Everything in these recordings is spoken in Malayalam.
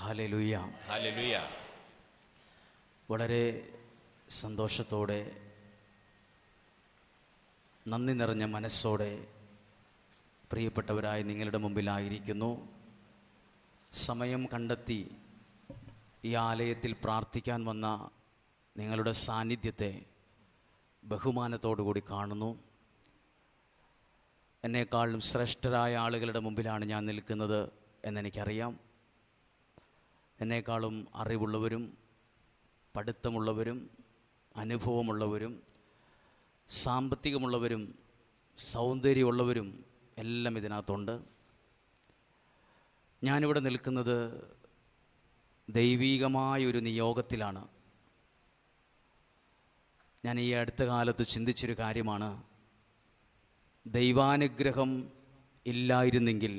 ഹല്ലേലൂയ. ഹല്ലേലൂയ. വളരെ സന്തോഷത്തോടെ നന്ദി നിറഞ്ഞ മനസ്സോടെ പ്രിയപ്പെട്ടവരായി നിങ്ങളുടെ മുമ്പിലായിരിക്കുന്നു. സമയം കണ്ടെത്തി ഈ ആലയത്തിൽ പ്രാർത്ഥിക്കാൻ വന്ന നിങ്ങളുടെ സാന്നിധ്യത്തെ ബഹുമാനത്തോടു കൂടി കാണുന്നു. എന്നെക്കാളും ശ്രേഷ്ഠരായ ആളുകളുടെ മുമ്പിലാണ് ഞാൻ നിൽക്കുന്നത് എന്നെനിക്കറിയാം. എന്നെക്കാളും അറിവുള്ളവരും പഠിത്തമുള്ളവരും അനുഭവമുള്ളവരും സാമ്പത്തികമുള്ളവരും സൗന്ദര്യമുള്ളവരും എല്ലാം ഇതിനകത്തുണ്ട്. ഞാനിവിടെ നിൽക്കുന്നത് ദൈവീകമായൊരു നിയോഗത്തിലാണ്. ഞാൻ ഈ അടുത്ത കാലത്ത് ചിന്തിച്ചൊരു കാര്യമാണ്, ദൈവാനുഗ്രഹം ഇല്ലായിരുന്നെങ്കിൽ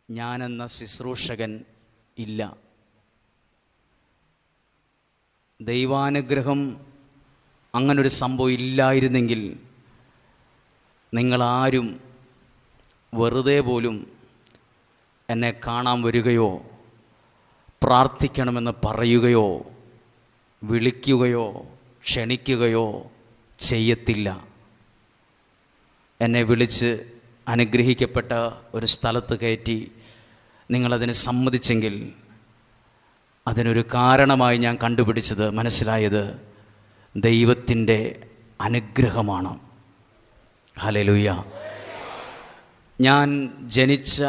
ഞാനെന്ന ശുശ്രൂഷകൻ ഇല്ല. ദൈവാനുഗ്രഹം അങ്ങനൊരു സംഭവം ഇല്ലായിരുന്നെങ്കിൽ നിങ്ങളാരും വെറുതെ പോലും എന്നെ കാണാൻ വരികയോ പ്രാർത്ഥിക്കണമെന്ന് പറയുകയോ വിളിക്കുകയോ ക്ഷണിക്കുകയോ ചെയ്യത്തില്ല. എന്നെ വിളിച്ച് അനുഗ്രഹിക്കപ്പെട്ട ഒരു സ്ഥലത്ത് കയറ്റി നിങ്ങളതിന് സമ്മതിച്ചെങ്കിൽ അതിനൊരു കാരണമായി ഞാൻ കണ്ടുപിടിച്ചത്, മനസ്സിലായത് ദൈവത്തിൻ്റെ അനുഗ്രഹമാണ്. ഹല്ലേലൂയ. ഞാൻ ജനിച്ച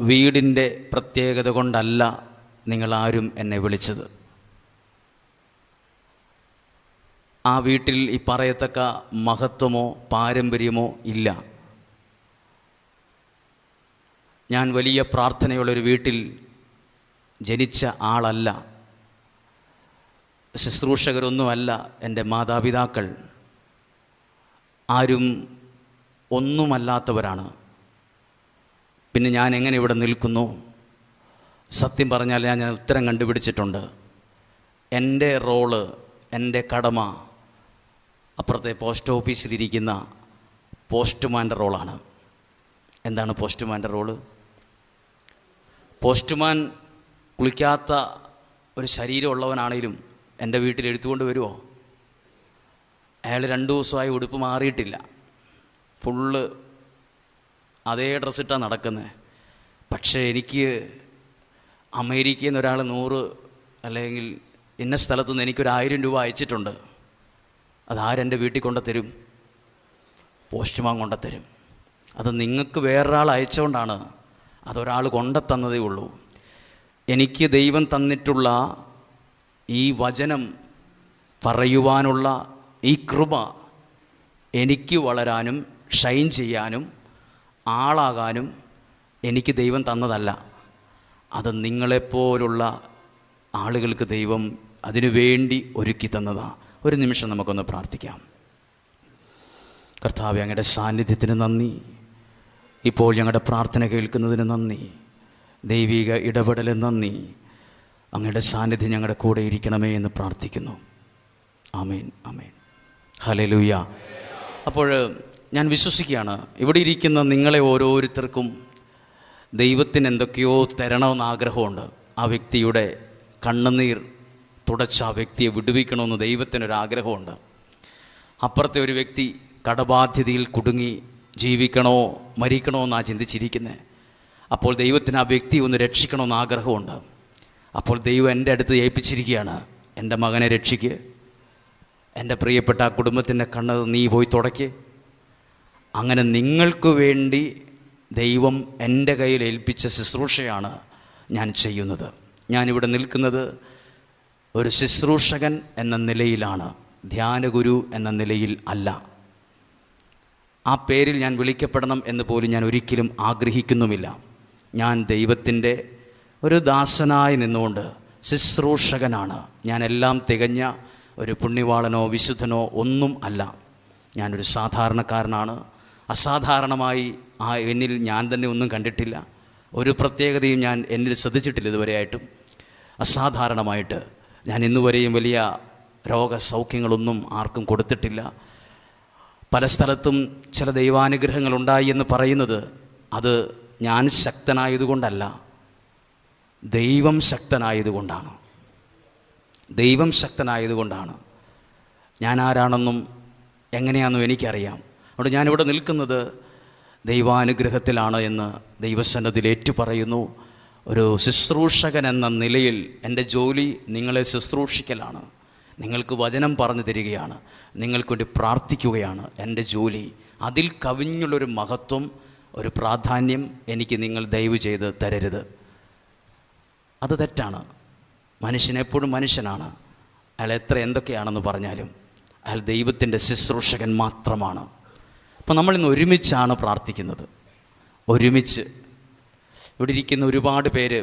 വീടിൻ്റെ പ്രത്യേകത കൊണ്ടല്ല നിങ്ങളാരും എന്നെ വിളിച്ചത്. ആ വീട്ടിൽ ഈ പറയത്തക്ക മഹത്വമോ പാരമ്പര്യമോ ഇല്ല. ഞാൻ വലിയ പ്രാർത്ഥനയുള്ളൊരു വീട്ടിൽ ജനിച്ച ആളല്ല. ശുശ്രൂഷകരൊന്നുമല്ല എൻ്റെ മാതാപിതാക്കൾ. ആരും ഒന്നുമല്ലാത്തവരാണ്. പിന്നെ ഞാൻ എങ്ങനെ ഇവിടെ നിൽക്കുന്നു? സത്യം പറഞ്ഞാൽ ഞാൻ ഉത്തരം കണ്ടുപിടിച്ചിട്ടുണ്ട്. എൻ്റെ റോള്, എൻ്റെ കടമ അപ്പുറത്തെ പോസ്റ്റ് ഓഫീസിലിരിക്കുന്ന പോസ്റ്റ്മാൻ്റെ റോളാണ്. എന്താണ് പോസ്റ്റ്മാൻ്റെ റോള്? പോസ്റ്റ്മാൻ കുളിക്കാത്ത ഒരു ശരീരമുള്ളവനാണെങ്കിലും എൻ്റെ വീട്ടിൽ എടുത്തുകൊണ്ട് വരുമോ? അയാൾ 2 ദിവസമായി ഉടുപ്പ് മാറിയിട്ടില്ല, ഫുള്ള് അതേ ഡ്രസ്സിട്ടാണ് നടക്കുന്നത്. പക്ഷേ എനിക്ക് അമേരിക്കയിൽ നിന്ന് ഒരാൾ 100 അല്ലെങ്കിൽ ഇന്ന സ്ഥലത്തുനിന്ന് എനിക്കൊരു 1000 രൂപ അയച്ചിട്ടുണ്ട്. അതാരെൻ്റെ വീട്ടിൽ കൊണ്ടുത്തരും? പോസ്റ്റ്മാൻ കൊണ്ടുത്തരും. അത് നിങ്ങൾക്ക് വേറൊരാൾ അയച്ചുകൊണ്ടാണ്, അതൊരാൾ കൊണ്ടുത്തന്നതേ ഉള്ളൂ. എനിക്ക് ദൈവം തന്നിട്ടുള്ള ഈ വചനം പറയുവാനുള്ള ഈ കൃപ എനിക്ക് വളരാനും ഷൈൻ ചെയ്യാനും ആളാകാനും എനിക്ക് ദൈവം തന്നതല്ല. അത് നിങ്ങളെപ്പോലുള്ള ആളുകൾക്ക് ദൈവം അതിനു വേണ്ടി ഒരുക്കി തന്നതാണ്. ഒരു നിമിഷം നമുക്കൊന്ന് പ്രാർത്ഥിക്കാം. കർത്താവേ, അങ്ങയുടെ സാന്നിധ്യത്തിന് നന്ദി. ഇപ്പോൾ ഞങ്ങളുടെ പ്രാർത്ഥന കേൾക്കുന്നതിന് നന്ദി. ദൈവിക ഇടപെടലിന് നന്ദി. അങ്ങയുടെ സാന്നിധ്യം ഞങ്ങളുടെ കൂടെ ഇരിക്കണമേ എന്ന് പ്രാർത്ഥിക്കുന്നു. ആമേൻ, ആമേൻ. ഹല്ലേലൂയ. അപ്പോൾ ഞാൻ വിശ്വസിക്കുകയാണ്, ഇവിടെ ഇരിക്കുന്ന നിങ്ങളെ ഓരോരുത്തർക്കും ദൈവത്തിന് എന്തൊക്കെയോ തരണമെന്ന് ആഗ്രഹമുണ്ട്. ആ വ്യക്തിയുടെ കണ്ണുനീർ തുടച്ച ആ വ്യക്തിയെ വിടുവിക്കണമെന്ന് ദൈവത്തിനൊരാഗ്രഹമുണ്ട്. അപ്പുറത്തെ ഒരു വ്യക്തി കടബാധ്യതയിൽ കുടുങ്ങി ജീവിക്കണോ മരിക്കണോ എന്നാണ് ചിന്തിച്ചിരിക്കുന്നത്. അപ്പോൾ ദൈവത്തിന് ആ വ്യക്തി ഒന്ന് രക്ഷിക്കണമെന്ന് ആഗ്രഹമുണ്ട്. അപ്പോൾ ദൈവം എൻ്റെ അടുത്ത് ഏൽപ്പിച്ചിരിക്കുകയാണ്, എൻ്റെ മകനെ രക്ഷിക്ക്, എൻ്റെ പ്രിയപ്പെട്ട ആ കുടുംബത്തിൻ്റെ കണ്ണ് നീ പോയി തുടയ്ക്ക്. അങ്ങനെ നിങ്ങൾക്ക് വേണ്ടി ദൈവം എൻ്റെ കയ്യിൽ ഏൽപ്പിച്ച ശുശ്രൂഷയാണ് ഞാൻ ചെയ്യുന്നത്. ഞാനിവിടെ നിൽക്കുന്നത് ഒരു ശുശ്രൂഷകൻ എന്ന നിലയിലാണ്, ധ്യാനഗുരു എന്ന നിലയിൽ അല്ല. ആ പേരിൽ ഞാൻ വിളിക്കപ്പെടണം എന്ന് പോലും ഞാൻ ഒരിക്കലും ആഗ്രഹിക്കുന്നുമില്ല. ഞാൻ ദൈവത്തിൻ്റെ ഒരു ദാസനായി നിന്നുകൊണ്ട് ശുശ്രൂഷകനാണ്. ഞാനെല്ലാം തികഞ്ഞ ഒരു പുണ്യവാളനോ വിശുദ്ധനോ ഒന്നും അല്ല. ഞാനൊരു സാധാരണക്കാരനാണ്. അസാധാരണമായി എന്നിൽ ഞാൻ തന്നെ ഒന്നും കണ്ടിട്ടില്ല. ഒരു പ്രത്യേകതയും ഞാൻ എന്നിൽ ശ്രദ്ധിച്ചിട്ടില്ല ഇതുവരെയായിട്ടും. അസാധാരണമായിട്ട് ഞാൻ ഇന്നുവരെയും വലിയ രോഗസൗഖ്യങ്ങളൊന്നും ആർക്കും കൊടുത്തിട്ടില്ല. പല സ്ഥലത്തും ചില ദൈവാനുഗ്രഹങ്ങളുണ്ടായി എന്ന് പറയുന്നത് അത് ഞാൻ ശക്തനായതുകൊണ്ടല്ല. ദൈവം ശക്തനായതുകൊണ്ടാണ്. ദൈവം ശക്തനായതുകൊണ്ടാണ്. ഞാൻ ആരാണെന്നും എങ്ങനെയാണെന്നും എനിക്കറിയാം. അതുകൊണ്ട് ഞാനിവിടെ നിൽക്കുന്നത് ദൈവാനുഗ്രഹത്തിലാണ് എന്ന് ദൈവസന്നിധിയിൽ ഏറ്റുപറയുന്നു. ഒരു ശുശ്രൂഷകൻ എന്ന നിലയിൽ എൻ്റെ ജോലി നിങ്ങളെ ശുശ്രൂഷിക്കലാണ്. നിങ്ങൾക്ക് വചനം പറഞ്ഞു തരികയാണ്, നിങ്ങൾക്ക് വേണ്ടി പ്രാർത്ഥിക്കുകയാണ് എൻ്റെ ജോലി. അതിൽ കവിഞ്ഞുള്ളൊരു മഹത്വം, ഒരു പ്രാധാന്യം എനിക്ക് നിങ്ങൾ ദയവ് ചെയ്ത് തരരുത്. അത് തെറ്റാണ്. മനുഷ്യനെപ്പോഴും മനുഷ്യനാണ്. അയാൾ എത്ര എന്തൊക്കെയാണെന്ന് പറഞ്ഞാലും അയാൾ ദൈവത്തിൻ്റെ ശുശ്രൂഷകൻ മാത്രമാണ്. അപ്പോൾ നമ്മളിന്ന് ഒരുമിച്ചാണ് പ്രാർത്ഥിക്കുന്നത്. ഒരുമിച്ച് ഇവിടെ ഇരിക്കുന്ന ഒരുപാട് പേര്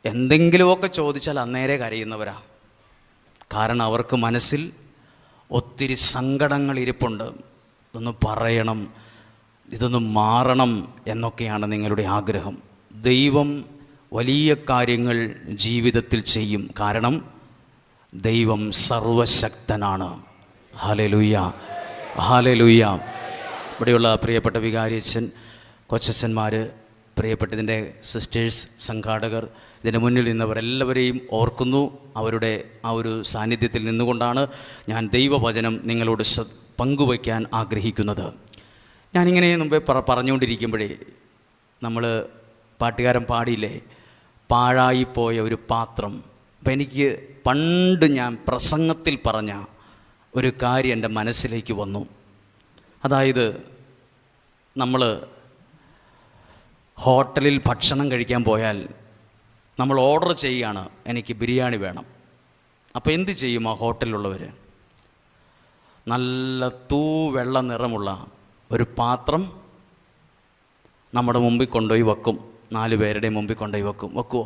എന്തെങ്കിലുമൊക്കെ ചോദിച്ചാൽ അന്നേരെ കരയുന്നവരാ. കാരണം അവർക്ക് മനസ്സിൽ ഒത്തിരി സങ്കടങ്ങൾ ഇരിപ്പുണ്ട്. ഇതൊന്ന് പറയണം, ഇതൊന്ന് മാറണം എന്നൊക്കെയാണ് നിങ്ങളുടെ ആഗ്രഹം. ദൈവം വലിയ കാര്യങ്ങൾ ജീവിതത്തിൽ ചെയ്യും. കാരണം ദൈവം സർവശക്തനാണ്. Hallelujah, hallelujah. ഇവിടെയുള്ള പ്രിയപ്പെട്ട വികാരിയച്ഛൻ, കൊച്ചച്ഛന്മാർ, പ്രിയപ്പെട്ടതിൻ്റെ സിസ്റ്റേഴ്സ്, സംഘാടകർ, ഇതിൻ്റെ മുന്നിൽ നിന്നവരെല്ലാവരെയും ഓർക്കുന്നു. അവരുടെ ആ ഒരു സാന്നിധ്യത്തിൽ നിന്നുകൊണ്ടാണ് ഞാൻ ദൈവവചനം നിങ്ങളോട് പങ്കുവയ്ക്കാൻ ആഗ്രഹിക്കുന്നത്. ഞാനിങ്ങനെ മുമ്പേ പറഞ്ഞുകൊണ്ടിരിക്കുമ്പോഴേ നമ്മൾ പാട്ടുകാരൻ പാടിയില്ലേ, പാഴായിപ്പോയ ഒരു പാത്രം. അപ്പം എനിക്ക് പണ്ട് ഞാൻ പ്രസംഗത്തിൽ പറഞ്ഞ ഒരു കാര്യം എൻ്റെ മനസ്സിലേക്ക് വന്നു. അതായത് നമ്മൾ ഹോട്ടലിൽ ഭക്ഷണം കഴിക്കാൻ പോയാൽ നമ്മൾ ഓർഡർ ചെയ്യുകയാണ്, എനിക്ക് ബിരിയാണി വേണം. അപ്പോൾ എന്ത് ചെയ്യും ആ ഹോട്ടലിലുള്ളവർ? നല്ല വെള്ള നിറമുള്ള ഒരു പാത്രം നമ്മുടെ മുമ്പിൽ കൊണ്ടുപോയി വെക്കും. 4 പേരുടെ മുമ്പിൽ കൊണ്ടുപോയി വെക്കുമോ?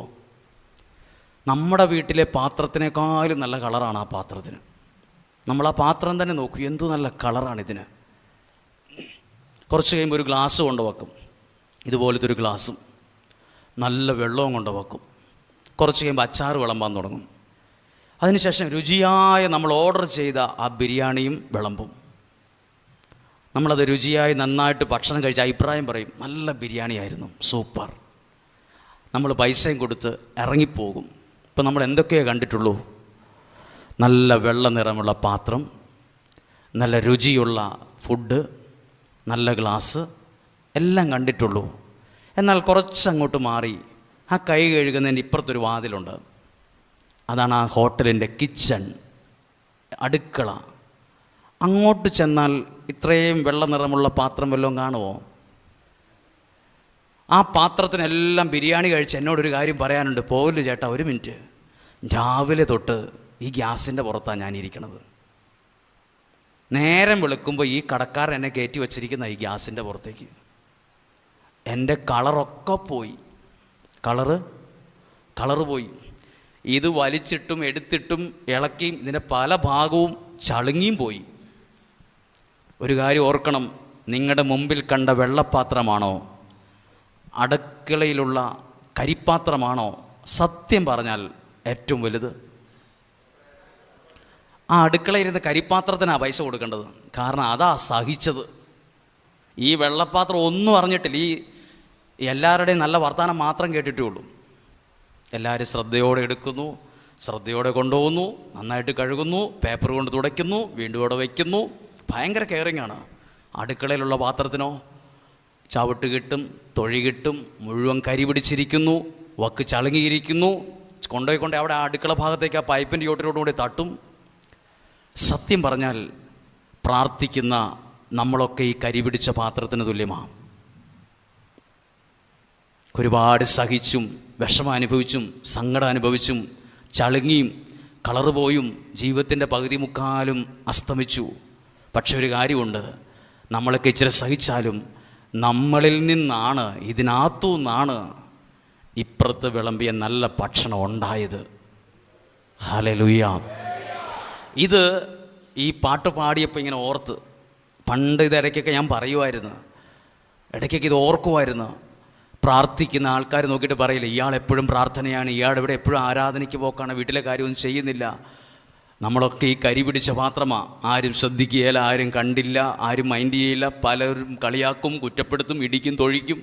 നമ്മുടെ വീട്ടിലെ പാത്രത്തിനേക്കാളും നല്ല കളറാണ് ആ പാത്രത്തിന്. നമ്മൾ ആ പാത്രം തന്നെ നോക്കൂ, എന്തു നല്ല കളറാണിതിന്. കുറച്ച് കഴിയുമ്പോൾ ഒരു ഗ്ലാസ് കൊണ്ട് വെക്കും, ഇതുപോലത്തെ ഒരു ഗ്ലാസും നല്ല വെള്ളവും കൊണ്ട് വെക്കും. കുറച്ച് കഴിയുമ്പോൾ അച്ചാർ വിളമ്പാൻ തുടങ്ങും. അതിനുശേഷം രുചിയായ നമ്മൾ ഓർഡർ ചെയ്ത ആ ബിരിയാണിയും വിളമ്പും. നമ്മളത് രുചിയായി നന്നായിട്ട് ഭക്ഷണം കഴിച്ച അഭിപ്രായം പറയും, നല്ല ബിരിയാണി ആയിരുന്നു, സൂപ്പർ. നമ്മൾ പൈസയും കൊടുത്ത് ഇറങ്ങിപ്പോകും. ഇപ്പം നമ്മൾ എന്തൊക്കെയാണ് കണ്ടിട്ടുള്ളൂ? നല്ല വെള്ള നിറമുള്ള പാത്രം, നല്ല രുചിയുള്ള ഫുഡ്, നല്ല ഗ്ലാസ് എല്ലാം കണ്ടിട്ടുള്ളൂ. എന്നാൽ കുറച്ചങ്ങോട്ട് മാറി ആ കൈ കഴുകുന്നതിന് ഇപ്പുറത്തൊരു വാതിലുണ്ട്. അതാണ് ആ ഹോട്ടലിൻ്റെ കിച്ചൺ, അടുക്കള. അങ്ങോട്ട് ചെന്നാൽ ഇത്രയും വെള്ള നിറമുള്ള പാത്രം വല്ലതും കാണുമോ? ആ പാത്രത്തിനെല്ലാം ബിരിയാണി കഴിച്ച് എന്നോടൊരു കാര്യം പറയാനുണ്ട്. പോവില്ല ചേട്ടാ, ഒരു മിനിറ്റ്. രാവിലെ തൊട്ട് ഈ ഗ്യാസിൻ്റെ പുറത്താണ് ഞാനിരിക്കണത്. നേരം വെളുക്കുമ്പോൾ ഈ കടക്കാരൻ എന്നെ കയറ്റി വച്ചിരിക്കുന്ന ഈ ഗ്യാസിൻ്റെ പുറത്തേക്ക്. എൻ്റെ കളറൊക്കെ പോയി. കളറ് പോയി. ഇത് വലിച്ചിട്ടും എടുത്തിട്ടും ഇളക്കിയും ഇതിൻ്റെ പല ഭാഗവും ചളുങ്ങിയും പോയി. ഒരു കാര്യം ഓർക്കണം, നിങ്ങളുടെ മുമ്പിൽ കണ്ട വെള്ളപ്പാത്രമാണോ, അടുക്കളയിലുള്ള കരിപ്പാത്രമാണോ സത്യം പറഞ്ഞാൽ ഏറ്റവും വലുത്? ആ അടുക്കളയിരുന്ന കരിപ്പാത്രത്തിനാണ് പൈസ കൊടുക്കേണ്ടത്. കാരണം അതാ സഹിച്ചത്. ഈ വെള്ളപ്പാത്രം ഒന്നും അറിഞ്ഞിട്ടില്ല. ഈ എല്ലാവരുടെയും നല്ല വർത്തമാനം മാത്രം കേട്ടിട്ടേ ഉള്ളൂ. എല്ലാവരും ശ്രദ്ധയോടെ എടുക്കുന്നു, ശ്രദ്ധയോടെ കൊണ്ടുപോകുന്നു, നന്നായിട്ട് കഴുകുന്നു, പേപ്പർ കൊണ്ട് തുടയ്ക്കുന്നു, വീണ്ടും ഇവിടെ വയ്ക്കുന്നു. ഭയങ്കര കെയറിങ്ങാണ്. അടുക്കളയിലുള്ള പാത്രത്തിനോ ചവിട്ട് കിട്ടും, തൊഴി കിട്ടും, മുഴുവൻ കരി പിടിച്ചിരിക്കുന്നു, വക്ക് ചളുങ്ങിയിരിക്കുന്നു. കൊണ്ടുപോയിക്കൊണ്ട് അവിടെ ആ അടുക്കള ഭാഗത്തേക്ക് ആ പൈപ്പിൻ്റെ ചോട്ടിലോട്ടുകൂടി തട്ടും. സത്യം പറഞ്ഞാൽ പ്രാർത്ഥിക്കുന്ന നമ്മളൊക്കെ ഈ കരി പിടിച്ച പാത്രത്തിന് തുല്യമാണ്. ഒരുപാട് സഹിച്ചും വിഷമം അനുഭവിച്ചും സങ്കടം അനുഭവിച്ചും ചളുങ്ങിയും കളറ് പോയും ജീവിതത്തിൻ്റെ പകുതി മുക്കാലും അസ്തമിച്ചു. പക്ഷെ ഒരു കാര്യമുണ്ട്, നമ്മളൊക്കെ ഇച്ചിരി സഹിച്ചാലും നമ്മളിൽ നിന്നാണ്, ഇതിനകത്തു നിന്നാണ് ഇപ്പുറത്ത് വിളമ്പിയ നല്ല ഭക്ഷണം ഉണ്ടായത്. ഹല്ലേലൂയ. ഇത് ഈ പാട്ട് പാടിയപ്പോൾ ഇങ്ങനെ ഓർത്ത്, പണ്ട് ഇത് ഇടയ്ക്കൊക്കെ ഞാൻ പറയുമായിരുന്നു, ഇടയ്ക്കൊക്കെ ഇത് ഓർക്കുമായിരുന്നു. പ്രാർത്ഥിക്കുന്ന ആൾക്കാർ നോക്കിയിട്ട് പറയില്ല, ഇയാൾ എപ്പോഴും പ്രാർത്ഥനയാണ്, ഇയാൾ ഇവിടെ എപ്പോഴും ആരാധനയ്ക്ക് പോക്കാണ്, വീട്ടിലെ കാര്യമൊന്നും ചെയ്യുന്നില്ല. നമ്മളൊക്കെ ഈ കരി പിടിച്ച പാത്രമാണ്. ആരും ശ്രദ്ധിക്കുകയില്ല, ആരും കണ്ടില്ല, ആരും മൈൻഡ് ചെയ്യില്ല. പലരും കളിയാക്കും, കുറ്റപ്പെടുത്തും, ഇടിക്കും, തൊഴിക്കും.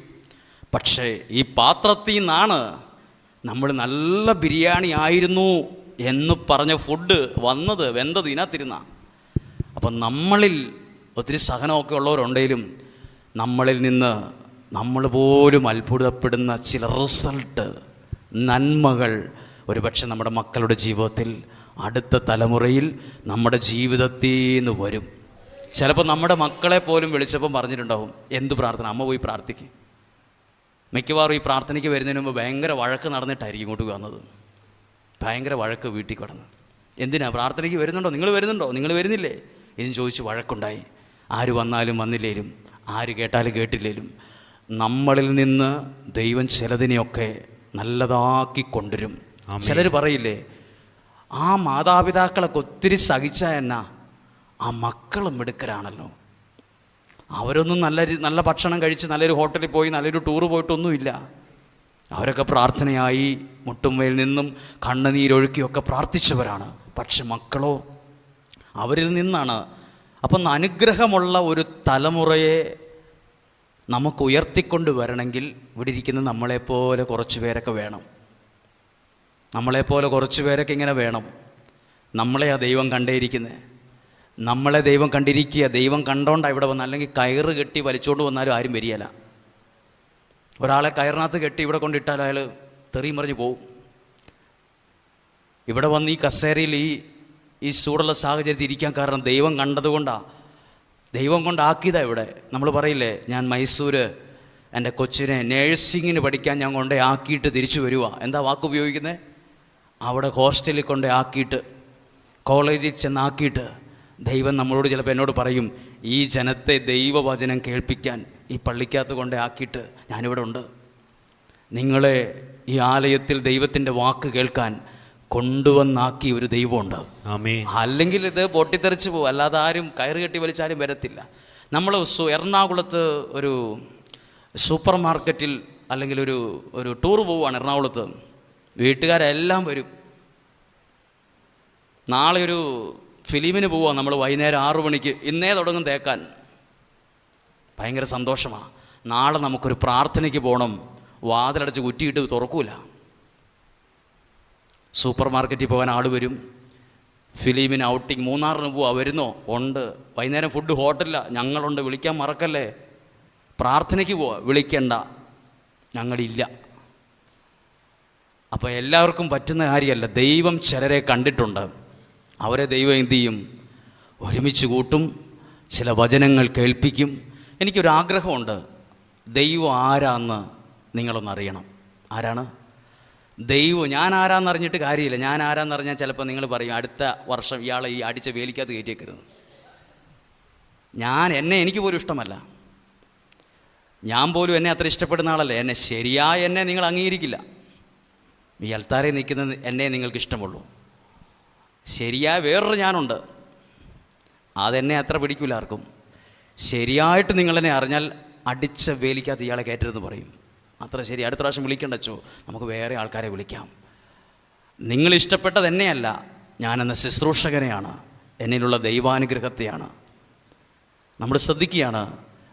പക്ഷേ ഈ പാത്രത്തിൽ നിന്നാണ് നമ്മൾ നല്ല ബിരിയാണി ആയിരുന്നു എന്ന് പറഞ്ഞ ഫുഡ് വന്നത്, വെന്തത് ഇതിനകത്തിരുന്ന. അപ്പം നമ്മളിൽ ഒത്തിരി സഹനമൊക്കെ ഉള്ളവരുണ്ടെങ്കിലും നമ്മളിൽ നിന്ന് നമ്മൾ പോലും അത്ഭുതപ്പെടുന്ന ചില റിസൾട്ട്, നന്മകൾ ഒരുപക്ഷെ നമ്മുടെ മക്കളുടെ ജീവിതത്തിൽ, അടുത്ത തലമുറയിൽ നമ്മുടെ ജീവിതത്തിൽ നിന്ന് വരും. ചിലപ്പോൾ നമ്മുടെ മക്കളെ പോലും വിളിച്ചപ്പം പറഞ്ഞിട്ടുണ്ടാവും, എന്ത് പ്രാർത്ഥന, അമ്മ പോയി പ്രാർത്ഥിക്കും. മിക്കവാറും ഈ പ്രാർത്ഥനയ്ക്ക് വരുന്നതിന് മുമ്പ് ഭയങ്കര വഴക്ക് നടന്നിട്ടായിരിക്കും ഇങ്ങോട്ട് വന്നത്. ഭയങ്കര വഴക്ക് വീട്ടിൽ കിടന്ന്, എന്തിനാ പ്രാർത്ഥനയ്ക്ക് വരുന്നുണ്ടോ, നിങ്ങൾ വരുന്നുണ്ടോ, നിങ്ങൾ വരുന്നില്ലേ എന്നും ചോദിച്ച് വഴക്കുണ്ടായി. ആര് വന്നാലും വന്നില്ലേലും, ആര് കേട്ടാലും കേട്ടില്ലേലും, നമ്മളിൽ നിന്ന് ദൈവം ചിലതിനെയൊക്കെ നല്ലതാക്കി കൊണ്ടുവരും. ചിലർ പറയില്ലേ, ആ മാതാപിതാക്കളൊക്കെ ഒത്തിരി സഹിച്ച എന്നാ, ആ മക്കളും മിടുക്കരാണല്ലോ, അവരൊന്നും നല്ല ഭക്ഷണം കഴിച്ച് നല്ലൊരു ഹോട്ടലിൽ പോയി നല്ലൊരു ടൂറ് പോയിട്ടൊന്നുമില്ല. അവരൊക്കെ പ്രാർത്ഥനയായി മുട്ടുമ്മയിൽ നിന്നും കണ്ണുനീരൊഴുക്കിയൊക്കെ പ്രാർത്ഥിച്ചവരാണ്. പക്ഷെ മക്കളോ, അവരിൽ നിന്നാണ്. അപ്പം അനുഗ്രഹമുള്ള ഒരു തലമുറയെ നമുക്ക് ഉയർത്തിക്കൊണ്ട് വരണമെങ്കിൽ ഇവിടെ ഇരിക്കുന്ന നമ്മളെപ്പോലെ കുറച്ച് പേരൊക്കെ വേണം. നമ്മളെപ്പോലെ കുറച്ച് പേരൊക്കെ ഇങ്ങനെ വേണം. നമ്മളെയാ ദൈവം കണ്ടേയിരിക്കുന്നത്, നമ്മളെ ദൈവം കണ്ടിരിക്കുക. ദൈവം കണ്ടോണ്ടാണ് ഇവിടെ വന്നത്. അല്ലെങ്കിൽ കയറ് കെട്ടി വലിച്ചുകൊണ്ട് വന്നാലും ആരും വരികയില്ല. ഒരാളെ കയറിനകത്ത് കെട്ടി ഇവിടെ കൊണ്ടിട്ടാൽ അയാൾ തെറിയും മറിഞ്ഞ് പോവും. ഇവിടെ വന്ന് ഈ കസേരയിൽ ഈ ചൂടുള്ള സാഹചര്യത്തിൽ ഇരിക്കാൻ കാരണം ദൈവം കണ്ടതുകൊണ്ടാണ്, ദൈവം കൊണ്ടാക്കിയതാണ്. ഇവിടെ നമ്മൾ പറയില്ലേ, ഞാൻ മൈസൂർ എൻ്റെ കൊച്ചിനെ നേഴ്സിങ്ങിന് പഠിക്കാൻ ഞാൻ കൊണ്ടേ ആക്കിയിട്ട് തിരിച്ചു വരിക. എന്താ വാക്ക് ഉപയോഗിക്കുന്നത്? അവിടെ ഹോസ്റ്റലിൽ കൊണ്ടേ ആക്കിയിട്ട്, കോളേജിൽ ചെന്നാക്കിയിട്ട് ദൈവം നമ്മളോട് ചിലപ്പോൾ എന്നോട് പറയും, ഈ ജനത്തെ ദൈവവചനം കേൾപ്പിക്കാൻ ഈ പള്ളിക്കകത്ത് കൊണ്ടേ ആക്കിയിട്ട് ഞാനിവിടെ ഉണ്ട്. നിങ്ങളെ ഈ ആലയത്തിൽ ദൈവത്തിൻ്റെ വാക്ക് കേൾക്കാൻ കൊണ്ടുവന്നാക്കി ഒരു ദൈവമുണ്ട്. അല്ലെങ്കിൽ ഇത് പൊട്ടിത്തെറിച്ച് പോകും. അല്ലാതെ ആരും കയറ് കെട്ടി വലിച്ചാലും വരത്തില്ല. നമ്മൾ എറണാകുളത്ത് ഒരു സൂപ്പർ മാർക്കറ്റിൽ അല്ലെങ്കിൽ ഒരു ടൂർ പോവുകയാണ് എറണാകുളത്ത്. വീട്ടുകാരെല്ലാം വരും. നാളെ ഒരു ഫിലിമിന് പോവാം നമ്മൾ, വൈകുന്നേരം 6 മണിക്ക്. ഇന്നേ തുടങ്ങും തേക്കാൻ. ഭയങ്കര സന്തോഷമാണ്. നാളെ നമുക്കൊരു പ്രാർത്ഥനയ്ക്ക് പോകണം. വാതിലടച്ച് കുറ്റിയിട്ട് തുറക്കൂല. സൂപ്പർ മാർക്കറ്റിൽ പോകാൻ ആൾ വരും. ഫിലിമിന് ഔട്ടിങ് മൂന്നാറിന് പോവാ, വരുന്നോ? ഉണ്ട്. വൈകുന്നേരം ഫുഡ് ഹോട്ടലില്ല, ഞങ്ങളുണ്ട്, വിളിക്കാൻ മറക്കല്ലേ. പ്രാർത്ഥനയ്ക്ക് പോവാ, വിളിക്കണ്ട, ഞങ്ങളില്ല. അപ്പോൾ എല്ലാവർക്കും പറ്റുന്ന കാര്യമല്ല. ദൈവം ചിലരെ കണ്ടിട്ടുണ്ട്. അവരെ ദൈവം എന്തു ചെയ്യും? ഒരുമിച്ച് കൂട്ടും, ചില വചനങ്ങൾ കേൾപ്പിക്കും. എനിക്കൊരാഗ്രഹമുണ്ട്, ദൈവം ആരാന്ന് നിങ്ങളൊന്നറിയണം. ആരാണ് ദൈവം? ഞാൻ ആരാന്നറിഞ്ഞിട്ട് കാര്യമില്ല. ഞാൻ ആരാന്നറിഞ്ഞാൽ ചിലപ്പോൾ നിങ്ങൾ പറയും, അടുത്ത വർഷം ഇയാളെ ഈ അടിച്ച വേലിക്കകത്ത് കയറ്റിയേക്കരുത്. എനിക്ക് പോലും ഇഷ്ടമല്ല. ഞാൻ പോലും എന്നെ അത്ര ഇഷ്ടപ്പെടുന്ന ആളല്ല. എന്നെ നിങ്ങൾ അംഗീകരിക്കില്ല. ഈ അൽത്താരയിൽ നിൽക്കുന്നത് എന്നെ നിങ്ങൾക്ക് ഇഷ്ടമുള്ളൂ. ശരിയായ വേറൊരു ഞാനുണ്ട്, അതെന്നെ അത്ര പിടിക്കില്ല ആർക്കും. ശരിയായിട്ട് നിങ്ങളെന്നെ അറിഞ്ഞാൽ അടിച്ച വേലിക്കകത്ത് ഇയാളെ കയറ്റരുതെന്ന് പറയും. അത്ര ശരി. അടുത്ത പ്രാവശ്യം വിളിക്കണ്ടച്ചോ, നമുക്ക് വേറെ ആൾക്കാരെ വിളിക്കാം. നിങ്ങൾ ഇഷ്ടപ്പെട്ടത് എന്നെയല്ല, ഞാനെന്ന ശുശ്രൂഷകനെയാണ്, എന്നിലുള്ള ദൈവാനുഗ്രഹത്തെയാണ്. നമ്മൾ ശ്രദ്ധിക്കുകയാണ്,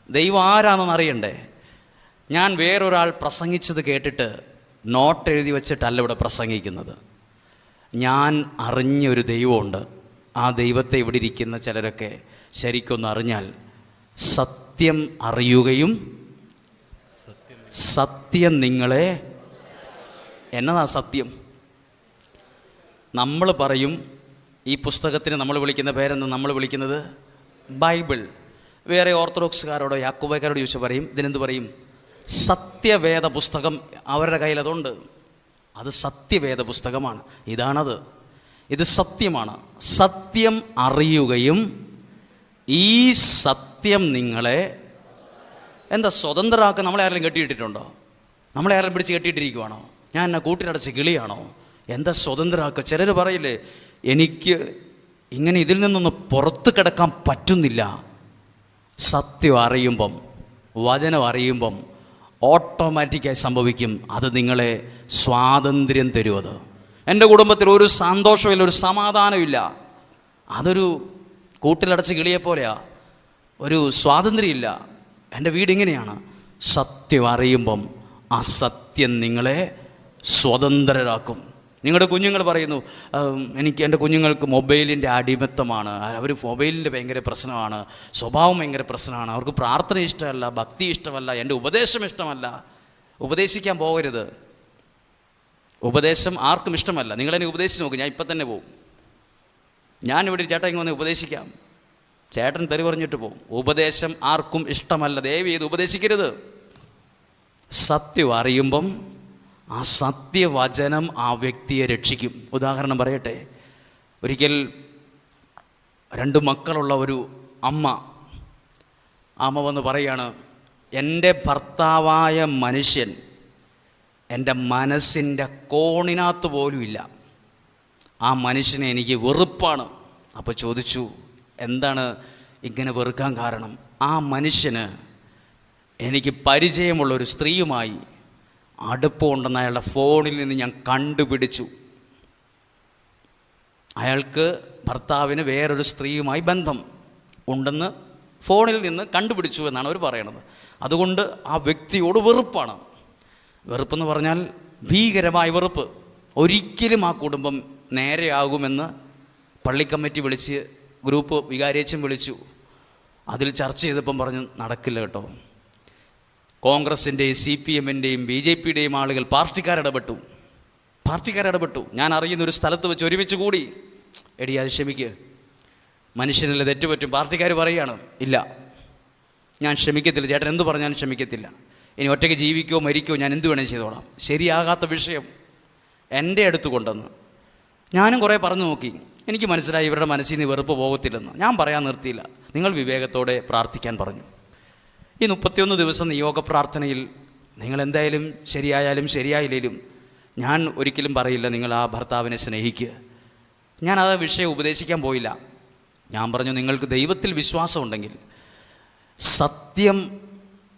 ദൈവം ആരാണെന്ന് അറിയണ്ടേ. ഞാൻ വേറൊരാൾ പ്രസംഗിച്ചത് കേട്ടിട്ട് നോട്ട് എഴുതി വെച്ചിട്ടല്ല ഇവിടെ പ്രസംഗിക്കുന്നത്. ഞാൻ അറിഞ്ഞൊരു ദൈവമുണ്ട്. ആ ദൈവത്തെ ഇവിടെ ഇരിക്കുന്ന ചിലരൊക്കെ ശരിക്കൊന്ന് അറിഞ്ഞാൽ, സത്യം അറിയുകയും സത്യം നിങ്ങളെ, എന്നതാ സത്യം? നമ്മൾ പറയും, ഈ പുസ്തകത്തിന് നമ്മൾ വിളിക്കുന്ന പേരെന്ന് നമ്മൾ വിളിക്കുന്നത് ബൈബിൾ. വേറെ ഓർത്തഡോക്സുകാരോടോ യാക്കോബക്കാരോട് ചോദിച്ചു പറയും, ഇതിനെന്ത് പറയും? സത്യവേദ പുസ്തകം. അവരുടെ കയ്യിൽ അതുണ്ട്. അത് സത്യവേദ പുസ്തകമാണ്. ഇതാണത്. ഇത് സത്യമാണ്. സത്യം അറിയുകയും ഈ സത്യം നിങ്ങളെ എന്താ സ്വതന്ത്രമാക്കാൻ. നമ്മളെ ആരെങ്കിലും കെട്ടിയിട്ടിട്ടുണ്ടോ? നമ്മളെ ആരെങ്കിലും പിടിച്ച് കെട്ടിയിട്ടിരിക്കുവാണോ? ഞാൻ എന്നെ കൂട്ടിലടച്ച് കിളിയാണോ? എന്താ സ്വതന്ത്രമാക്കുക? ചിലർ പറയില്ലേ, എനിക്ക് ഇങ്ങനെ ഇതിൽ നിന്നൊന്ന് പുറത്ത് കിടക്കാൻ പറ്റുന്നില്ല. സത്യം അറിയുമ്പം, വചനം അറിയുമ്പം ഓട്ടോമാറ്റിക്കായി സംഭവിക്കും. അത് നിങ്ങളെ സ്വാതന്ത്ര്യം തരും. അത് എൻ്റെ കുടുംബത്തിൽ ഒരു സന്തോഷമില്ല, ഒരു സമാധാനമില്ല. അതൊരു കൂട്ടിലടച്ച് കിളിയെപ്പോലെയാണ്. ഒരു സ്വാതന്ത്ര്യമില്ല. എൻ്റെ വീടിങ്ങനെയാണ്. സത്യം അറിയുമ്പം ആ സത്യം നിങ്ങളെ സ്വതന്ത്രരാക്കും. നിങ്ങളുടെ കുഞ്ഞുങ്ങൾ പറയുന്നു, എൻ്റെ കുഞ്ഞുങ്ങൾക്ക് മൊബൈലിൻ്റെ അടിമത്തമാണ്, അവർ മൊബൈലിൻ്റെ ഭയങ്കര പ്രശ്നമാണ്, സ്വഭാവം ഭയങ്കര പ്രശ്നമാണ്, അവർക്ക് പ്രാർത്ഥന ഇഷ്ടമല്ല, ഭക്തി ഇഷ്ടമല്ല, എൻ്റെ ഉപദേശം ഇഷ്ടമല്ല. ഉപദേശിക്കാൻ പോകരുത്. ഉപദേശം ആർക്കും ഇഷ്ടമല്ല. നിങ്ങളെന്നെ ഉപദേശിച്ച് നോക്കും, ഞാൻ ഇപ്പം തന്നെ പോകും. ഞാനിവിടെ ചേട്ടൻ ഇങ്ങനെ വന്ന് ഉപദേശിക്കാം, ചേട്ടൻ തെറി പറഞ്ഞിട്ട് പോകും. ഉപദേശം ആർക്കും ഇഷ്ടമല്ല. ദയവ് ചെയ്ത് ഉപദേശിക്കരുത്. സത്യം അറിയുമ്പം ആ സത്യവചനം ആ വ്യക്തിയെ രക്ഷിക്കും. ഉദാഹരണം പറയട്ടെ, ഒരിക്കൽ 2 മക്കളുള്ള ഒരു അമ്മ വന്ന് പറയാണ്, എൻ്റെ ഭർത്താവായ മനുഷ്യൻ എൻ്റെ മനസ്സിൻ്റെ കോണിനകത്ത് പോലും ഇല്ല, ആ മനുഷ്യനെ എനിക്ക് വെറുപ്പാണ്. അപ്പോൾ ചോദിച്ചു, എന്താണ് ഇങ്ങനെ വെറുക്കാൻ കാരണം? ആ മനുഷ്യന് എനിക്ക് പരിചയമുള്ളൊരു സ്ത്രീയുമായി അടുപ്പമുണ്ടെന്ന് അയാളുടെ ഫോണിൽ നിന്ന് ഞാൻ കണ്ടുപിടിച്ചു. അയാൾക്ക് ഭർത്താവിന് വേറൊരു സ്ത്രീയുമായി ബന്ധം ഉണ്ടെന്ന് ഫോണിൽ നിന്ന് കണ്ടുപിടിച്ചു എന്നാണ് അവർ പറയണത്. അതുകൊണ്ട് ആ വ്യക്തിയോട് വെറുപ്പാണ്. വെറുപ്പെന്ന് പറഞ്ഞാൽ ഭീകരമായ വെറുപ്പ്. ഒരിക്കലും ആ കുടുംബം നേരെയാകുമെന്ന് പള്ളി കമ്മിറ്റി വിളിച്ച്, ഗ്രൂപ്പ് വികാരിയച്ഛൻ വിളിച്ചു. അതിൽ ചർച്ച ചെയ്തപ്പം പറഞ്ഞു, നടക്കില്ല കേട്ടോ. കോൺഗ്രസിൻ്റെയും CPM-ൻ്റെയും BJP-യുടെയും ആളുകൾ പാർട്ടിക്കാരിടപെട്ടു. ഞാൻ അറിയുന്നൊരു സ്ഥലത്ത് വെച്ച് ഒരുമിച്ച് കൂടി. എടി അത് ക്ഷമിക്ക്, മനുഷ്യനല്ലേ തെറ്റുപറ്റും. പാർട്ടിക്കാർ പറയുകയാണ്, ഇല്ല ഞാൻ ക്ഷമിക്കത്തില്ല, ചേട്ടൻ എന്തു പറഞ്ഞാലും ക്ഷമിക്കത്തില്ല, ഇനി ഒറ്റയ്ക്ക് ജീവിക്കോ മരിക്കോ ഞാൻ എന്തു വേണേലും ചെയ്തോളാം. ശരിയാകാത്ത വിഷയം എൻ്റെ അടുത്ത് കൊണ്ടുവന്ന് ഞാനും കുറേ പറഞ്ഞു നോക്കി. എനിക്ക് മനസ്സിലായി ഇവരുടെ മനസ്സിൽ നിന്ന് വെറുപ്പ് പോകത്തില്ലെന്ന്. ഞാൻ പറയാൻ നിർത്തിയില്ല. നിങ്ങൾ വിവേകത്തോടെ പ്രാർത്ഥിക്കാൻ പറഞ്ഞു. ഈ 31 ദിവസം നിയോഗ പ്രാർത്ഥനയിൽ നിങ്ങൾ എന്തായാലും ശരിയായാലും ശരിയായില്ലേലും ഞാൻ ഒരിക്കലും പറയില്ല നിങ്ങൾ ആ ഭർത്താവിനെ സ്നേഹിക്കുക. ഞാൻ ആ വിഷയം ഉപദേശിക്കാൻ പോയില്ല. ഞാൻ പറഞ്ഞു, നിങ്ങൾക്ക് ദൈവത്തിൽ വിശ്വാസമുണ്ടെങ്കിൽ സത്യം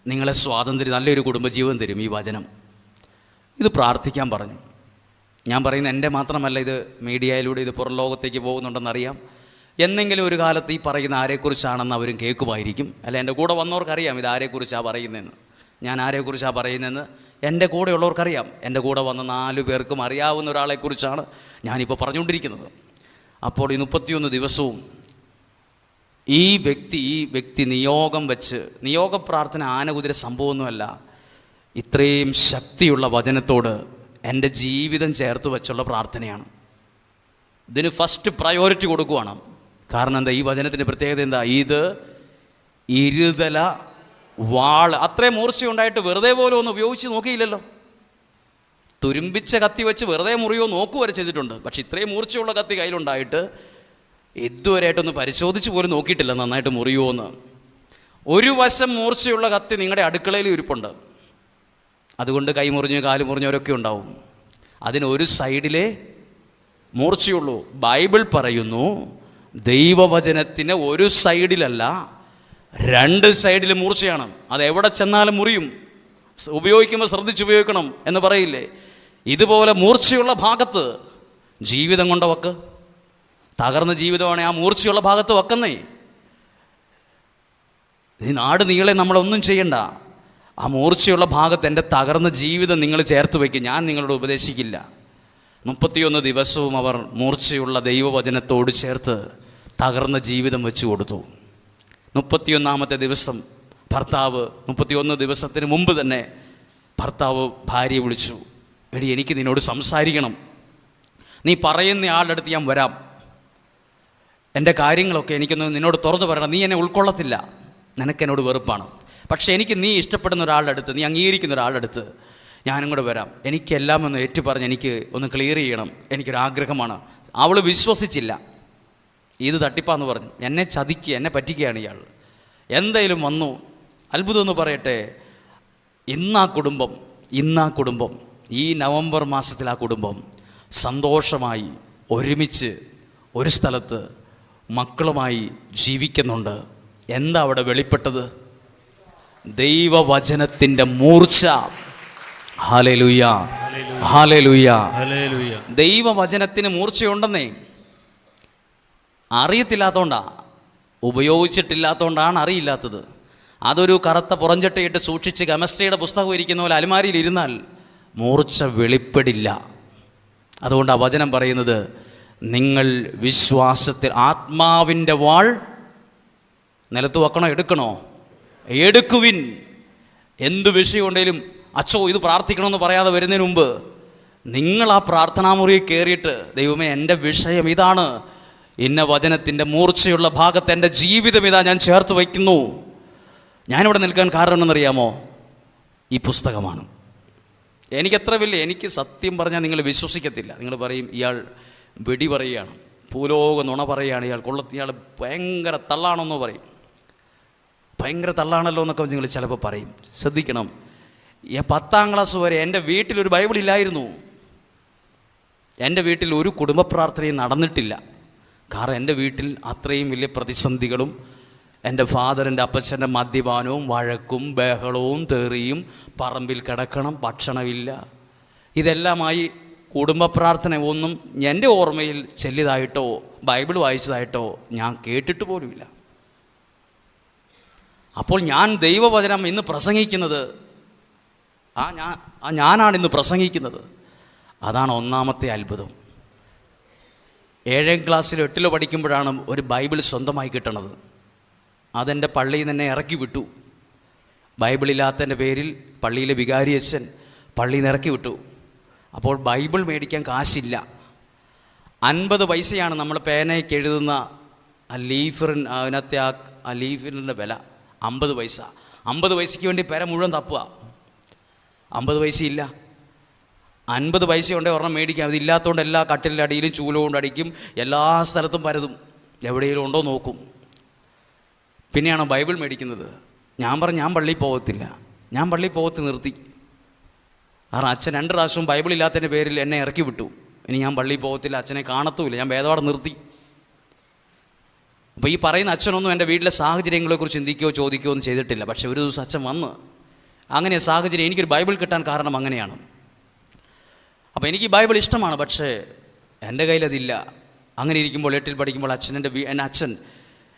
നിങ്ങളെ സ്വാതന്ത്ര്യം, നല്ലൊരു കുടുംബജീവിതം തരും ഈ വചനം. ഇത് പ്രാർത്ഥിക്കാൻ പറഞ്ഞു. ഞാൻ പറയുന്നത് എൻ്റെ മാത്രമല്ല, ഇത് മീഡിയയിലൂടെ ഇത് പുറം ലോകത്തേക്ക് പോകുന്നുണ്ടെന്നറിയാം. എന്നെങ്കിലും ഒരു കാലത്ത് ഈ പറയുന്ന ആരെക്കുറിച്ചാണെന്ന് അവരും കേൾക്കുമായിരിക്കും. അല്ല, എൻ്റെ കൂടെ വന്നവർക്കറിയാം ഇത് ആരെക്കുറിച്ചാണ് പറയുന്നതെന്ന്. ഞാൻ ആരെക്കുറിച്ചാണ് പറയുന്നതെന്ന് എൻ്റെ കൂടെയുള്ളവർക്കറിയാം. എൻ്റെ കൂടെ വന്ന 4 പേർക്കും അറിയാവുന്ന ഒരാളെക്കുറിച്ചാണ് ഞാനിപ്പോൾ പറഞ്ഞുകൊണ്ടിരിക്കുന്നത്. അപ്പോൾ ഈ 31 ദിവസവും ഈ വ്യക്തി നിയോഗം വെച്ച്, നിയോഗ പ്രാർത്ഥന ആനകുതിര സംഭവമൊന്നുമല്ല, ഇത്രയും ശക്തിയുള്ള വചനത്തോട് എൻ്റെ ജീവിതം ചേർത്ത് വെച്ചുള്ള പ്രാർത്ഥനയാണ്. ഇതിന് ഫസ്റ്റ് പ്രയോറിറ്റി കൊടുക്കുവാണ്. കാരണം എന്താ? ഈ വചനത്തിൻ്റെ പ്രത്യേകത എന്താ? ഇത് ഇരുതല വാൾ. അത്രയും മൂർച്ചയുണ്ടായിട്ട് വെറുതെ പോലും ഒന്ന് ഉപയോഗിച്ച് നോക്കിയില്ലല്ലോ. തുരുമ്പിച്ച കത്തി വെച്ച് വെറുതെ മുറിയോ നോക്കുവരെ ചെയ്തിട്ടുണ്ട്. പക്ഷെ ഇത്രയും മൂർച്ചയുള്ള കത്തി കയ്യിലുണ്ടായിട്ട് ഇതുവരെയായിട്ടൊന്ന് പരിശോധിച്ച് പോലും നോക്കിയിട്ടില്ല നന്നായിട്ട് മുറിയോ എന്ന്. ഒരു വശം മൂർച്ചയുള്ള കത്തി നിങ്ങളുടെ അടുക്കളയിൽ ഇരിപ്പുണ്ട്. അതുകൊണ്ട് കൈ മുറിഞ്ഞ് കാല് മുറിഞ്ഞവരൊക്കെ ഉണ്ടാവും. അതിനൊരു സൈഡിലേ മൂർച്ചയുള്ളൂ. ബൈബിൾ പറയുന്നു, ദൈവവചനത്തിന് ഒരു സൈഡിലല്ല 2 സൈഡിൽ മൂർച്ചയാണ്. അത് എവിടെ ചെന്നാലും മുറിയും. ഉപയോഗിക്കുമ്പോൾ ശ്രദ്ധിച്ച് ഉപയോഗിക്കണം എന്ന് പറയില്ലേ? ഇതുപോലെ മൂർച്ചയുള്ള ഭാഗത്ത് ജീവിതം കൊണ്ട് വെക്ക്. തകർന്ന ജീവിതമാണ് ആ മൂർച്ചയുള്ള ഭാഗത്ത് വെക്കുന്നേ. ഈ നാട് നീളെ നമ്മളൊന്നും ചെയ്യണ്ട. ആ മൂർച്ചയുള്ള ഭാഗത്ത് എൻ്റെ തകർന്ന ജീവിതം നിങ്ങൾ ചേർത്ത് വയ്ക്കും. ഞാൻ നിങ്ങളോട് ഉപദേശിക്കില്ല. 31 ദിവസവും അവർ മൂർച്ചയുള്ള ദൈവവചനത്തോട് ചേർത്ത് തകർന്ന ജീവിതം വെച്ചു കൊടുത്തു. 31ാമത്തെ ദിവസം ഭർത്താവ്, 31 ദിവസത്തിന് മുമ്പ് തന്നെ ഭർത്താവ് ഭാര്യയെ വിളിച്ചു. എടി, എനിക്ക് നിന്നോട് സംസാരിക്കണം. നീ പറയുന്ന ആളുടെ അടുത്ത് ഞാൻ വരാം. എൻ്റെ കാര്യങ്ങളൊക്കെ എനിക്കൊന്ന് നിന്നോട് തുറന്നു പറയണം. നീ എന്നെ ഉൾക്കൊള്ളത്തില്ല, നിനക്കെന്നോട് വെറുപ്പാണ്. പക്ഷേ എനിക്ക് നീ ഇഷ്ടപ്പെടുന്ന ഒരാളുടെ അടുത്ത്, നീ അംഗീകരിക്കുന്ന ഒരാളുടെ അടുത്ത് ഞാനും കൂടെ വരാം. എനിക്കെല്ലാം ഒന്ന് ഏറ്റുപറഞ്ഞ് എനിക്ക് ഒന്ന് ക്ലിയർ ചെയ്യണം, എനിക്കൊരാഗ്രഹമാണ്. അവൾ വിശ്വസിച്ചില്ല. ഇത് തട്ടിപ്പാന്ന് പറഞ്ഞു. എന്നെ ചതിക്കുക, എന്നെ പറ്റിക്കുകയാണ് ഇയാൾ. എന്തായാലും വന്നു. അത്ഭുതമെന്ന് പറയട്ടെ, ഇന്നാ കുടുംബം ഈ നവംബർ മാസത്തിൽ ആ കുടുംബം സന്തോഷമായി ഒരുമിച്ച് ഒരു സ്ഥലത്ത് മക്കളുമായി ജീവിക്കുന്നുണ്ട്. എന്താ അവിടെ വെളിപ്പെട്ടത്? ദൈവവചനത്തിൻ്റെ മൂർച്ച. Hallelujah, hallelujah. ദൈവവചനത്തിന് മൂർച്ചയുണ്ടെന്നേ. അറിയത്തില്ലാത്തതുകൊണ്ടാണ്, ഉപയോഗിച്ചിട്ടില്ലാത്തതുകൊണ്ടാണ് അറിയില്ലാത്തത്. അതൊരു കറുത്ത പുറഞ്ചട്ടയിട്ട് സൂക്ഷിച്ച് കെമിസ്ട്രിയുടെ പുസ്തകം ഇരിക്കുന്ന പോലെ അലമാരിയിൽ ഇരുന്നാൽ മൂർച്ച വെളിപ്പെടില്ല. അതുകൊണ്ട് ആ വചനം പറയുന്നത്, നിങ്ങൾ വിശ്വാസത്തിൽ ആത്മാവിൻ്റെ വാൾ നിലത്ത് വെക്കണോ എടുക്കണോ? എടുക്കുവിൻ. എന്ത് വിഷയം ഉണ്ടെങ്കിലും അച്ചോ ഇത് പ്രാർത്ഥിക്കണമെന്ന് പറയാതെ വരുന്നതിന് മുമ്പ് നിങ്ങൾ ആ പ്രാർത്ഥനാമുറിയിൽ കയറിയിട്ട്, ദൈവമേ എൻ്റെ വിഷയം ഇതാണ്, ഇന്ന വചനത്തിൻ്റെ മൂർച്ചയുള്ള ഭാഗത്ത് എൻ്റെ ജീവിതം ഇതാ ഞാൻ ചേർത്ത് വയ്ക്കുന്നു. ഞാനിവിടെ നിൽക്കാൻ കാരണം എന്നറിയാമോ? ഈ പുസ്തകമാണ്. എനിക്ക് സത്യം പറഞ്ഞാൽ നിങ്ങൾ വിശ്വസിക്കത്തില്ല. നിങ്ങൾ പറയും ഇയാൾ വെടി പറയുകയാണ്, ഭൂലോക നുണ പറയുകയാണ്, ഇയാൾ ഭയങ്കര തള്ളാണെന്നോ പറയും. ഭയങ്കര തള്ളാണല്ലോ എന്നൊക്കെ നിങ്ങൾ ചിലപ്പോൾ പറയും. ശ്രദ്ധിക്കണം, 10ാം ക്ലാസ് വരെ എൻ്റെ വീട്ടിലൊരു ബൈബിൾ ഇല്ലായിരുന്നു. എൻ്റെ വീട്ടിൽ ഒരു കുടുംബ പ്രാർത്ഥനയും നടന്നിട്ടില്ല. കാരണം എൻ്റെ വീട്ടിൽ അത്രയും വലിയ പ്രതിസന്ധികളും, എൻ്റെ ഫാദറിൻ്റെ അപ്പച്ചൻ്റെ മദ്യപാനവും വഴക്കും ബഹളവും തെറിയും, പറമ്പിൽ കിടക്കണം, ഭക്ഷണമില്ല, ഇതെല്ലാമായി കുടുംബ പ്രാർത്ഥന ഒന്നും എൻ്റെ ഓർമ്മയിൽ ചെല്ലിയതായിട്ടോ ബൈബിൾ വായിച്ചതായിട്ടോ ഞാൻ കേട്ടിട്ട് പോലുമില്ല. അപ്പോൾ ഞാൻ ദൈവവചനം ഇന്ന് പ്രസംഗിക്കുന്നത്, ഞാനാണ് ഇന്ന് പ്രസംഗിക്കുന്നത്. അതാണ് ഒന്നാമത്തെ അത്ഭുതം. 7ാം ക്ലാസ്സിലോ 8ലോ പഠിക്കുമ്പോഴാണ് ഒരു ബൈബിൾ സ്വന്തമായി കിട്ടണത്. അതെൻ്റെ പള്ളിയിൽ നിന്ന് ഇറക്കി വിട്ടു. ബൈബിളില്ലാത്തതിൻ്റെ പേരിൽ പള്ളിയിലെ വികാരിയച്ഛൻ പള്ളിയിൽ നിന്ന് ഇറക്കി വിട്ടു. അപ്പോൾ ബൈബിൾ മേടിക്കാൻ കാശില്ല. 50 പൈസയാണ് നമ്മൾ പേനയ്ക്ക് എഴുതുന്ന അതിനകത്തെ ആ ലീഫിൻ്റെ വില. 50 പൈസ. 50 പൈസയ്ക്ക് വേണ്ടി പേന മുഴുവൻ തപ്പുക. 50 പൈസയില്ല. 50 പൈസ ഉണ്ടെങ്കിൽ ഒരെണ്ണം മേടിക്കാം. അതില്ലാത്തതുകൊണ്ട് എല്ലാ കട്ടിലിൻ്റെ അടിയിലും ചൂലുകൊണ്ട് അടിക്കും, എല്ലാ സ്ഥലത്തും പരതും, എവിടെയെങ്കിലും ഉണ്ടോ നോക്കും. പിന്നെയാണ് ബൈബിൾ മേടിക്കുന്നത്. ഞാൻ പള്ളിയിൽ പോകത്തില്ല. ഞാൻ പള്ളിയിൽ പോകത്ത് നിർത്തി. കാരണം അച്ഛൻ 2 പ്രാവശ്യവും ബൈബിളില്ലാത്തതിൻ്റെ പേരിൽ എന്നെ ഇറക്കി വിട്ടു. ഇനി ഞാൻ പള്ളിയിൽ പോകത്തില്ല, അച്ഛനെ കാണത്തുമില്ല. ഞാൻ വേദപാഠം നിർത്തി. അപ്പോൾ ഈ പറയുന്ന അച്ഛനൊന്നും എൻ്റെ വീട്ടിലെ സാഹചര്യങ്ങളെക്കുറിച്ച് ചിന്തിക്കുകയോ ചോദിക്കുകയോ ഒന്നും ചെയ്തിട്ടില്ല. പക്ഷേ ഒരു ദിവസം അച്ഛൻ വന്ന്, അങ്ങനെ സാഹചര്യം, എനിക്കൊരു ബൈബിൾ കിട്ടാൻ കാരണം അങ്ങനെയാണ്. അപ്പോൾ എനിക്ക് ബൈബിൾ ഇഷ്ടമാണ്, പക്ഷേ എൻ്റെ കയ്യിലതില്ല. അങ്ങനെ ഇരിക്കുമ്പോൾ 8ൽ പഠിക്കുമ്പോൾ അച്ഛൻ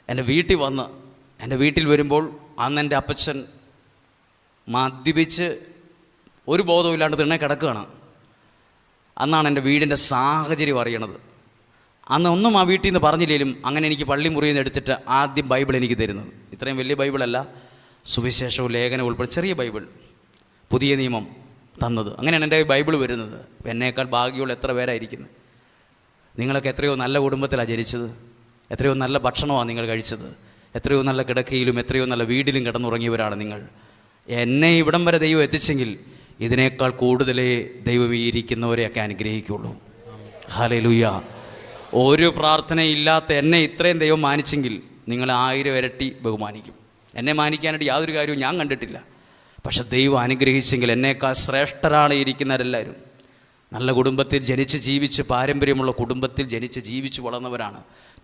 എൻ്റെ വീട്ടിൽ വന്ന്, എൻ്റെ വീട്ടിൽ വരുമ്പോൾ അന്ന് എൻ്റെ അപ്പച്ചൻ മദ്യപിച്ച് ഒരു ബോധമില്ലാണ്ട് തിണ്ണെ കിടക്കുകയാണ്. അന്നാണ് എൻ്റെ വീടിൻ്റെ സാഹചര്യം അറിയണത്. അന്ന് ഒന്നും ആ വീട്ടിൽ നിന്ന് പറഞ്ഞില്ലെങ്കിലും അങ്ങനെ എനിക്ക് പള്ളി മുറിയിൽ നിന്ന് എടുത്തിട്ട് ആദ്യം ബൈബിൾ എനിക്ക് തരുന്നത്. ഇത്രയും വലിയ ബൈബിളല്ല, സുവിശേഷവും ലേഖനവും ഉൾപ്പെടെ ചെറിയ ബൈബിൾ, പുതിയ നിയമം തന്നത്. അങ്ങനെയാണ് എൻ്റെ ബൈബിൾ വരുന്നത്. എന്നേക്കാൾ ഭാഗ്യമുള്ള എത്ര പേരായിരിക്കുന്നത്. നിങ്ങളൊക്കെ എത്രയോ നല്ല കുടുംബത്തിലാണ് ജനിച്ചത്, എത്രയോ നല്ല ഭക്ഷണമാണ് നിങ്ങൾ കഴിച്ചത്, എത്രയോ നല്ല കിടക്കയിലും എത്രയോ നല്ല വീട്ടിലും കിടന്നുറങ്ങിയവരാണ് നിങ്ങൾ. എന്നെ ഇവിടം വരെ ദൈവം എത്തിച്ചെങ്കിൽ ഇതിനേക്കാൾ കൂടുതലേ ദൈവം ഇരിക്കുന്നവരെയൊക്കെ അനുഗ്രഹിക്കുള്ളൂ. ഹല്ലേലൂയ. ഒരു പ്രാർത്ഥനയില്ലാത്ത എന്നെ ഇത്രയും ദൈവം മാനിച്ചെങ്കിൽ നിങ്ങളെ 1000 ഇരട്ടി ബഹുമാനിക്കും. എന്നെ മാനിക്കാനായിട്ട് യാതൊരു കാര്യവും ഞാൻ കണ്ടിട്ടില്ല. പക്ഷെ ദൈവം അനുഗ്രഹിച്ചെങ്കിൽ എന്നേക്കാൾ ശ്രേഷ്ഠരാണ് ഇരിക്കുന്നവരെല്ലാവരും. നല്ല കുടുംബത്തിൽ ജനിച്ച് ജീവിച്ച്, പാരമ്പര്യമുള്ള കുടുംബത്തിൽ ജനിച്ച് ജീവിച്ച് വളർന്നവരാണ്.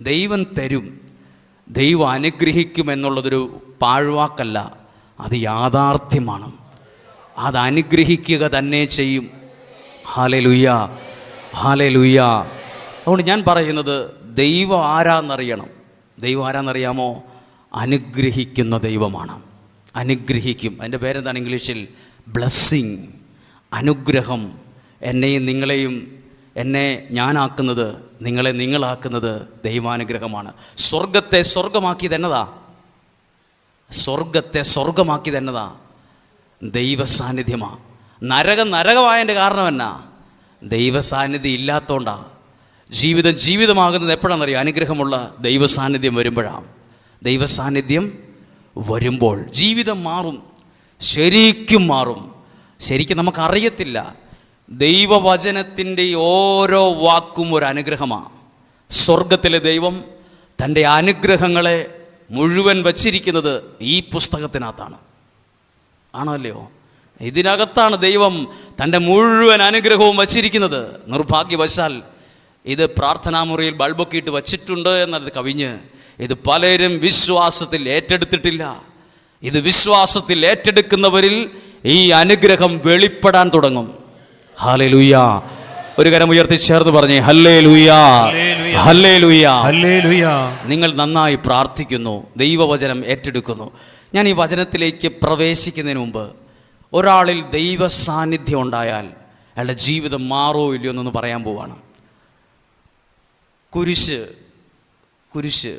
ദൈവം തരും, ദൈവം അനുഗ്രഹിക്കുമെന്നുള്ളതൊരു പാഴ്വാക്കല്ല, അത് യാഥാർത്ഥ്യമാണ്. അത് അനുഗ്രഹിക്കുക തന്നെ ചെയ്യും. Hallelujah, hallelujah. അതുകൊണ്ട് ഞാൻ പറയുന്നത്, ദൈവം ആരാന്നറിയണം. ദൈവം ആരാന്നറിയാമോ? അനുഗ്രഹിക്കുന്ന ദൈവമാണ്. അനുഗ്രഹിക്കും. അതിൻ്റെ പേരെന്താണ് ഇംഗ്ലീഷിൽ? ബ്ലെസ്സിങ്, അനുഗ്രഹം. എന്നെയും നിങ്ങളെയും, എന്നെ ഞാനാക്കുന്നത്, നിങ്ങളെ നിങ്ങളാക്കുന്നത് ദൈവാനുഗ്രഹമാണ്. സ്വർഗത്തെ സ്വർഗമാക്കിയത് എന്നതാ? സ്വർഗത്തെ സ്വർഗമാക്കിയത് എന്നതാ? ദൈവസാന്നിധ്യമാണ്. നരകം നരകമായതിൻ്റെ കാരണം എന്നാ? ദൈവസാന്നിധ്യം ഇല്ലാത്തതുകൊണ്ടാണ്. ജീവിതം ജീവിതമാകുന്നത് എപ്പോഴാണെന്നറിയാം? അനുഗ്രഹമുള്ള ദൈവസാന്നിധ്യം വരുമ്പോഴാണ്. ദൈവസാന്നിധ്യം വരുമ്പോൾ ജീവിതം മാറും, ശരിക്കും മാറും. ശരിക്കും നമുക്കറിയത്തില്ല. ദൈവവചനത്തിൻ്റെ ഓരോ വാക്കും ഒരു അനുഗ്രഹമാണ്. സ്വർഗത്തിലെ ദൈവം തൻ്റെ അനുഗ്രഹങ്ങളെ മുഴുവൻ വച്ചിരിക്കുന്നത് ഈ പുസ്തകത്തിനകത്താണ്. ആണോ അല്ലയോ? ഇതിനകത്താണ് ദൈവം തൻ്റെ മുഴുവൻ അനുഗ്രഹവും വച്ചിരിക്കുന്നത്. നിർഭാഗ്യവശാൽ ഇത് പ്രാർത്ഥനാമുറിയിൽ ബൾബൊക്കെ ഇട്ട് വച്ചിട്ടുണ്ട് എന്നത് കവിഞ്ഞ് ഇത് പലരും വിശ്വാസത്തിൽ ഏറ്റെടുത്തിട്ടില്ല. ഇത് വിശ്വാസത്തിൽ ഏറ്റെടുക്കുന്നവരിൽ ഈ അനുഗ്രഹം വെളിപ്പെടാൻ തുടങ്ങും. ഹല്ലേലൂയ. ഒരു കരം ഉയർത്തി ചേർന്ന് പറഞ്ഞേ ഹല്ലേലൂയ, ഹല്ലേലൂയ, ഹല്ലേലൂയ. നിങ്ങൾ നന്നായി പ്രാർത്ഥിക്കുന്നു, ദൈവവചനം ഏറ്റെടുക്കുന്നു. ഞാൻ ഈ വചനത്തിലേക്ക് പ്രവേശിക്കുന്നതിന് മുമ്പ് ഒരാളിൽ ദൈവ സാന്നിധ്യം ഉണ്ടായാൽ അയാളുടെ ജീവിതം മാറോ ഇല്ലയോ എന്നൊന്ന് പറയാൻ പോവാണ്. കുരിശ് കുരിശ്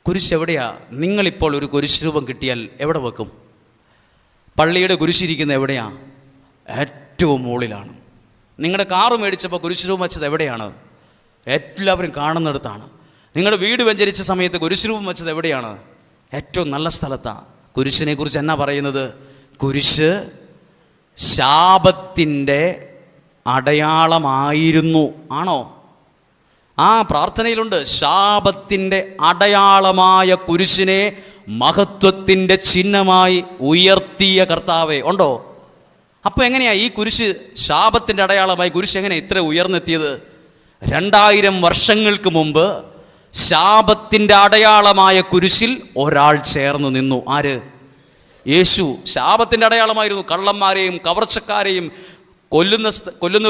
കുരിശ് എവിടെയാ? നിങ്ങളിപ്പോൾ ഒരു കുരിശ് രൂപം കിട്ടിയാൽ എവിടെ വെക്കും? പള്ളിയുടെ കുരിശിരിക്കുന്ന എവിടെയാ? ഏറ്റവും മുകളിലാണ്. നിങ്ങളുടെ കാറ് മേടിച്ചപ്പോൾ കുരിശ് രൂപം വെച്ചത് എവിടെയാണ്? എല്ലാവരും കാണുന്നിടത്താണ്. നിങ്ങളുടെ വീട് വെഞ്ചരിച്ച സമയത്ത് കുരിശ് രൂപം വെച്ചത് എവിടെയാണ്? ഏറ്റവും നല്ല സ്ഥലത്താണ്. കുരിശിനെ കുറിച്ച് എന്നാ പറയുന്നത്? കുരിശ് ശാപത്തിൻ്റെ അടയാളമായിരുന്നു. ആണോ? ആ പ്രാർത്ഥനയിലുണ്ട്, ശാപത്തിൻ്റെ അടയാളമായ കുരിശിനെ മഹത്വത്തിൻ്റെ ചിഹ്നമായി ഉയർത്തിയ കർത്താവേ. ഉണ്ടോ? അപ്പോൾ എങ്ങനെയാ ഈ കുരിശ് ശാപത്തിൻ്റെ അടയാളമായി കുരിശ് എങ്ങനെ ഇത്ര ഉയർന്നെത്തിയത്? 2000 വർഷങ്ങൾക്ക് മുമ്പ് ശാപത്തിൻ്റെ അടയാളമായ കുരിശിൽ ഒരാൾ ചേർന്ന് നിന്നു. ആര്? യേശു. ശാപത്തിൻ്റെ അടയാളമായിരുന്നു. കള്ളന്മാരെയും കവർച്ചക്കാരെയും കൊല്ലുന്ന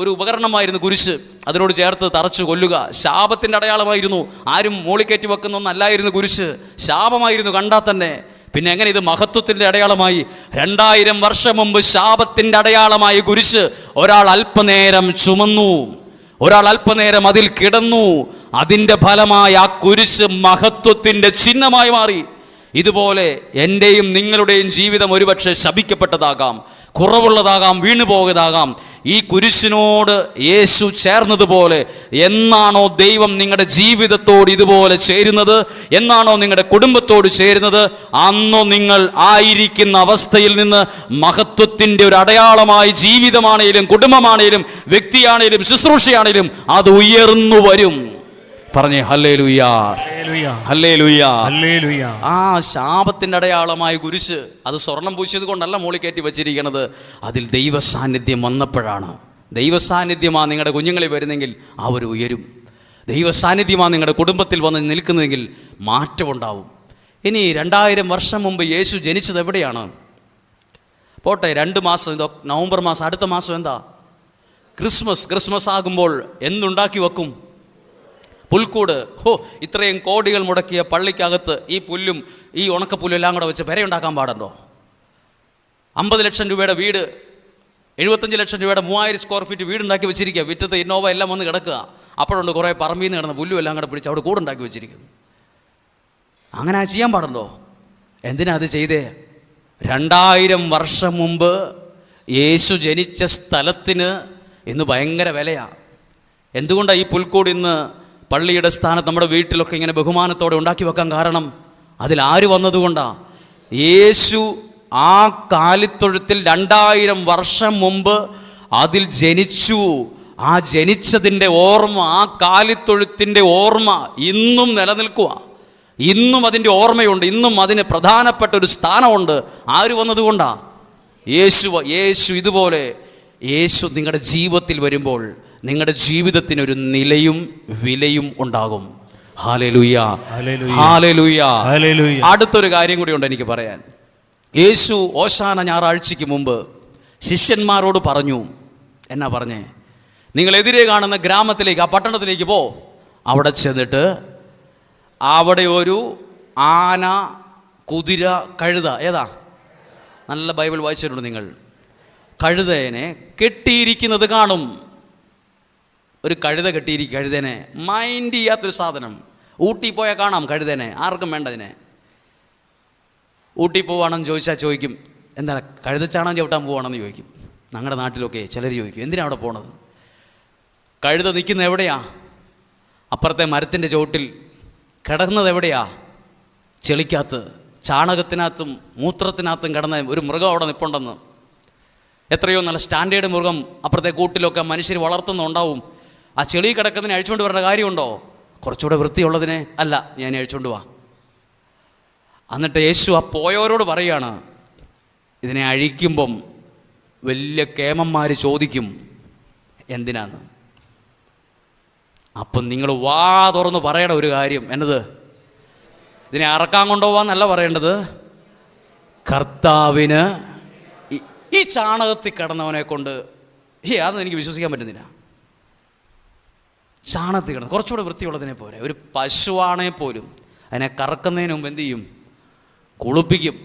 ഒരു ഉപകരണമായിരുന്നു കുരിശ്. അതിനോട് ചേർത്ത് തറച്ചു കൊല്ലുക ശാപത്തിൻ്റെ അടയാളമായിരുന്നു. ആരും മൂളിക്കയറ്റി വെക്കുന്നൊന്നല്ലായിരുന്നു കുരിശ്, ശാപമായിരുന്നു കണ്ടാൽ തന്നെ. പിന്നെ എങ്ങനെ ഇത് മഹത്വത്തിൻ്റെ അടയാളമായി? 2000 വർഷം മുമ്പ് ശാപത്തിൻ്റെ അടയാളമായ കുരിശ് ഒരാൾ അല്പനേരം ചുമന്നു, ഒരാൾ അല്പനേരം അതിൽ കിടന്നു. അതിൻ്റെ ഫലമായി ആ കുരിശ് മഹത്വത്തിൻ്റെ ചിഹ്നമായി മാറി. ഇതുപോലെ എൻ്റെയും നിങ്ങളുടെയും ജീവിതം ഒരുപക്ഷെ ശപിക്കപ്പെട്ടതാകാം, കുറവുള്ളതാകാം, വീണുപോയതാകാം. ഈ കുരിശിനോട് യേശു ചേർന്നതുപോലെ എന്നാണോ ദൈവം നിങ്ങളുടെ ജീവിതത്തോട് ഇതുപോലെ ചേരുന്നത്, എന്നാണോ നിങ്ങളുടെ കുടുംബത്തോട് ചേരുന്നത്, അന്നോ നിങ്ങൾ ആയിരിക്കുന്ന അവസ്ഥയിൽ നിന്ന് മഹത്വത്തിൻ്റെ ഒരു അടയാളമായി ജീവിതമാണേലും കുടുംബമാണേലും വ്യക്തിയാണേലും ശുശ്രൂഷയാണേലും അത് ഉയർന്നു വരും. പറഞ്ഞേ ഹല്ലേലൂയ, ഹല്ലേലൂയ, ഹല്ലേലൂയ. ആ ശാപത്തിൻ്റെ അടയാളമായ കുരിശ് അത് സ്വർണം പൂശിയത് കൊണ്ടല്ല മോളി കയറ്റി വെച്ചിരിക്കുന്നത്. അതിൽ ദൈവ സാന്നിധ്യം വന്നപ്പോഴാണ്. ദൈവ സാന്നിധ്യമാണ് നിങ്ങളുടെ കുഞ്ഞുങ്ങളിൽ വരുന്നെങ്കിൽ അവർ ഉയരും. ദൈവ സാന്നിധ്യമാണ് നിങ്ങളുടെ കുടുംബത്തിൽ വന്ന് നിൽക്കുന്നതെങ്കിൽ മാറ്റമുണ്ടാവും. ഇനി 2000 വർഷം മുമ്പ് യേശു ജനിച്ചത് എവിടെയാണ്? പോട്ടെ, 2 മാസം, ഇതോ നവംബർ മാസം, അടുത്ത മാസം എന്താ? ക്രിസ്മസ് ആകുമ്പോൾ എന്തുണ്ടാക്കി വെക്കും? പുൽക്കൂട്. ഇത്രയും കോടികൾ മുടക്കിയ പള്ളിക്കകത്ത് ഈ പുല്ലും ഈ ഉണക്കപ്പുല്ലും എല്ലാം കൂടെ വെച്ച് പെരയുണ്ടാക്കാൻ പാടുണ്ടോ? 50 ലക്ഷം രൂപയുടെ വീട്, 75 ലക്ഷം രൂപയുടെ 3000 സ്ക്വയർ ഫീറ്റ് വീടുണ്ടാക്കി വെച്ചിരിക്കുക. വിറ്റത്ത് ഇന്നോവ എല്ലാം വന്ന് കിടക്കുക. അപ്പോഴുണ്ട് കുറേ പറമ്പിൽ നിന്ന് കിടന്ന പുല്ലും എല്ലാം കൂടെ പിടിച്ച് അവിടെ കൂടുണ്ടാക്കി വെച്ചിരിക്കുന്നു. അങ്ങനെ ചെയ്യാൻ പാടുണ്ടോ? എന്തിനാ അത് ചെയ്തേ? 2000 വർഷം മുമ്പ് യേശു ജനിച്ച സ്ഥലത്തിന് ഇന്ന് ഭയങ്കര വിലയാണ്. എന്തുകൊണ്ടാണ് ഈ പുൽക്കൂട് ഇന്ന് പള്ളിയുടെ സ്ഥാനത്ത് നമ്മുടെ വീട്ടിലൊക്കെ ഇങ്ങനെ ബഹുമാനത്തോടെ ഉണ്ടാക്കി വെക്കാൻ കാരണം? അതിൽ ആര് വന്നതുകൊണ്ടാണ്? യേശു ആ കാലിത്തൊഴുത്തിൽ 2000 വർഷം മുമ്പ് അതിൽ ജനിച്ചു. ആ ജനിച്ചതിൻ്റെ ഓർമ്മ, ആ കാലിത്തൊഴുത്തിൻ്റെ ഓർമ്മ ഇന്നും നിലനിൽക്കുക. ഇന്നും അതിൻ്റെ ഓർമ്മയുണ്ട്. ഇന്നും അതിന് പ്രധാനപ്പെട്ട ഒരു സ്ഥാനമുണ്ട്. ആര് വന്നതുകൊണ്ടാണ്? യേശു. ഇതുപോലെ യേശു നിങ്ങളുടെ ജീവിതത്തിൽ വരുമ്പോൾ നിങ്ങളുടെ ജീവിതത്തിനൊരു നിലയും വിലയും ഉണ്ടാകും. Hallelujah, hallelujah, hallelujah. അടുത്തൊരു കാര്യം കൂടി ഉണ്ട് എനിക്ക് പറയാൻ. യേശു ഓശാന ഞായറാഴ്ചയ്ക്ക് മുമ്പ് ശിഷ്യന്മാരോട് പറഞ്ഞു. എന്നാ പറഞ്ഞേ? നിങ്ങളെതിരെ കാണുന്ന ഗ്രാമത്തിലേക്ക്, ആ പട്ടണത്തിലേക്ക് പോ. അവിടെ ചെന്നിട്ട് അവിടെ ഒരു ആന, കുതിര, കഴുത, ഏതാ? നല്ല ബൈബിൾ വായിച്ചിട്ടുണ്ട് നിങ്ങൾ. കഴുതേനെ കെട്ടിയിരിക്കുന്നത് കാണും. ഒരു കഴുത കെട്ടിയിരിക്കും. കഴുതേനെ മൈൻഡ് ചെയ്യാത്തൊരു സാധനം. ഊട്ടി പോയാൽ കാണാം കഴുതേനെ. ആർക്കും വേണ്ട ഇതിനെ. ഊട്ടി പോവാണെന്ന് ചോദിക്കും, എന്താ കഴുതച്ചാണാൻ ചവിട്ടാൻ പോവാണെന്ന് ചോദിക്കും. ഞങ്ങളുടെ നാട്ടിലൊക്കെ ചിലർ ചോദിക്കും, എന്തിനാണ് അവിടെ പോണത്? കഴുത നിൽക്കുന്നത് എവിടെയാ? അപ്പുറത്തെ മരത്തിൻ്റെ ചുവട്ടിൽ. കിടക്കുന്നത് എവിടെയാ? ചെളിക്കകത്ത്, ചാണകത്തിനകത്തും മൂത്രത്തിനകത്തും കിടന്ന ഒരു മൃഗം അവിടെ നിൽപ്പുണ്ടെന്ന്. എത്രയോ നല്ല സ്റ്റാൻഡേർഡ് മൃഗം അപ്പുറത്തെ കൂട്ടിലൊക്കെ മനുഷ്യർ വളർത്തുന്നുണ്ടാവും. ആ ചെളി കിടക്കുന്നതിനെ അഴിച്ചുകൊണ്ട് വരേണ്ട കാര്യമുണ്ടോ? കുറച്ചുകൂടെ വൃത്തിയുള്ളതിനെ അല്ല, ഞാൻ അഴിച്ചുകൊണ്ട് വാ. എന്നിട്ട് യേശു ആ പോയവരോട് പറയുകയാണ്, ഇതിനെ അഴിക്കുമ്പം വലിയ കേമന്മാർ ചോദിക്കും എന്തിനാന്ന്. അപ്പം നിങ്ങൾ വാ തുറന്ന് പറയണ ഒരു കാര്യം എന്നത്, ഇതിനെ അറക്കാൻ കൊണ്ടുപോവാന്നല്ല പറയേണ്ടത്, കർത്താവിന് ഈ ചാണകത്തിൽ കിടന്നവനെ കൊണ്ട് അതൊന്നും എനിക്ക് വിശ്വസിക്കാൻ പറ്റുന്നില്ല. ചാണകത്തിൽ കിടന്ന് കുറച്ചുകൂടെ വൃത്തിയുള്ളതിനെ പോലെ. ഒരു പശുവാണെ പോലും അതിനെ കറക്കുന്നതിന് മുമ്പ് എന്ത് ചെയ്യും? കുളിപ്പിക്കും,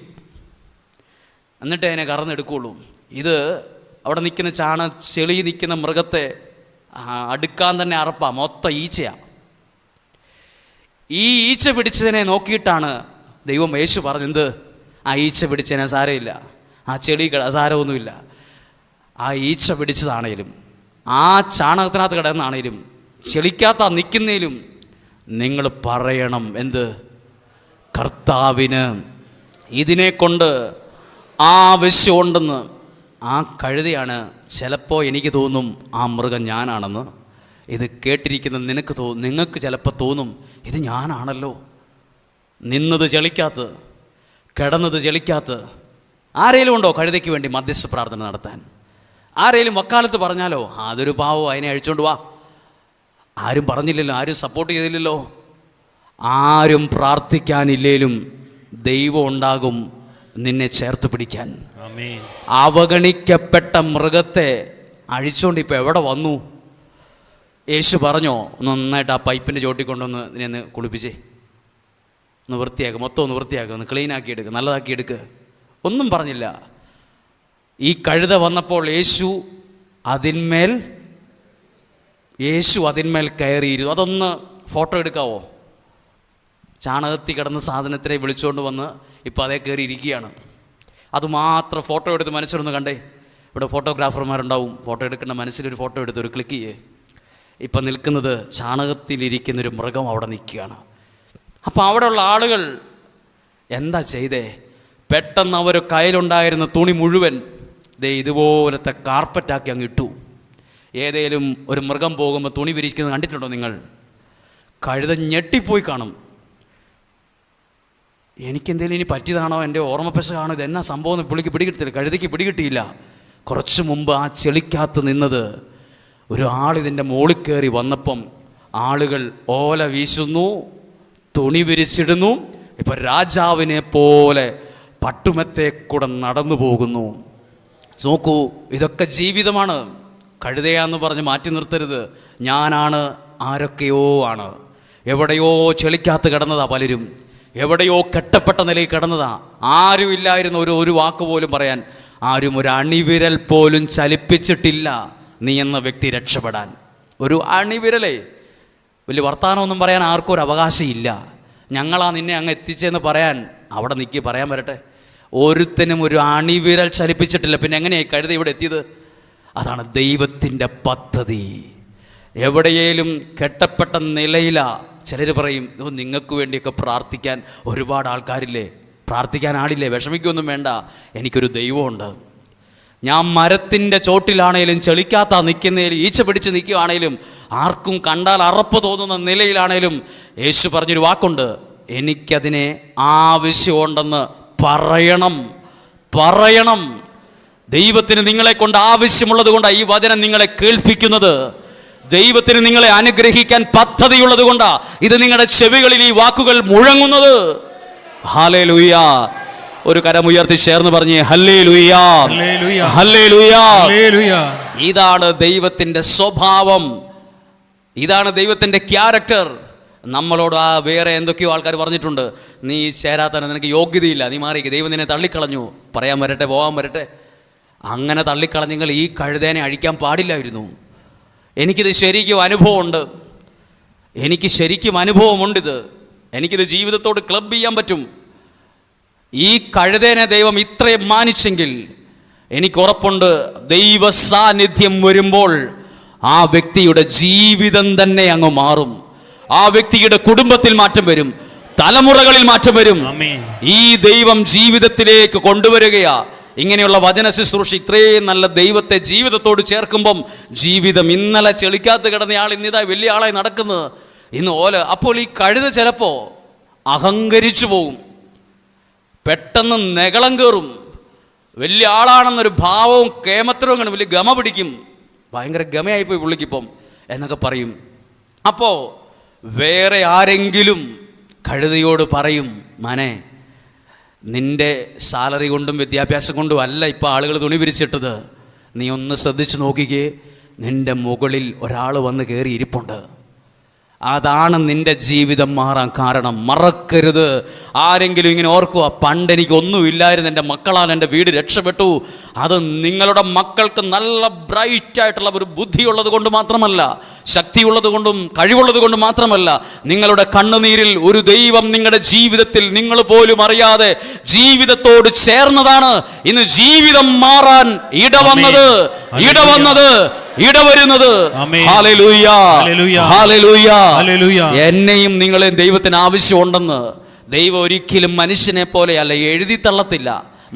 എന്നിട്ട് അതിനെ കറന്നെടുക്കുകയുള്ളൂ. ഇത് അവിടെ നിൽക്കുന്ന ചെളി നിൽക്കുന്ന മൃഗത്തെ അടുക്കാൻ തന്നെ അറപ്പാ, മൊത്തം ഈച്ചയാണ്. ഈ ഈച്ച പിടിച്ചതിനെ നോക്കിയിട്ടാണ് ദൈവം യേശു പറഞ്ഞത്, ആ ഈച്ച പിടിച്ചതിനെ സാരമില്ല, ആ ചെളി സാരമൊന്നുമില്ല. ആ ഈച്ച പിടിച്ചതാണേലും ആ ചാണകത്തിനകത്ത് കിടന്നാണേലും ചെളിക്കാത്ത നിൽക്കുന്നതിലും നിങ്ങൾ പറയണം എന്ത്? കർത്താവിന് ഇതിനെക്കൊണ്ട് ആവശ്യമുണ്ടെന്ന്. ആ കഴുതയാണ്. ചിലപ്പോൾ എനിക്ക് തോന്നും ആ മൃഗം ഞാനാണെന്ന്. ഇത് കേട്ടിരിക്കുന്ന നിങ്ങൾക്ക് ചിലപ്പോൾ തോന്നും ഇത് ഞാനാണല്ലോ. നിന്നത് ചെളിക്കാത്ത്, കിടന്നത് ചെളിക്കാത്ത്. ആരെങ്കിലും ഉണ്ടോ കഴുതയ്ക്ക് വേണ്ടി മധ്യസ്ഥ പ്രാർത്ഥന നടത്താൻ? ആരെങ്കിലും വക്കാലത്ത് പറഞ്ഞാലോ അതൊരു പാവോ, അതിനെ അഴിച്ചുകൊണ്ട് വാ? ആരും പറഞ്ഞില്ലല്ലോ, ആരും സപ്പോർട്ട് ചെയ്തില്ലല്ലോ. ആരും പ്രാർത്ഥിക്കാനില്ലേലും ദൈവം ഉണ്ടാകും നിന്നെ ചേർത്ത് പിടിക്കാൻ. അവഗണിക്കപ്പെട്ട മൃഗത്തെ അഴിച്ചുകൊണ്ട് ഇപ്പോൾ എവിടെ വന്നു? യേശു പറഞ്ഞോ നന്നായിട്ട് ആ പൈപ്പിൻ്റെ ചോട്ടിൽ കൊണ്ടുവന്ന് ഇതിനെ കുളിപ്പിച്ചേ, ഒന്ന് വൃത്തിയാക്കുക, മൊത്തം ഒന്ന് വൃത്തിയാക്കുക, ഒന്ന് ക്ലീനാക്കി എടുക്കുക, നല്ലതാക്കി എടുക്കുക. ഒന്നും പറഞ്ഞില്ല. ഈ കഴുത വന്നപ്പോൾ യേശു അതിന്മേൽ കയറിയിരുന്നു. അതൊന്ന് ഫോട്ടോ എടുക്കാവോ? ചാണകത്തിൽ കിടന്ന സാധനത്തിനെ വിളിച്ചുകൊണ്ട് വന്ന് ഇപ്പോൾ അതേ കയറി ഇരിക്കുകയാണ്. അതുമാത്രം ഫോട്ടോ എടുത്ത് മനസ്സിലൊന്ന് കണ്ടേ. ഇവിടെ ഫോട്ടോഗ്രാഫർമാരുണ്ടാവും, ഫോട്ടോ എടുക്കേണ്ട മനസ്സിലൊരു ഫോട്ടോ എടുത്ത് ഒരു ക്ലിക്ക് ചെയ്യേ. ഇപ്പം നിൽക്കുന്നത് ചാണകത്തിലിരിക്കുന്നൊരു മൃഗം അവിടെ നിൽക്കുകയാണ്. അപ്പോൾ അവിടെയുള്ള ആളുകൾ എന്താ ചെയ്തേ? പെട്ടെന്ന് അവർ കയ്യിലുണ്ടായിരുന്ന തുണി മുഴുവൻ ഇതുപോലത്തെ കാർപ്പറ്റാക്കി അങ്ങ് ഇട്ടു. ഏതേലും ഒരു മൃഗം പോകുമ്പോൾ തുണി വിരിക്കുന്നത് കണ്ടിട്ടുണ്ടോ നിങ്ങൾ? കഴുത ഞെട്ടിപ്പോയി കാണും. എനിക്കെന്തേലും ഇനി പറ്റിയതാണോ, എൻ്റെ ഓർമ്മപ്പശകാണോ, ഇതെന്നാ സംഭവം എന്ന് പുള്ളിക്ക് പിടികിട്ടില്ല, കഴുതയ്ക്ക് പിടികിട്ടിയില്ല. കുറച്ച് മുമ്പ് ആ ചെളിക്കകത്ത് നിന്നത് ഒരാളിതിൻ്റെ മുകളിൽ കയറി വന്നപ്പം ആളുകൾ ഓല വീശുന്നു, തുണി വിരിച്ചിടുന്നു. ഇപ്പം രാജാവിനെ പോലെ പട്ടുമത്തെ കൂടെ നടന്നു പോകുന്നു. നോക്കൂ, ഇതൊക്കെ ജീവിതമാണ്. കഴുതയാന്ന് പറഞ്ഞ് മാറ്റി നിർത്തരുത്. ഞാനാണ്, ആരൊക്കെയോ ആണ്. എവിടെയോ ചെളിക്കകത്ത് കിടന്നതാ പലരും, എവിടെയോ കെട്ടപ്പെട്ട നിലയിൽ കിടന്നതാ. ആരും ഇല്ലായിരുന്നു ഒരു വാക്ക് പോലും പറയാൻ. ആരും ഒരു അണിവിരൽ പോലും ചലിപ്പിച്ചിട്ടില്ല നീ എന്ന വ്യക്തി രക്ഷപ്പെടാൻ. ഒരു അണിവിരലേ, വലിയ വർത്തമാനമൊന്നും പറയാൻ ആർക്കും ഒരു അവകാശമില്ല. ഞങ്ങളാ നിന്നെ അങ്ങ് എത്തിച്ചെന്ന് പറയാൻ അവിടെ നിൽക്കി പറയാൻ വരട്ടെ. ഒരുത്തനും ഒരു അണിവിരൽ ചലിപ്പിച്ചിട്ടില്ല. പിന്നെ എങ്ങനെയായി കഴുത ഇവിടെ എത്തിയത്? അതാണ് ദൈവത്തിൻ്റെ പദ്ധതി. എവിടെയേലും കെട്ടപ്പെട്ട നിലയിലാ. ചിലർ പറയും നിങ്ങൾക്ക് വേണ്ടിയൊക്കെ പ്രാർത്ഥിക്കാൻ ഒരുപാട് ആൾക്കാരില്ലേ, പ്രാർത്ഥിക്കാൻ ആളില്ലേ, വിഷമിക്കൊന്നും വേണ്ട, എനിക്കൊരു ദൈവമുണ്ട്. ഞാൻ മരത്തിൻ്റെ ചോട്ടിലാണേലും ചെളിക്കാത്ത നിൽക്കുന്നതിൽ ഈച്ച പിടിച്ച് നിൽക്കുകയാണേലും ആർക്കും കണ്ടാൽ അറപ്പ് തോന്നുന്ന നിലയിലാണേലും യേശു പറഞ്ഞൊരു വാക്കുണ്ട്, എനിക്കതിനെ ആവശ്യമുണ്ടെന്ന് പറയണം. ദൈവത്തിന് നിങ്ങളെ കൊണ്ട് ആവശ്യമുള്ളത് കൊണ്ടാണ് ഈ വചനം നിങ്ങളെ കേൾപ്പിക്കുന്നത്. ദൈവത്തിന് നിങ്ങളെ അനുഗ്രഹിക്കാൻ പദ്ധതിയുള്ളത് കൊണ്ടാ ഇത് നിങ്ങളുടെ ചെവികളിൽ ഈ വാക്കുകൾ മുഴങ്ങുന്നത്. ഹല്ലേലൂയ. ഒരു കരമുയർത്തി ചേർന്ന് പറഞ്ഞേ ഹല്ലേലൂയ, ഹല്ലേലൂയ. ഇതാണ് ദൈവത്തിൻ്റെ സ്വഭാവം, ഇതാണ് ദൈവത്തിൻ്റെ ക്യാരക്ടർ. നമ്മളോട് വേറെ എന്തൊക്കെയോ ആൾക്കാർ പറഞ്ഞിട്ടുണ്ട്, നീ ചേരാത്തന്നെ, നിനക്ക് യോഗ്യതയില്ല, നീ മാറിക്ക്, ദൈവം നിന്നെ തള്ളിക്കളഞ്ഞു. പറയാൻ വരട്ടെ, പോകാൻ വരട്ടെ. അങ്ങനെ തള്ളിക്കളഞ്ഞെങ്കിൽ ഈ കഴുതേനെ അഴിക്കാൻ പാടില്ലായിരുന്നു. എനിക്കിത് ശരിക്കും അനുഭവമുണ്ട്, അനുഭവമുണ്ടിത്. എനിക്കിത് ജീവിതത്തോട് ക്ലബ് ചെയ്യാൻ പറ്റും. ഈ കഴുതേനെ ദൈവം ഇത്രയും മാനിച്ചെങ്കിൽ എനിക്കുറപ്പുണ്ട്, ദൈവ സാന്നിധ്യം വരുമ്പോൾ ആ വ്യക്തിയുടെ ജീവിതം തന്നെ അങ്ങ് മാറും. ആ വ്യക്തിയുടെ കുടുംബത്തിൽ മാറ്റം വരും, തലമുറകളിൽ മാറ്റം വരും. ഈ ദൈവം ജീവിതത്തിലേക്ക് കൊണ്ടുവരികയാ. ഇങ്ങനെയുള്ള വചന ശുശ്രൂഷ ഇത്രയും നല്ല ദൈവത്തെ ജീവിതത്തോട് ചേർക്കുമ്പം ജീവിതം, ഇന്നലെ ചെളിക്കാത്ത കിടന്നയാൾ ഇന്നിതാ വലിയ ആളായി നടക്കുന്നത്, ഇന്ന് ഓല. അപ്പോൾ ഈ കഴുത ചിലപ്പോൾ അഹങ്കരിച്ചു പോകും, പെട്ടെന്ന് നെകളം കയറും, വലിയ ആളാണെന്നൊരു ഭാവവും കേമത്തരവും കാണും, വലിയ ഗമ പിടിക്കും, ഭയങ്കര ഗമയായിപ്പോയി പുള്ളിക്കിപ്പം എന്നൊക്കെ പറയും. അപ്പോൾ വേറെ ആരെങ്കിലും കഴുതയോട് പറയും, മനെ നിൻ്റെ സാലറി കൊണ്ടും വിദ്യാഭ്യാസം കൊണ്ടും അല്ല ഇപ്പോൾ ആളുകൾ തുണി വിരിച്ചിട്ടത്, നീ ഒന്ന് ശ്രദ്ധിച്ച് നോക്കിക്കേ, നിൻ്റെ മുകളിൽ ഒരാൾ വന്ന് കയറി ഇരിപ്പുണ്ട്. അതാണ് നിന്റെ ജീവിതം മാറാൻ കാരണം. മറക്കരുത്. ആരെങ്കിലും ഇങ്ങനെ ഓർക്കുക, പണ്ട് എനിക്ക് ഒന്നുമില്ലായിരുന്നു, എൻ്റെ മക്കളാൽ എൻ്റെ വീട് രക്ഷപ്പെട്ടു. അത് നിങ്ങളുടെ മക്കൾക്ക് നല്ല ബ്രൈറ്റായിട്ടുള്ള ഒരു ബുദ്ധിയുള്ളത് കൊണ്ട് മാത്രമല്ല, ശക്തിയുള്ളത് കൊണ്ടും കഴിവുള്ളത് കൊണ്ട് മാത്രമല്ല, നിങ്ങളുടെ കണ്ണുനീരിൽ ഒരു ദൈവം നിങ്ങളുടെ ജീവിതത്തിൽ നിങ്ങൾ പോലും അറിയാതെ ജീവിതത്തോട് ചേർന്നതാണ് ഇന്ന് ജീവിതം മാറാൻ ഇടവന്നത്, ഇടവരുന്നത്. Hallelujah, hallelujah, hallelujah. എന്നെയും നിങ്ങളെയും ദൈവത്തിന് ആവശ്യമുണ്ടെന്ന്. ദൈവം ഒരിക്കലും മനുഷ്യനെ പോലെയല്ല, എഴുതി തള്ളത്തില്ല.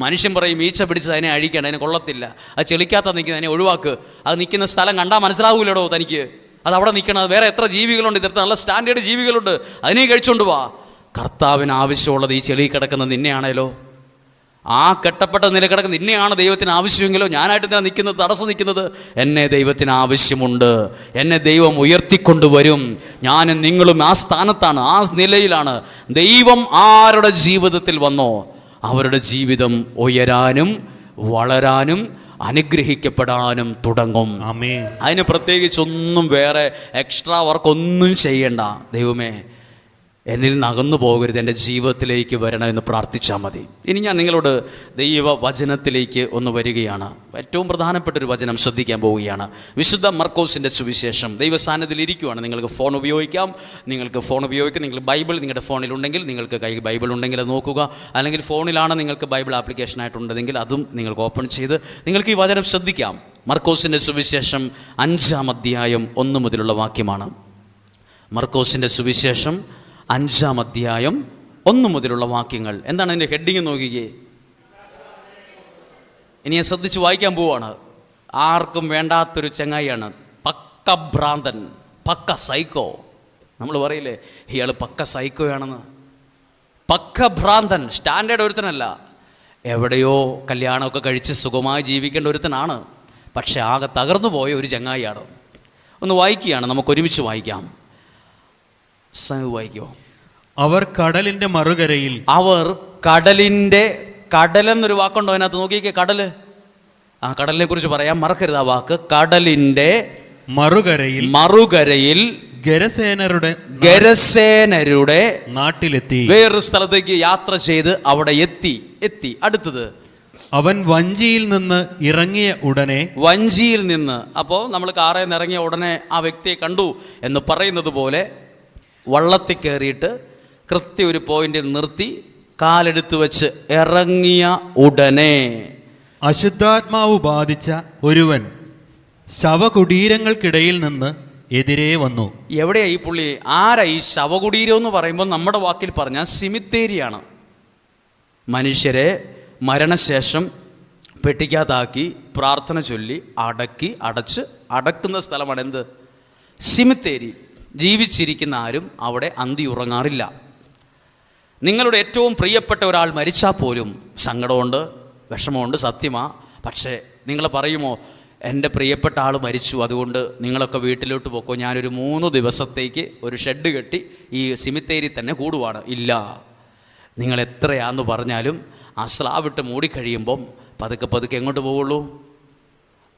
മനുഷ്യൻ പറയും ഈച്ച പിടിച്ച് അതിനെ അഴിക്കണം, അതിനെ കൊള്ളത്തില്ല, അത് ചെളിക്കാത്ത നിൽക്കുന്നത്, അതിനെ ഒഴിവാക്ക്. അത് നിൽക്കുന്ന സ്ഥലം കണ്ടാൽ മനസ്സിലാവൂലടോ തനിക്ക്, അത് അവിടെ നിൽക്കണം. അത് വേറെ എത്ര ജീവികളുണ്ട്, ഇത്തരത്തിൽ നല്ല സ്റ്റാൻഡേർഡ് ജീവികളുണ്ട്, അതിനെ കഴിച്ചുകൊണ്ട് വാ. കർത്താവിന് ആവശ്യമുള്ളത് ഈ ചെളി കിടക്കുന്ന നിന്നെയാണേലോ, ആ കെട്ടപ്പെട്ട നില കിടക്കുന്ന നിന്നെയാണ് ദൈവത്തിന് ആവശ്യമെങ്കിലോ ഞാനായിട്ട് തന്നെ നിൽക്കുന്നത്, തടസ്സം നിൽക്കുന്നത്. എന്നെ ദൈവത്തിന് ആവശ്യമുണ്ട്, എന്നെ ദൈവം ഉയർത്തിക്കൊണ്ടുവരും. ഞാനും നിങ്ങളും ആ സ്ഥാനത്താണ്, ആ നിലയിലാണ്. ദൈവം ആരുടെ ജീവിതത്തിൽ വന്നോ അവരുടെ ജീവിതം ഉയരാനും വളരാനും അനുഗ്രഹിക്കപ്പെടാനും തുടങ്ങും. അതിന് പ്രത്യേകിച്ചൊന്നും വേറെ എക്സ്ട്രാ വർക്കൊന്നും ചെയ്യണ്ട. ദൈവമേ എന്നിൽ നകന്നു പോകരുത്, എൻ്റെ ജീവിതത്തിലേക്ക് വരണമെന്ന് പ്രാർത്ഥിച്ചാൽ മതി. ഇനി ഞാൻ നിങ്ങളോട് ദൈവവചനത്തിലേക്ക് ഒന്ന് വരികയാണ്. ഏറ്റവും പ്രധാനപ്പെട്ടൊരു വചനം ശ്രദ്ധിക്കാൻ പോവുകയാണ്. വിശുദ്ധ മർക്കോസിൻ്റെ സുവിശേഷം. ദൈവസാന്നിധ്യത്തിൽ ഇരിക്കുവാണ്. നിങ്ങൾക്ക് ഫോൺ ഉപയോഗിക്കാം, നിങ്ങൾ ബൈബിൾ നിങ്ങളുടെ ഫോണിലുണ്ടെങ്കിൽ, നിങ്ങൾക്ക് കൈ ബൈബിൾ ഉണ്ടെങ്കിൽ അത് നോക്കുക. അല്ലെങ്കിൽ ഫോണിലാണ് നിങ്ങൾക്ക് ബൈബിൾ ആപ്ലിക്കേഷനായിട്ടുണ്ടെങ്കിൽ അതും നിങ്ങൾക്ക് ഓപ്പൺ ചെയ്ത് നിങ്ങൾക്ക് ഈ വചനം ശ്രദ്ധിക്കാം. മർക്കോസിൻ്റെ സുവിശേഷം 5-ാം അധ്യായം 1 മുതലുള്ള വാക്യമാണ്. മർക്കോസിൻ്റെ സുവിശേഷം 5-ാം അധ്യായം 1 മുതലുള്ള വാക്യങ്ങൾ. എന്താണ് അതിൻ്റെ ഹെഡിങ് നോക്കിക്കേ. ഇനി ഞാൻ ശ്രദ്ധിച്ച് വായിക്കാൻ പോവാണ്. ആർക്കും വേണ്ടാത്തൊരു ചങ്ങായിയാണ്, പക്ക ഭ്രാന്തൻ, പക്ക സൈക്കോ. നമ്മൾ പറയില്ലേ ഇയാൾ പക്ക സൈക്കോയാണെന്ന്. പക്ക ഭ്രാന്തൻ, സ്റ്റാൻഡേർഡ് ഒരുത്തനല്ല, എവിടെയോ കല്യാണമൊക്കെ കഴിച്ച് സുഖമായി ജീവിക്കേണ്ട ഒരുത്തനാണ്. പക്ഷെ ആകെ തകർന്നു പോയ ഒരു ചങ്ങായിയാണ്. ഒന്ന് വായിക്കുകയാണ്, നമുക്ക് ഒരുമിച്ച് വായിക്കാം. വായിക്കോ. അവർ കടലിന്റെ മറുകരയിൽ, കടലെന്നൊരു വാക്കുണ്ടോ അതിനകത്ത്? നോക്കിക്കേ, കടല്. ആ കടലിനെ കുറിച്ച് പറയാം, മറക്കരുത് ആ വാക്ക്. കടലിന്റെ മറുകരയിൽ ഗരസേനരുടെ നാട്ടിലെത്തി. വേറൊരു സ്ഥലത്തേക്ക് യാത്ര ചെയ്ത് അവിടെ എത്തി. അടുത്തത്, അവൻ വഞ്ചിയിൽ നിന്ന് ഇറങ്ങിയ ഉടനെ, അപ്പോൾ നമ്മൾ കാറിൽ നിന്ന് ഇറങ്ങിയ ഉടനെ ആ വ്യക്തിയെ കണ്ടു എന്ന് പറയുന്നത് പോലെ വള്ളത്തിൽ കയറിയിട്ട് കൃത്യം ഒരു പോയിന്റിൽ നിർത്തി കാലെടുത്ത് വെച്ച് ഇറങ്ങിയ ഉടനെ അശുദ്ധാത്മാവ് ബാധിച്ച ഒരുവൻ ശവകുടീരങ്ങൾക്കിടയിൽ നിന്ന് എതിരെ വന്നു. എവിടെയാ ഈ പുള്ളി? ആരാ ഈ ശവകുടീരം എന്ന് പറയുമ്പോൾ നമ്മുടെ വാക്കിൽ പറഞ്ഞാൽ സിമിത്തേരിയാണ്. മനുഷ്യരെ മരണശേഷം പെട്ടിക്കകത്താക്കി പ്രാർത്ഥന ചൊല്ലി അടക്കുന്ന സ്ഥലമാണ് എന്ത്? സിമിത്തേരി. ജീവിച്ചിരിക്കുന്ന ആരും അവിടെ അന്തി ഉറങ്ങാറില്ല. നിങ്ങളുടെ ഏറ്റവും പ്രിയപ്പെട്ട ഒരാൾ മരിച്ചാൽ പോലും സങ്കടമുണ്ട്, വിഷമമുണ്ട്, സത്യമാ. പക്ഷേ നിങ്ങൾ പറയുമോ, എൻ്റെ പ്രിയപ്പെട്ട ആൾ മരിച്ചു, അതുകൊണ്ട് നിങ്ങളൊക്കെ വീട്ടിലോട്ട് പോക്കോ, ഞാനൊരു 3 ദിവസത്തേക്ക് ഒരു ഷെഡ് കെട്ടി ഈ സിമിത്തേരി തന്നെ കൂടുവാണ്? ഇല്ല. നിങ്ങൾ എത്രയാന്ന് പറഞ്ഞാലും ആ സ്ലാവിട്ട് മൂടിക്കഴിയുമ്പം പതുക്കെ എങ്ങോട്ട് പോവുള്ളൂ?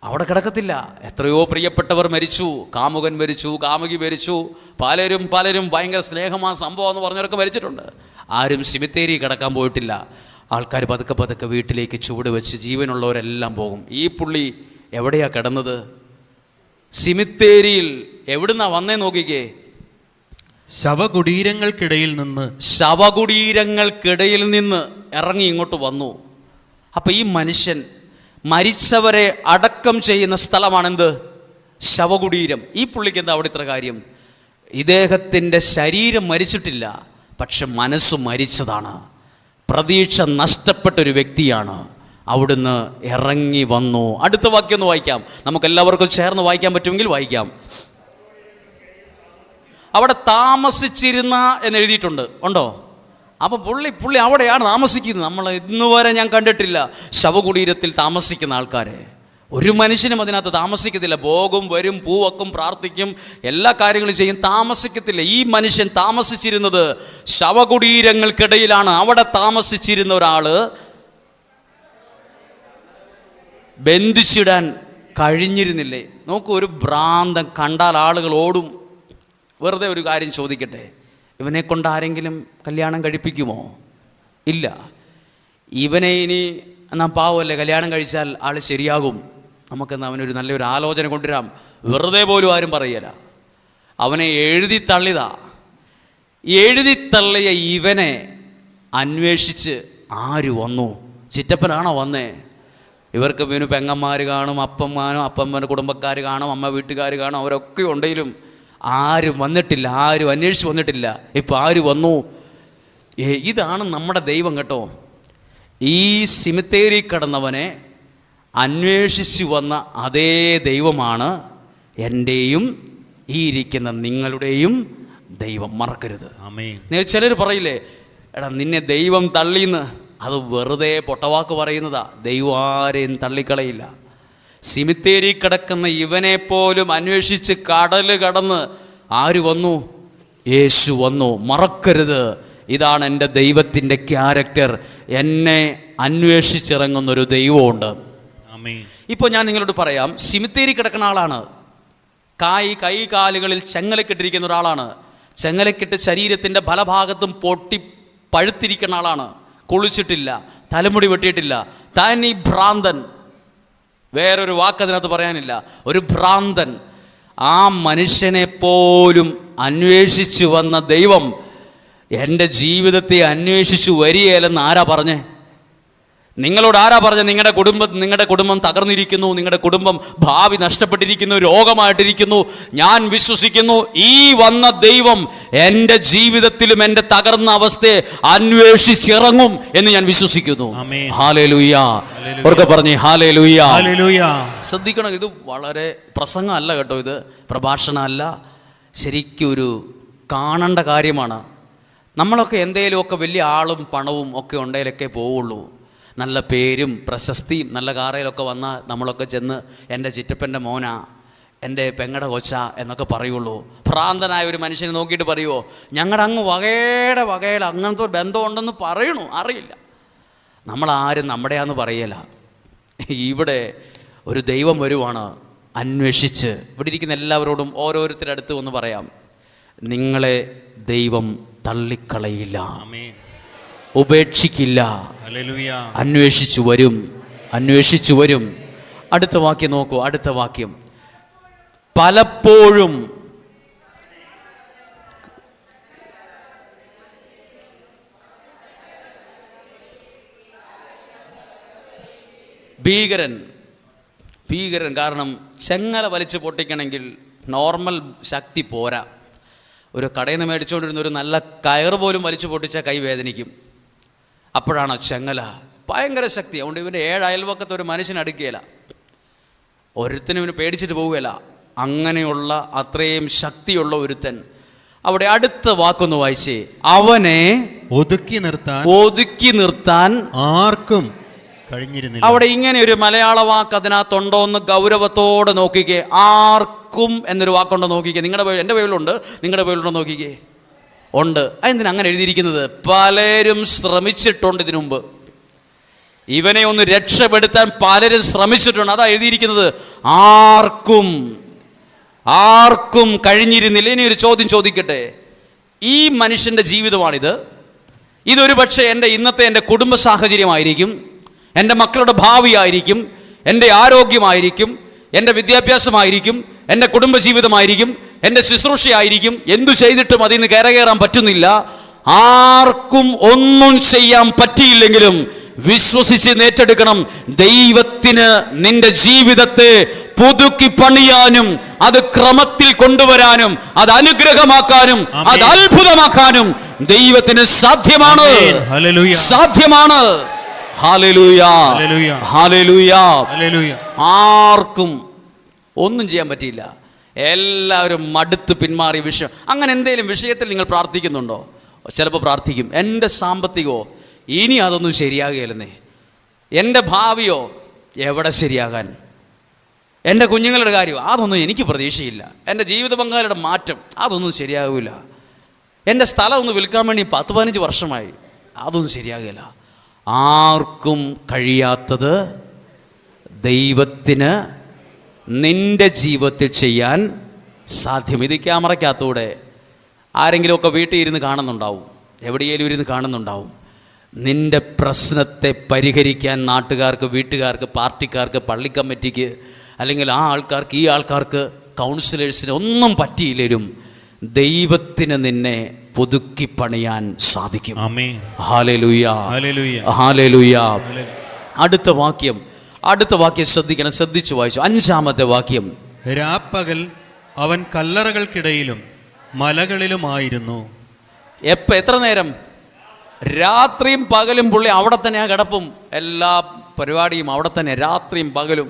അവിടെ കിടക്കത്തില്ല. എത്രയോ പ്രിയപ്പെട്ടവർ മരിച്ചു, കാമുകൻ മരിച്ചു, കാമുകി മരിച്ചു, പലരും ഭയങ്കര സ്നേഹമാ സംഭവം എന്ന് പറഞ്ഞവരൊക്കെ മരിച്ചിട്ടുണ്ട്. ആരും സിമിത്തേരി കിടക്കാൻ പോയിട്ടില്ല. ആൾക്കാർ പതുക്കെ വീട്ടിലേക്ക് ചുവട് വെച്ച് ജീവനുള്ളവരെല്ലാം പോകും. ഈ പുള്ളി എവിടെയാ കിടന്നത്? സിമിത്തേരിയിൽ. എവിടുന്നാ വന്നേ നോക്കിക്കേ. ശവകുടീരങ്ങൾക്കിടയിൽ നിന്ന് ഇറങ്ങി ഇങ്ങോട്ട് വന്നു. അപ്പം ഈ മനുഷ്യൻ മരിച്ചവരെ അടക്കം ചെയ്യുന്ന സ്ഥലമാണെന്ത്? ശവകുടീരം. ഈ പുള്ളിക്ക് എന്താ അവിടെ ഇത്ര കാര്യം? ഇദ്ദേഹത്തിൻ്റെ ശരീരം മരിച്ചിട്ടില്ല, പക്ഷെ മനസ്സ് മരിച്ചതാണ്. പ്രതീക്ഷ നഷ്ടപ്പെട്ടൊരു വ്യക്തിയാണ്. അവിടുന്ന് ഇറങ്ങി വന്നു. അടുത്ത വാക്യം ഒന്ന് വായിക്കാം, നമുക്കെല്ലാവർക്കും ചേർന്ന് വായിക്കാൻ പറ്റുമെങ്കിൽ വായിക്കാം. അവിടെ താമസിച്ചിരുന്ന എന്ന് എഴുതിയിട്ടുണ്ട്, ഉണ്ടോ? അപ്പോൾ പുള്ളി അവിടെയാണ് താമസിക്കുന്നത്. നമ്മൾ ഇന്നുവരെ ഞാൻ കണ്ടിട്ടില്ല ശവകുടീരത്തിൽ താമസിക്കുന്ന ആൾക്കാരെ. ഒരു മനുഷ്യനും അതിനകത്ത് താമസിക്കത്തില്ല. പോകും, വരും, പൂവക്കും, പ്രാർത്ഥിക്കും, എല്ലാ കാര്യങ്ങളും ചെയ്യും, താമസിക്കത്തില്ല. ഈ മനുഷ്യൻ താമസിച്ചിരുന്നത് ശവകുടീരങ്ങൾക്കിടയിലാണ്. അവിടെ താമസിച്ചിരുന്ന ഒരാൾ ബന്ധിച്ചിടാൻ കഴിഞ്ഞിരുന്നില്ലേ? നോക്കൂ, ഒരു ഭ്രാന്തൻ കണ്ടാൽ ആളുകൾ ഓടും. വെറുതെ ഒരു കാര്യം ചോദിക്കട്ടെ, ഇവനെ കൊണ്ട് ആരെങ്കിലും കല്യാണം കഴിപ്പിക്കുമോ? ഇല്ല. ഇവനെ ഇനി നാം പാവമല്ലേ, കല്യാണം കഴിച്ചാൽ ആൾ ശരിയാകും, നമുക്കെന്ന് അവനൊരു നല്ലൊരു ആലോചന കൊണ്ടുവരാം, വെറുതെ പോലും ആരും പറയല. അവനെ എഴുതി തള്ളിയതാ. എഴുതി തള്ളിയ ഇവനെ അന്വേഷിച്ച് ആര് വന്നു? ചിറ്റപ്പനാണോ വന്നേ? ഇവർക്ക് പിന്നെ പെങ്ങന്മാർ കാണും, അപ്പന്മാരുടെ കുടുംബക്കാർ കാണും, അമ്മ വീട്ടുകാർ കാണും, അവരൊക്കെ ഉണ്ടെങ്കിലും ആരും വന്നിട്ടില്ല, ആരും അന്വേഷിച്ച് വന്നിട്ടില്ല. ഇപ്പം ആര് വന്നു? ഇതാണ് നമ്മുടെ ദൈവം കേട്ടോ. ഈ സിമിത്തേരി കിടന്നവനെ അന്വേഷിച്ച് വന്ന അതേ ദൈവമാണ് എൻ്റെയും ഈ ഇരിക്കുന്ന നിങ്ങളുടെയും ദൈവം. മറക്കരുത്. ചിലർ പറയില്ലേ, എടാ നിന്നെ ദൈവം തള്ളിന്ന്, അത് വെറുതെ പൊട്ടവാക്ക് പറയുന്നതാ. ദൈവം ആരെയും തള്ളിക്കളയില്ല. സിമിത്തേരി കിടക്കുന്ന ഇവനെ പോലും അന്വേഷിച്ച് കടൽ കടന്ന് ആര് വന്നു? യേശു വന്നു. മറക്കരുത്, ഇതാണ് എൻ്റെ ദൈവത്തിൻ്റെ ക്യാരക്ടർ. എന്നെ അന്വേഷിച്ചിറങ്ങുന്നൊരു ദൈവമുണ്ട്. ഇപ്പോൾ ഞാൻ നിങ്ങളോട് പറയാം, സിമിത്തേരി കിടക്കുന്ന ആളാണ്, കൈ കാലുകളിൽ ചെങ്ങലക്കിട്ടിരിക്കുന്ന ഒരാളാണ്, ചെങ്ങലക്കിട്ട് ശരീരത്തിൻ്റെ പല ഭാഗത്തും പൊട്ടി പഴുത്തിരിക്കുന്ന ആളാണ്, കുളിച്ചിട്ടില്ല, തലമുടി വെട്ടിയിട്ടില്ല, താൻ ഈ ഭ്രാന്തൻ. വേറൊരു വാക്കതിനകത്ത് പറയാനില്ല, ഒരു ഭ്രാന്തൻ. ആ മനുഷ്യനെ പോലും അന്വേഷിച്ചു വന്ന ദൈവം എൻ്റെ ജീവിതത്തെ അന്വേഷിച്ചു വരികയില്ലെന്ന് ആരാ പറഞ്ഞേ? നിങ്ങളോട് ആരാ പറഞ്ഞ നിങ്ങളുടെ കുടുംബം തകർന്നിരിക്കുന്നു, നിങ്ങളുടെ കുടുംബം ഭാവി നഷ്ടപ്പെട്ടിരിക്കുന്നു, രോഗമായിട്ടിരിക്കുന്നു? ഞാൻ വിശ്വസിക്കുന്നു ഈ വന്ന ദൈവം എൻ്റെ ജീവിതത്തിലും എൻ്റെ തകർന്ന അവസ്ഥയെ അന്വേഷിച്ചിറങ്ങും എന്ന് ഞാൻ വിശ്വസിക്കുന്നു. ഹല്ലേലൂയ. ഉറക്കെ പറഞ്ഞേ ഹല്ലേലൂയ. ശ്രദ്ധിക്കണം, ഇത് വളരെ പ്രസംഗമല്ല കേട്ടോ, ഇത് പ്രഭാഷണമല്ല, ശരിക്കും ഒരു കാണേണ്ട കാര്യമാണ്. നമ്മളൊക്കെ എന്തെങ്കിലുമൊക്കെ വലിയ ആളും പണവും ഒക്കെ ഉണ്ടെങ്കിലൊക്കെ പോവുള്ളൂ. നല്ല പേരും പ്രശസ്തിയും നല്ല കാറയിലൊക്കെ വന്നാൽ നമ്മളൊക്കെ ചെന്ന് എൻ്റെ ചിറ്റപ്പൻ്റെ മോനാ, എൻ്റെ പെങ്ങടെ കൊച്ച എന്നൊക്കെ പറയുള്ളൂ. ഭ്രാന്തനായ ഒരു മനുഷ്യനെ നോക്കിയിട്ട് പറയുമോ ഞങ്ങളുടെ അങ്ങ് വകയുടെ അങ്ങനത്തെ ഒരു ബന്ധമുണ്ടെന്ന് പറയണു? അറിയില്ല. നമ്മളാരും നമ്മുടെയാന്ന് പറയല. ഇവിടെ ഒരു ദൈവം വരുവാണ് അന്വേഷിച്ച്. ഇവിടെ ഇരിക്കുന്ന എല്ലാവരോടും ഓരോരുത്തരുടെ അടുത്ത് ഒന്ന് പറയാം, നിങ്ങളെ ദൈവം തള്ളിക്കളയില്ല, ഉപേക്ഷിക്കില്ല, അന്വേഷിച്ചു വരും. അടുത്ത വാക്യം നോക്കൂ, അടുത്ത വാക്യം. പലപ്പോഴും ഭീകരൻ. കാരണം ചെങ്ങല വലിച്ചു പൊട്ടിക്കണമെങ്കിൽ നോർമൽ ശക്തി പോരാ. ഒരു കടയിൽ നിന്ന് മേടിച്ചുകൊണ്ടിരുന്ന ഒരു നല്ല കയറ് പോലും വലിച്ചു പൊട്ടിച്ചാൽ കൈ വേദനിക്കും. അപ്പോഴാണ് ചെങ്ങല ഭയങ്കര ശക്തി. അതുകൊണ്ട് ഇവൻ്റെ 7 അയൽവക്കത്ത് ഒരു മനുഷ്യൻ അടുക്കുകയില്ല, ഒരുത്തനും ഇവന് പേടിച്ചിട്ട് പോവുകയില്ല. അങ്ങനെയുള്ള അത്രയും ശക്തിയുള്ള ഒരുത്തൻ. അവിടെ അടുത്ത വാക്കൊന്ന് വായിച്ചേ, അവനെ ഒതുക്കി നിർത്താൻ ആർക്കും കഴിഞ്ഞിരുന്നില്ല. അവിടെ ഇങ്ങനെ ഒരു മലയാള വാക്ക് അതിനകത്തുണ്ടോ എന്ന് ഗൗരവത്തോടെ നോക്കിക്കേ. ആർക്കും എന്നൊരു വാക്കുണ്ടോ നോക്കിക്കേ. എൻ്റെ ബൈബിളുണ്ട്, നിങ്ങളുടെ ബൈബിളുണ്ടോ നോക്കിക്കേ. ഉണ്ട്. അതെന്തിനാ അങ്ങനെ എഴുതിയിരിക്കുന്നത്? പലരും ശ്രമിച്ചിട്ടുണ്ട് ഇതിനു മുമ്പ്. ഇവനെ ഒന്ന് രക്ഷപ്പെടുത്താൻ പലരും ശ്രമിച്ചിട്ടുണ്ട്. അതാ എഴുതിയിരിക്കുന്നത്, ആർക്കും കഴിഞ്ഞിരുന്നില്ല. ഇനി ഒരു ചോദ്യം ചോദിക്കട്ടെ, ഈ മനുഷ്യൻ്റെ ജീവിതമാണിത്. ഇതൊരു പക്ഷേ എൻ്റെ കുടുംബ സാഹചര്യമായിരിക്കും, എൻ്റെ മക്കളുടെ ഭാവിയായിരിക്കും, എൻ്റെ ആരോഗ്യമായിരിക്കും, എൻ്റെ വിദ്യാഭ്യാസമായിരിക്കും, എൻ്റെ കുടുംബജീവിതമായിരിക്കും, എൻ്റെ ശുശ്രൂഷയായിരിക്കും. എന്തു ചെയ്തിട്ടും അതിൽ നിന്ന് കയറാൻ പറ്റുന്നില്ല. ആർക്കും ഒന്നും ചെയ്യാൻ പറ്റിയില്ലെങ്കിലും വിശ്വസിച്ച് നേറ്റെടുക്കണം. ദൈവത്തിന് നിന്റെ ജീവിതത്തെ പുതുക്കി പണിയാനും അത് ക്രമത്തിൽ കൊണ്ടുവരാനും അത് അനുഗ്രഹമാക്കാനും അത് അത്ഭുതമാക്കാനും ദൈവത്തിന് സാധ്യമാണ്. ആർക്കും ഒന്നും ചെയ്യാൻ പറ്റിയില്ല. എല്ലാവരും മടുത്ത് പിന്മാറിയ വിഷയം. അങ്ങനെ എന്തെങ്കിലും വിഷയത്തിൽ നിങ്ങൾ പ്രാർത്ഥിക്കുന്നുണ്ടോ? ചിലപ്പോൾ പ്രാർത്ഥിക്കും, എൻ്റെ സാമ്പത്തികമോ ഇനി അതൊന്നും ശരിയാകുകയില്ലെന്നേ, എൻ്റെ ഭാവിയോ എവിടെ ശരിയാകാൻ, എൻ്റെ കുഞ്ഞുങ്ങളുടെ കാര്യമോ അതൊന്നും എനിക്ക് പ്രതീക്ഷയില്ല, എൻ്റെ ജീവിത പങ്കാളിയുടെ മാറ്റം അതൊന്നും ശരിയാകില്ല, എൻ്റെ സ്ഥലം ഒന്ന് വിൽക്കാൻ വേണ്ടി 10-15 വർഷമായി, അതൊന്നും ശരിയാകില്ല. ആർക്കും കഴിയാത്തത് ദൈവത്തിന് നിന്റെ ജീവിതത്തിൽ ചെയ്യാൻ സാധ്യം. ഇത് ക്യാമറയ്ക്കകത്തൂടെ ആരെങ്കിലുമൊക്കെ വീട്ടിൽ ഇരുന്ന് കാണുന്നുണ്ടാവും, എവിടെയെങ്കിലും ഇരുന്ന് കാണുന്നുണ്ടാവും. നിൻ്റെ പ്രശ്നത്തെ പരിഹരിക്കാൻ നാട്ടുകാർക്ക്, വീട്ടുകാർക്ക്, പാർട്ടിക്കാർക്ക്, പള്ളി കമ്മിറ്റിക്ക്, അല്ലെങ്കിൽ ആ ആൾക്കാർക്ക്, ഈ ആൾക്കാർക്ക്, കൗൺസിലേഴ്സിന് ഒന്നും പറ്റിയില്ലേലും ദൈവത്തിന് നിന്നെ പുതുക്കി പണിയാൻ സാധിക്കും. Hallelujah, hallelujah. അടുത്ത വാക്യം ശ്രദ്ധിക്കണം, ശ്രദ്ധിച്ചു വായിച്ചു. 5-ാമത്തെ വാക്യം. രാപ്പകൽ അവൻ കല്ലറകൾക്കിടയിലും മലകളിലുമായിരുന്നു. എത്ര നേരം? രാത്രിയും പകലും പുള്ളി അവിടെ തന്നെയാണ് കിടപ്പും, എല്ലാ പരിപാടിയും അവിടെ തന്നെ, രാത്രിയും പകലും.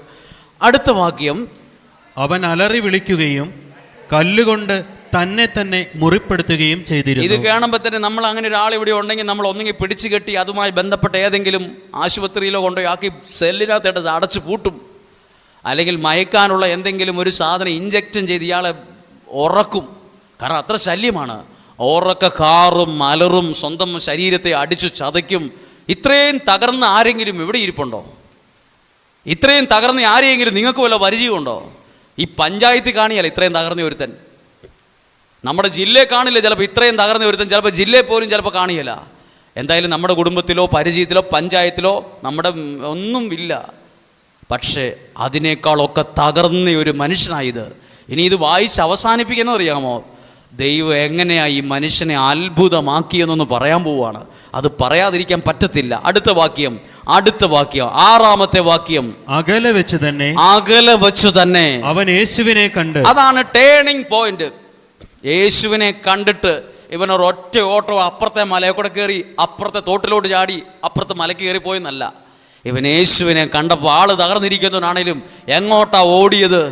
അടുത്ത വാക്യം. അവൻ അലറി വിളിക്കുകയും കല്ലുകൊണ്ട് തന്നെ മുറിപ്പെടുത്തുകയും ചെയ്തിരുന്നു. ഇത് കാണുമ്പോൾ തന്നെ നമ്മൾ അങ്ങനെ ഒരാൾ ഇവിടെ ഉണ്ടെങ്കിൽ നമ്മൾ ഒന്നെങ്കിൽ പിടിച്ചു കെട്ടി അതുമായി ബന്ധപ്പെട്ട ഏതെങ്കിലും ആശുപത്രിയിലോ കൊണ്ടുപോയി ആക്കി സെല്ലിനകത്തായിട്ട് അടച്ചു പൂട്ടും, അല്ലെങ്കിൽ മയക്കാനുള്ള എന്തെങ്കിലും ഒരു സാധനം ഇഞ്ചക്ഷൻ ചെയ്ത് ഇയാളെ ഉറക്കും. കാരണം അത്ര ശല്യമാണ്. ഉറക്ക കാറും മലറും സ്വന്തം ശരീരത്തെ അടിച്ചു ചതയ്ക്കും. ഇത്രയും തകർന്ന ആരെങ്കിലും ഇവിടെ ഇരിപ്പുണ്ടോ? ഇത്രയും തകർന്ന ആരെയെങ്കിലും നിങ്ങൾക്ക് വല്ല പരിചയമുണ്ടോ? ഈ പഞ്ചായത്തിൽ കാണിയാൽ ഇത്രയും തകർന്ന ഒരുത്തൻ, നമ്മുടെ ജില്ലയിൽ കാണില്ല. ചിലപ്പോൾ ഇത്രയും തകർന്ന ഒരുത്തൻ ചിലപ്പോൾ ജില്ലയിൽ പോലും ചിലപ്പോൾ കാണില്ല. എന്തായാലും നമ്മുടെ കുടുംബത്തിലോ പരിചയത്തിലോ പഞ്ചായത്തിലോ നമ്മുടെ ഒന്നും ഇല്ല. പക്ഷേ അതിനേക്കാളൊക്കെ തകർന്ന ഒരു മനുഷ്യനായത്. ഇനി ഇത് വായിച്ച് അവസാനിപ്പിക്കുന്നത് അറിയാമോ? ദൈവം എങ്ങനെയാണ് ഈ മനുഷ്യനെ അത്ഭുതമാക്കിയെന്നൊന്ന് പറയാൻ പോവുകയാണ്. അത് പറയാതിരിക്കാൻ പറ്റത്തില്ല. അടുത്ത വാക്യം 6-ാമത്തെ വാക്യം. അകലെ വെച്ച് തന്നെ അവൻ യേശുവിനെ കണ്ട്. അതാണ് ടേണിംഗ് പോയിന്റ്. യേശുവിനെ കണ്ടിട്ട് ഇവനൊരൊറ്റ ഓട്ടോ അപ്പുറത്തെ മലയെ കൂടെ കയറി അപ്പുറത്തെ തോട്ടിലോട്ട് ചാടി അപ്പുറത്തെ മലയ്ക്ക് കയറി പോയെന്നല്ല. ഇവൻ യേശുവിനെ കണ്ടപ്പോൾ ആള് തകർന്നിരിക്കുന്നവനാണേലും എങ്ങോട്ടാ ഓടിയത്?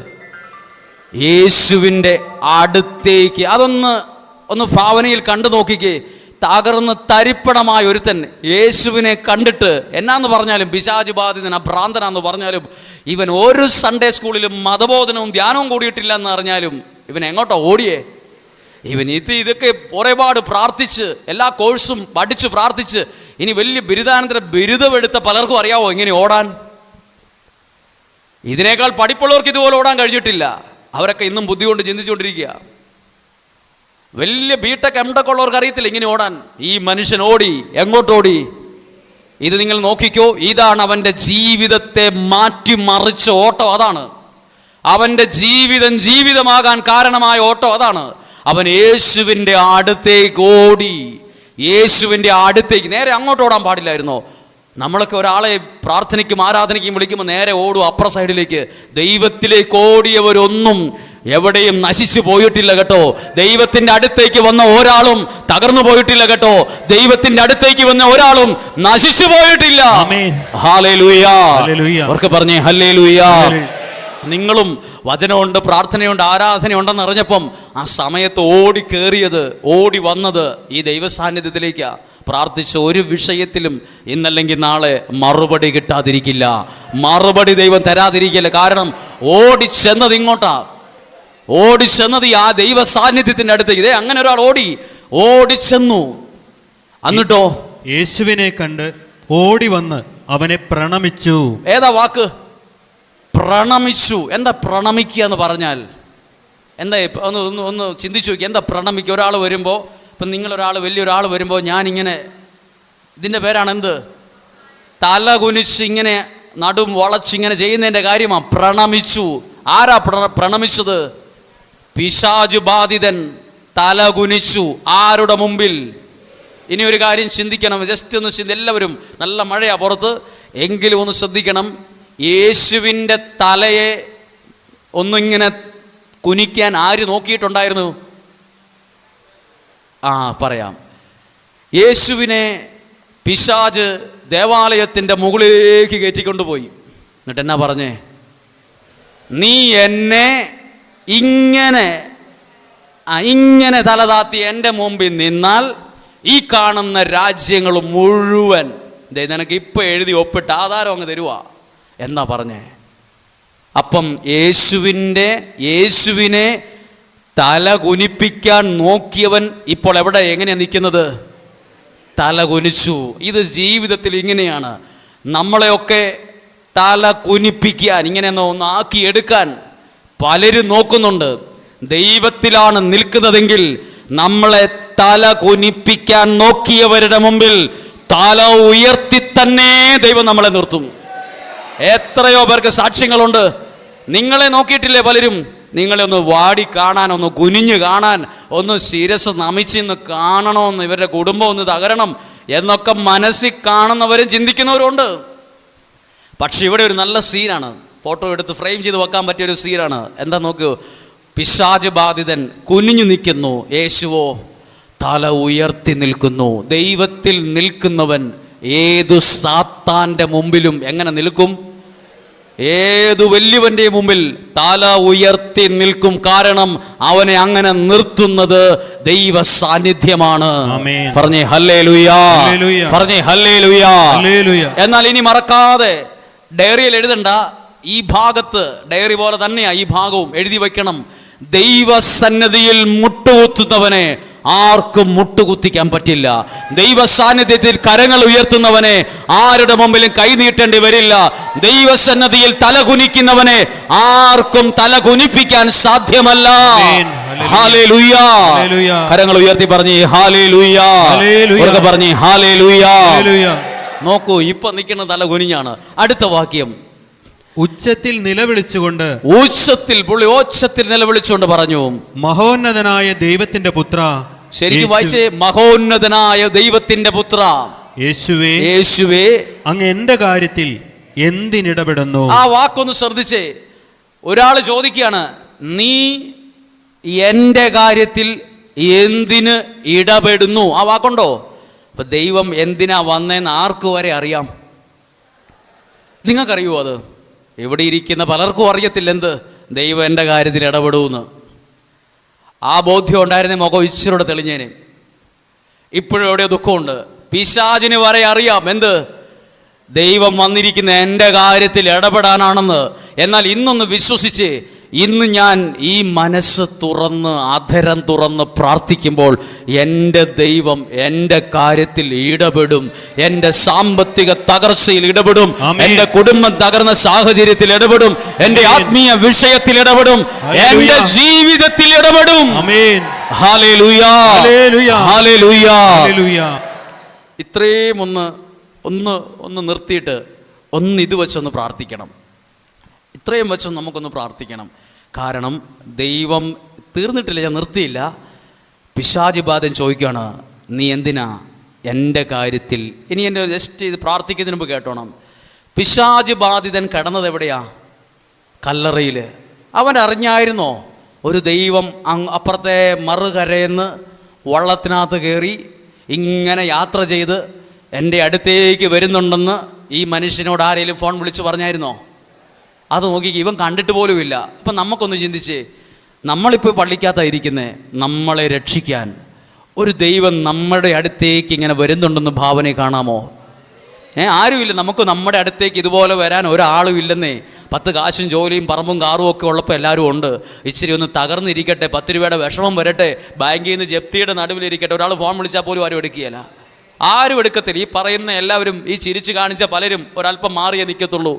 യേശുവിൻ്റെ അടുത്തേക്ക്. ഒന്ന് ഭാവനയിൽ കണ്ടു നോക്കിക്കേ. തകർന്ന് തരിപ്പണമായ ഒരുത്തൻ യേശുവിനെ കണ്ടിട്ട്, എന്നാന്ന് പറഞ്ഞാലും പിശാച് ബാധിതൻ, ഭ്രാന്തനാന്ന് പറഞ്ഞാലും, ഇവൻ ഒരു സൺഡേ സ്കൂളിലും മതബോധനവും ധ്യാനവും കൂടിയിട്ടില്ല എന്ന് അറിഞ്ഞാലും ഇവൻ എങ്ങോട്ടാ ഓടിയേ? ഇവൻ ഇതൊക്കെ ഒരുപാട് പ്രാർത്ഥിച്ച് എല്ലാ കോഴ്സും പഠിച്ച് പ്രാർത്ഥിച്ച് ഇനി വലിയ ബിരുദാനന്തര ബിരുദമെടുത്ത പലർക്കും അറിയാവോ ഇങ്ങനെ ഓടാൻ? ഇതിനേക്കാൾ പഠിപ്പുള്ളവർക്ക് ഇതുപോലെ ഓടാൻ കഴിഞ്ഞിട്ടില്ല. അവരൊക്കെ ഇന്നും ബുദ്ധി കൊണ്ട് ചിന്തിച്ചുകൊണ്ടിരിക്കുക. വലിയ ബിടെക് എംടെക് ഉള്ളവർക്ക് അറിയത്തില്ല ഇങ്ങനെ ഓടാൻ. ഈ മനുഷ്യൻ ഓടി. എങ്ങോട്ടോടി? ഇത് നിങ്ങൾ നോക്കിക്കോ. ഇതാണ് അവൻ്റെ ജീവിതത്തെ മാറ്റിമറിച്ച ഓട്ടം. അതാണ് അവൻ്റെ ജീവിതമാകാൻ കാരണമായ ഓട്ടം. അതാണ് അവൻ യേശുവിൻ്റെ അടുത്തേക്ക് ഓടി. യേശുവിൻ്റെ അടുത്തേക്ക്. നേരെ അങ്ങോട്ട് ഓടാൻ പാടില്ലായിരുന്നോ? നമ്മളൊക്കെ ഒരാളെ പ്രാർത്ഥനയ്ക്കും ആരാധനയ്ക്കും വിളിക്കുമ്പോൾ നേരെ ഓടും അപ്പുറ സൈഡിലേക്ക്. ദൈവത്തിലേക്ക് ഓടിയവരൊന്നും എവിടെയും നശിച്ചു പോയിട്ടില്ല കേട്ടോ. ദൈവത്തിന്റെ അടുത്തേക്ക് വന്ന ഒരാളും തകർന്നു പോയിട്ടില്ല കേട്ടോ. ദൈവത്തിന്റെ അടുത്തേക്ക് വന്ന ഒരാളും നശിച്ചു പോയിട്ടില്ല. ഹല്ലേലൂയ. അവർക്ക് പറഞ്ഞേ ഹല്ലേലൂയ. നിങ്ങളും വചനമുണ്ട്, പ്രാർത്ഥനയുണ്ട്, ആരാധനയുണ്ടെന്ന് അറിഞ്ഞപ്പം ആ സമയത്ത് ഓടി കയറിയത്, ഓടി വന്നത് ഈ ദൈവസാന്നിധ്യത്തിലേക്കാണ്. പ്രാർത്ഥിച്ച ഒരു വിഷയത്തിലും ഇന്നല്ലെങ്കിൽ നാളെ മറുപടി കിട്ടാതിരിക്കില്ല. മറുപടി ദൈവം തരാതിരിക്കില്ല. കാരണം ഓടിച്ചെന്നത് ഇങ്ങോട്ടാ. ഓടിച്ചെന്നത് ആ ദൈവ സാന്നിധ്യത്തിന്റെ അടുത്തേക്ക്. ഇതേ അങ്ങനെ ഒരാൾ ഓടിച്ചെന്നു. എന്നിട്ടോ യേശുവിനെ കണ്ട് ഓടി വന്ന് അവനെ പ്രണമിച്ചു. ഏതാ വാക്ക്? പ്രണമിച്ചു. എന്താ പ്രണമിക്കുക എന്ന് പറഞ്ഞാൽ? എന്താ? ഒന്ന് ചിന്തിച്ചു നോക്കി. എന്താ പ്രണമിക്കുക? ഒരാൾ വരുമ്പോൾ, ഇപ്പം നിങ്ങളൊരാൾ വലിയൊരാൾ വരുമ്പോൾ ഞാനിങ്ങനെ, ഇതിൻ്റെ പേരാണ് എന്ത്? തല കുനിച്ച് ഇങ്ങനെ നടും വളച്ചിങ്ങനെ ചെയ്യുന്നതിൻ്റെ കാര്യമാണ് പ്രണമിച്ചു. ആരാ പ്രണമിച്ചത്? പിശാച് ബാധിതൻ തല കുനിച്ചു. ആരുടെ മുമ്പിൽ? ഇനി ഒരു കാര്യം ചിന്തിക്കണം. ജസ്റ്റ് ഒന്ന് എല്ലാവരും, നല്ല മഴയാ പുറത്ത്, എങ്കിലും ഒന്ന് ശ്രദ്ധിക്കണം. യേശുവിൻ്റെ തലയെ ഒന്നിങ്ങനെ കുനിക്കാൻ ആര് നോക്കിയിട്ടുണ്ടായിരുന്നു? പറയാം. യേശുവിനെ പിശാച് ദേവാലയത്തിൻ്റെ മുകളിലേക്ക് കയറ്റിക്കൊണ്ടുപോയി. എന്നിട്ട് എന്നാ പറഞ്ഞേ? നീ എന്നെ ഇങ്ങനെ തലതാത്തി എൻ്റെ മുമ്പിൽ നിന്നാൽ ഈ കാണുന്ന രാജ്യങ്ങൾ മുഴുവൻ നിനക്ക് ഇപ്പം എഴുതി ഒപ്പിട്ട് ആധാരം അങ്ങ് തരുവാ എന്നാ പറഞ്ഞേ. അപ്പം യേശുവിനെ തല കുനിപ്പിക്കാൻ നോക്കിയവൻ ഇപ്പോൾ എങ്ങനെയാ നിൽക്കുന്നത്? തല കുനിച്ചു. ഇത് ജീവിതത്തിൽ ഇങ്ങനെയാണ്. നമ്മളെയൊക്കെ തല കുനിപ്പിക്കാൻ, ഇങ്ങനെ ഒന്ന് ആക്കിയെടുക്കാൻ പലരും നോക്കുന്നുണ്ട്. ദൈവത്തിലാണ് നിൽക്കുന്നതെങ്കിൽ നമ്മളെ തല കുനിപ്പിക്കാൻ നോക്കിയവരുടെ മുമ്പിൽ തല ഉയർത്തി തന്നെ ദൈവം നമ്മളെ നിർത്തും. എത്രയോ പേർക്ക് സാക്ഷ്യങ്ങളുണ്ട്. നിങ്ങളെ നോക്കിയിട്ടില്ലേ പലരും? നിങ്ങളെ ഒന്ന് വാടി കാണാൻ, ഒന്ന് കുനിഞ്ഞു കാണാൻ, ഒന്ന് ശിരസ് നമിച്ചെന്ന് കാണണമെന്ന്, ഇവരുടെ കുടുംബം ഒന്ന് തകരണം എന്നൊക്കെ മനസ്സിൽ കാണുന്നവരും ചിന്തിക്കുന്നവരുണ്ട്. പക്ഷെ ഇവിടെ ഒരു നല്ല സീനാണ്, ഫോട്ടോ എടുത്ത് ഫ്രെയിം ചെയ്ത് വെക്കാൻ പറ്റിയൊരു സീനാണ്. എന്താ നോക്കൂ, പിശാച് ബാധിതൻ കുനിഞ്ഞു നിൽക്കുന്നു, യേശുവോ തല ഉയർത്തി നിൽക്കുന്നു. ദൈവത്തിൽ നിൽക്കുന്നവൻ ഏതു സാത്താൻ്റെ മുമ്പിലും എങ്ങനെ നിൽക്കും? ഏതു വലിയവന്റെ മുമ്പിൽ തല ഉയർത്തി നിൽക്കും. കാരണം അവനെ അങ്ങനെ നിർത്തുന്നത് ദൈവ സാന്നിധ്യമാണ്. പറഞ്ഞേ ഹല്ലേലൂയാ, പറഞ്ഞേ ഹല്ലേലൂയാ. എന്നാൽ ഇനി മറക്കാതെ ഡയറിയിൽ എഴുതണ്ട, ഈ ഭാഗത്ത് ഡയറി പോലെ തന്നെയാ ഈ ഭാഗവും എഴുതി വയ്ക്കണം. ദൈവസന്നിധിയിൽ മുട്ടുകുത്തുന്നവനെ ആർക്കും മുട്ടുകുത്തിക്കാൻ പറ്റില്ല. ദൈവ സാന്നിധ്യത്തിൽ കരങ്ങൾ ഉയർത്തുന്നവനെ ആരുടെ മുമ്പിലും കൈനീട്ടേണ്ടി വരില്ല. ദൈവസന്നിധിയിൽ തല കുനിക്കുന്നവനെ ആർക്കും തല കുനിപ്പിക്കാൻ സാധ്യമല്ല. ഹല്ലേലൂയാ. കരങ്ങൾ ഉയർത്തി പറഞ്ഞേ ഹല്ലേലൂയാ, പറഞ്ഞേ ഹല്ലേലൂയാ. നോക്കൂ, ഇപ്പൊ നിൽക്കുന്ന തല കുനിഞ്ഞാണ്. അടുത്ത വാക്യം, ഉച്ചത്തിൽ നിലവിളിച്ചുകൊണ്ട്, ഉച്ചത്തിൽ നിലവിളിച്ചുകൊണ്ട് പറഞ്ഞു, മഹോന്നതനായ ദൈവത്തിന്റെ പുത്ര. ശരിക്കും വായിച്ചേ, മഹോന്നതനായ ദൈവത്തിന്റെ പുത്ര യേശുവേ, യേശുവേ അങ്ങ് എന്റെ കാര്യത്തിൽ എന്തിനിടപെടുന്നു? ആ വാക്കൊന്ന് ശ്രദ്ധിച്ചേ. ഒരാൾ ചോദിക്കുകയാണ്, നീ എന്റെ കാര്യത്തിൽ എന്തിന് ഇടപെടുന്നു? ആ വാക്കുണ്ടോ? അപ്പൊ ദൈവം എന്തിനാ വന്നേന്ന് ആർക്കു വരെ അറിയാം? നിങ്ങൾക്കറിയുമോ? അത് ഇവിടെ ഇരിക്കുന്ന പലർക്കും അറിയത്തില്ല എന്ത് ദൈവം എൻ്റെ കാര്യത്തിൽ ഇടപെടുമെന്ന്. ആ ബോധ്യം ഉണ്ടായിരുന്ന മുഖം ഇച്ചിരൂടെ തെളിഞ്ഞേനെ. ഇപ്പോഴും എവിടെയോ ദുഃഖമുണ്ട്. പിശാചിന് വരെ അറിയാം എന്ത് ദൈവം വന്നിരിക്കുന്ന എൻ്റെ കാര്യത്തിൽ ഇടപെടാനാണെന്ന്. എന്നാൽ ഇന്നൊന്ന് വിശ്വസിച്ച്, ഇന്ന് ഞാൻ ഈ മനസ്സ് തുറന്ന് അധരം തുറന്ന് പ്രാർത്ഥിക്കുമ്പോൾ എൻ്റെ ദൈവം എൻ്റെ കാര്യത്തിൽ ഇടപെടും. എൻ്റെ സാമ്പത്തിക തകർച്ചയിൽ ഇടപെടും, എൻ്റെ കുടുംബം തകർന്ന സാഹചര്യത്തിൽ ഇടപെടും, എൻ്റെ ആത്മീയ വിഷയത്തിൽ ഇടപെടും, എൻ്റെ ജീവിതത്തിൽ ഇടപെടും. ഹല്ലേലൂയാ, ഹല്ലേലൂയാ. ഇത്രയും ഒന്ന് നിർത്തിയിട്ട് ഇത് വെച്ചൊന്ന് പ്രാർത്ഥിക്കണം. ഇത്രയും വെച്ചൊന്ന് നമുക്കൊന്ന് പ്രാർത്ഥിക്കണം. കാരണം ദൈവം തീർന്നിട്ടില്ല, ഞാൻ നിർത്തിയില്ല. പിശാച് ബാധൻ ചോദിക്കുകയാണ്, നീ എന്തിനാ എൻ്റെ കാര്യത്തിൽ? ഇനി എൻ്റെ ജസ്റ്റ് ഇത് പ്രാർത്ഥിക്കുന്നതിന് മുമ്പ് കേട്ടോണം. പിശാച് ബാധിതൻ കിടന്നത് എവിടെയാ? കല്ലറയിൽ. അവൻ അറിഞ്ഞായിരുന്നോ ഒരു ദൈവം അപ്പുറത്തെ മറുകരയെന്ന് വള്ളത്തിനകത്ത് കയറി ഇങ്ങനെ യാത്ര ചെയ്ത് എൻ്റെ അടുത്തേക്ക് വരുന്നുണ്ടെന്ന് ഈ മനുഷ്യനോട് ആരെങ്കിലും ഫോൺ വിളിച്ച് പറഞ്ഞായിരുന്നോ? അത് നോക്കി ഇവൻ കണ്ടിട്ട് പോലുമില്ല. അപ്പം നമുക്കൊന്ന് ചിന്തിച്ചേ, നമ്മളിപ്പോൾ പള്ളിക്കകത്തായിരിക്കുന്നേ, നമ്മളെ രക്ഷിക്കാൻ ഒരു ദൈവം നമ്മുടെ അടുത്തേക്ക് ഇങ്ങനെ വരുന്നുണ്ടെന്ന് ഭാവന കാണാമോ? ആരുമില്ല, നമുക്ക് നമ്മുടെ അടുത്തേക്ക് ഇതുപോലെ വരാൻ ഒരാളും ഇല്ലെന്നേ. 10 കാശും ജോലിയും പറമ്പും കാറും ഒക്കെ ഉള്ളപ്പോൾ എല്ലാവരും ഉണ്ട്. ഇച്ചിരി ഒന്ന് തകർന്നിരിക്കട്ടെ, 10 രൂപയുടെ വിഷമം വരട്ടെ, ബാങ്കിൽ നിന്ന് ജപ്തിയുടെ നടുവിലിരിക്കട്ടെ, ഒരാൾ ഫോൺ വിളിച്ചാൽ പോലും ആരും എടുക്കുകയില്ല, ആരും എടുക്കത്തില്ല. ഈ പറയുന്ന എല്ലാവരും, ഈ ചിരിച്ച് കാണിച്ച പലരും ഒരല്പം മാറിയേ നിൽക്കത്തുള്ളൂ.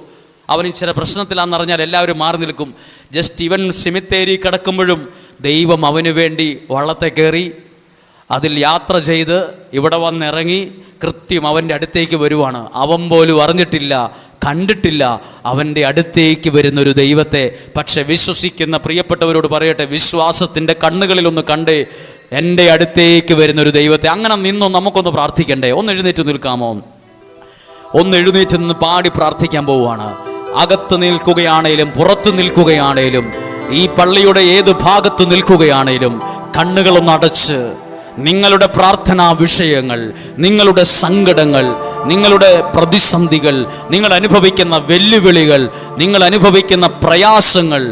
അവൻ ഇച്ചിരി പ്രശ്നത്തിലാണെന്നറിഞ്ഞാൽ എല്ലാവരും മാറി നിൽക്കും. ജസ്റ്റ് ഇവൻ സിമിത്തേരി കിടക്കുമ്പോഴും ദൈവം അവന് വേണ്ടി വള്ളത്തെ കയറി അതിൽ യാത്ര ചെയ്ത് ഇവിടെ വന്നിറങ്ങി കൃത്യം അവൻ്റെ അടുത്തേക്ക് വരുവാണ്. അവൻ പോലും അറിഞ്ഞിട്ടില്ല, കണ്ടിട്ടില്ല അവൻ്റെ അടുത്തേക്ക് വരുന്നൊരു ദൈവത്തെ. പക്ഷെ വിശ്വസിക്കുന്ന പ്രിയപ്പെട്ടവരോട് പറയട്ടെ, വിശ്വാസത്തിൻ്റെ കണ്ണുകളിലൊന്ന് കണ്ടേ എൻ്റെ അടുത്തേക്ക് വരുന്നൊരു ദൈവത്തെ. അങ്ങനെ നിന്നോ നമുക്കൊന്ന് പ്രാർത്ഥിക്കണ്ടേ? ഒന്ന് എഴുന്നേറ്റ് നിൽക്കാമോ? ഒന്ന് എഴുന്നേറ്റ് നിന്ന് പാടി പ്രാർത്ഥിക്കാൻ പോവുകയാണ്. അകത്ത് നിൽക്കുകയാണേലും പുറത്തു നിൽക്കുകയാണേലും ഈ പള്ളിയുടെ ഏത് ഭാഗത്ത് നിൽക്കുകയാണേലും കണ്ണുകളൊന്ന് അടച്ച് നിങ്ങളുടെ പ്രാർത്ഥനാ വിഷയങ്ങൾ, നിങ്ങളുടെ സങ്കടങ്ങൾ, നിങ്ങളുടെ പ്രതിസന്ധികൾ, നിങ്ങൾ അനുഭവിക്കുന്ന വെല്ലുവിളികൾ, നിങ്ങൾ അനുഭവിക്കുന്ന പ്രയാസങ്ങൾ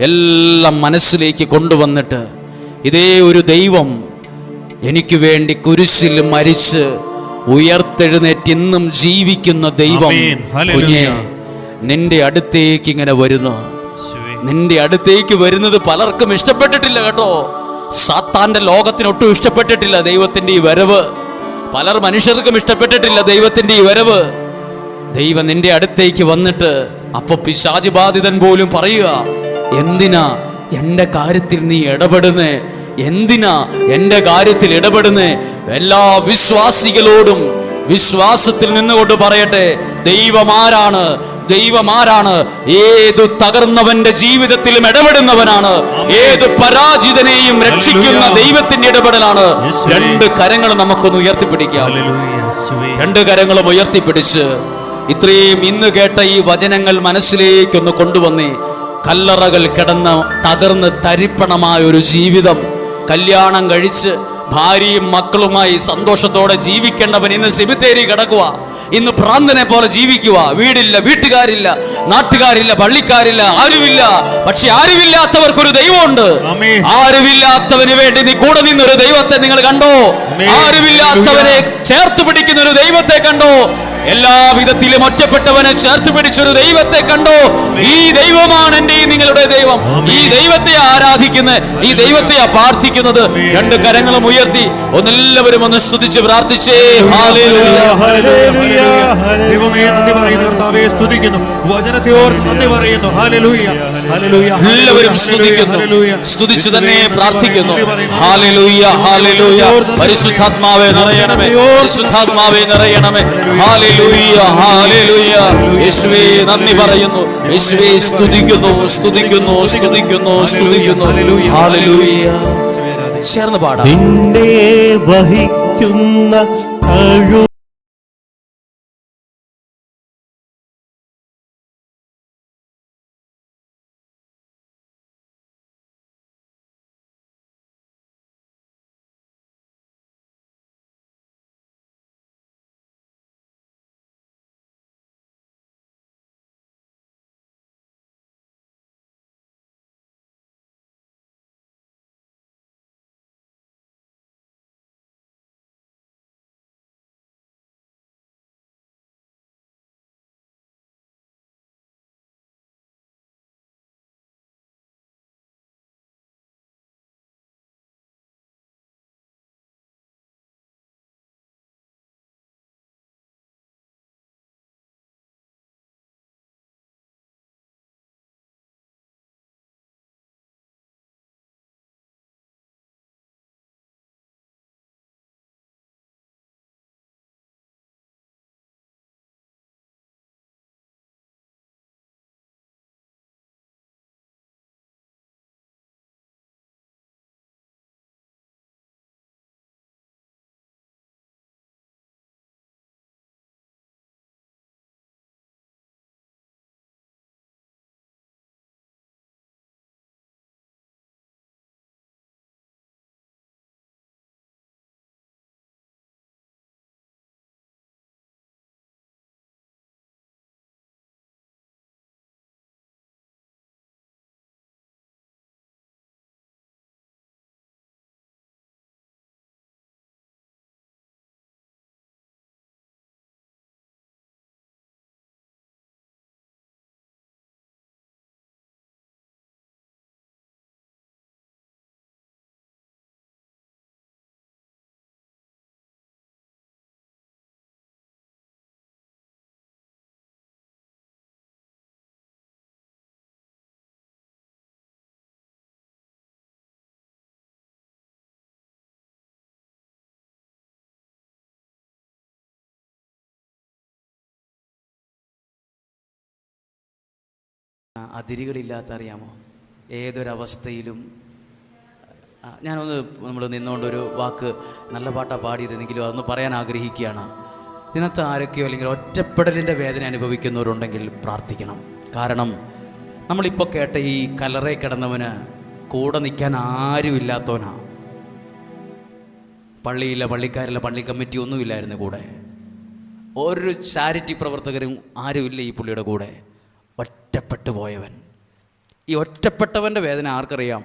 എല്ലാം മനസ്സിലേക്ക് കൊണ്ടുവന്നിട്ട്, ഇതേ ഒരു ദൈവം എനിക്ക് വേണ്ടി കുരിശിൽ മരിച്ച് ഉയർത്തെഴുന്നേറ്റ് ഇന്നും ജീവിക്കുന്ന ദൈവം നിന്റെ അടുത്തേക്ക് ഇങ്ങനെ വരുന്നു. നിന്റെ അടുത്തേക്ക് വരുന്നത് പലർക്കും ഇഷ്ടപ്പെട്ടിട്ടില്ല കേട്ടോ. സാത്താന്റെ ലോകത്തിനൊട്ടും ഇഷ്ടപ്പെട്ടിട്ടില്ല ദൈവത്തിന്റെ ഈ വരവ്. പലർ മനുഷ്യർക്കും ഇഷ്ടപ്പെട്ടിട്ടില്ല ദൈവത്തിന്റെ ഈ വരവ്. ദൈവം നിന്റെ അടുത്തേക്ക് വന്നിട്ട് അപ്പൊ പിശാച് ബാധിതൻ പോലും പറയുക, എന്തിനാ എൻ്റെ കാര്യത്തിൽ നീ ഇടപെടുന്നേ? എന്തിനാ എൻ്റെ കാര്യത്തിൽ ഇടപെടുന്നേ? എല്ലാ വിശ്വാസികളോടും വിശ്വാസത്തിൽ നിന്നുകൊണ്ട് പറയട്ടെ, ദൈവമാരാണ്? ദൈവമാരാണ്? ഏതു തകർന്നവന്റെ ജീവിതത്തിലും ഇടപെടുന്നവനാണ്. ഏത് പരാജിതനെയും രക്ഷിക്കുന്ന ദൈവത്തിന്റെ ഇടപെടലാണ്. രണ്ട് കരങ്ങൾ നമുക്കൊന്ന് ഉയർത്തിപ്പിടിക്കാം. രണ്ട് കരങ്ങളും ഉയർത്തിപ്പിടിച്ച് ഇത്രയും ഇന്ന് കേട്ട ഈ വചനങ്ങൾ മനസ്സിലേക്കൊന്ന് കൊണ്ടുവന്നേ. കല്ലറകൾ കിടന്ന് തകർന്ന് തരിപ്പണമായ ഒരു ജീവിതം, കല്യാണം കഴിച്ച് ഭാര്യയും മക്കളുമായി സന്തോഷത്തോടെ ജീവിക്കേണ്ടവൻ ഇന്ന് സെമിത്തേരി കിടക്കുക. ഇന്ന് ഭ്രാന്തനെ പോലെ ജീവിക്കുക. വീടില്ല, വീട്ടുകാരില്ല, നാട്ടുകാരില്ല, പള്ളിക്കാരില്ല, ആരുമില്ല. പക്ഷെ ആരുമില്ലാത്തവർക്കൊരു ദൈവമുണ്ട്. ആരുമില്ലാത്തവന് വേണ്ടി നീ കൂടെ നിന്നൊരു ദൈവത്തെ നിങ്ങൾ കണ്ടോ? ആരുമില്ലാത്തവനെ ചേർത്ത് പിടിക്കുന്ന ഒരു ദൈവത്തെ കണ്ടോ? എല്ലാവിധത്തിലും ഒറ്റപ്പെട്ടവനെ ചേർത്ത് പിടിച്ചൊരു ദൈവത്തെ കണ്ടോ? ഈ ദൈവമാണ് എന്റെയും നിങ്ങളുടെ ദൈവം. ഈ ദൈവത്തെ ആരാധിക്കുന്നത്, ഈ ദൈവത്തെ പ്രാർത്ഥിക്കുന്നത്. രണ്ട് കരങ്ങളും ഉയർത്തി ഒന്നെല്ലാവരും ഒന്ന് സ്തുതിച്ച് പ്രാർത്ഥിച്ചേ. Hallelujah, hallelujah. ദൈവമേ നന്ദി പറയുന്നു, കർത്താവേ സ്തുതിക്കുന്നു, വചനത്തെ ഓർത്ത് നന്ദി പറയുന്നു. Hallelujah, hallelujah. എല്ലാവരും സ്തുതിക്കുന്നു, സ്തുതിച്ച് തന്നെ പ്രാർത്ഥിക്കുന്നു. Hallelujah, hallelujah. പരിശുദ്ധാത്മാവേ നിറയണമേ, പരിശുദ്ധാത്മാവേ നിറയണമേ. Hallelujah, hallelujah. യേശുവേ നന്ദി പറയുന്നു, യേശുവേ സ്തുതിക്കുന്നു, സ്തുതിക്കുന്നു, സ്തുതിക്കുന്നു, സ്തുതിക്കുന്നു. ഹല്ലേലൂയ. ചേർന്ന് പാടാം. നിന്നെ വഹിക്കുന്ന കഴിവ് അതിരുകളില്ലാത്ത, അറിയാമോ, ഏതൊരവസ്ഥയിലും ഞാനൊന്ന് നമ്മൾ നിന്നുകൊണ്ടൊരു വാക്ക്, നല്ല പാട്ടാണ് പാടിയതെങ്കിലും അതൊന്ന് പറയാൻ ആഗ്രഹിക്കുകയാണ്. ഇതിനകത്ത് ആരൊക്കെയോ അല്ലെങ്കിൽ ഒറ്റപ്പെടലിൻ്റെ വേദന അനുഭവിക്കുന്നവരുണ്ടെങ്കിൽ പ്രാർത്ഥിക്കണം. കാരണം നമ്മളിപ്പോൾ കേട്ട ഈ കലറേ കിടന്നവന് കൂടെ നിൽക്കാൻ ആരുമില്ലാത്തവനാണ്. പള്ളിയില്ല, പള്ളിക്കാരില്ല, പള്ളി കമ്മിറ്റി ഒന്നുമില്ലായിരുന്നു കൂടെ. ഒരു ചാരിറ്റി പ്രവർത്തകരും ആരുമില്ല ഈ പുള്ളിയുടെ കൂടെ. ഒറ്റപ്പെട്ടു പോയവൻ. ഈ ഒറ്റപ്പെട്ടവൻ്റെ വേദന ആർക്കറിയാം?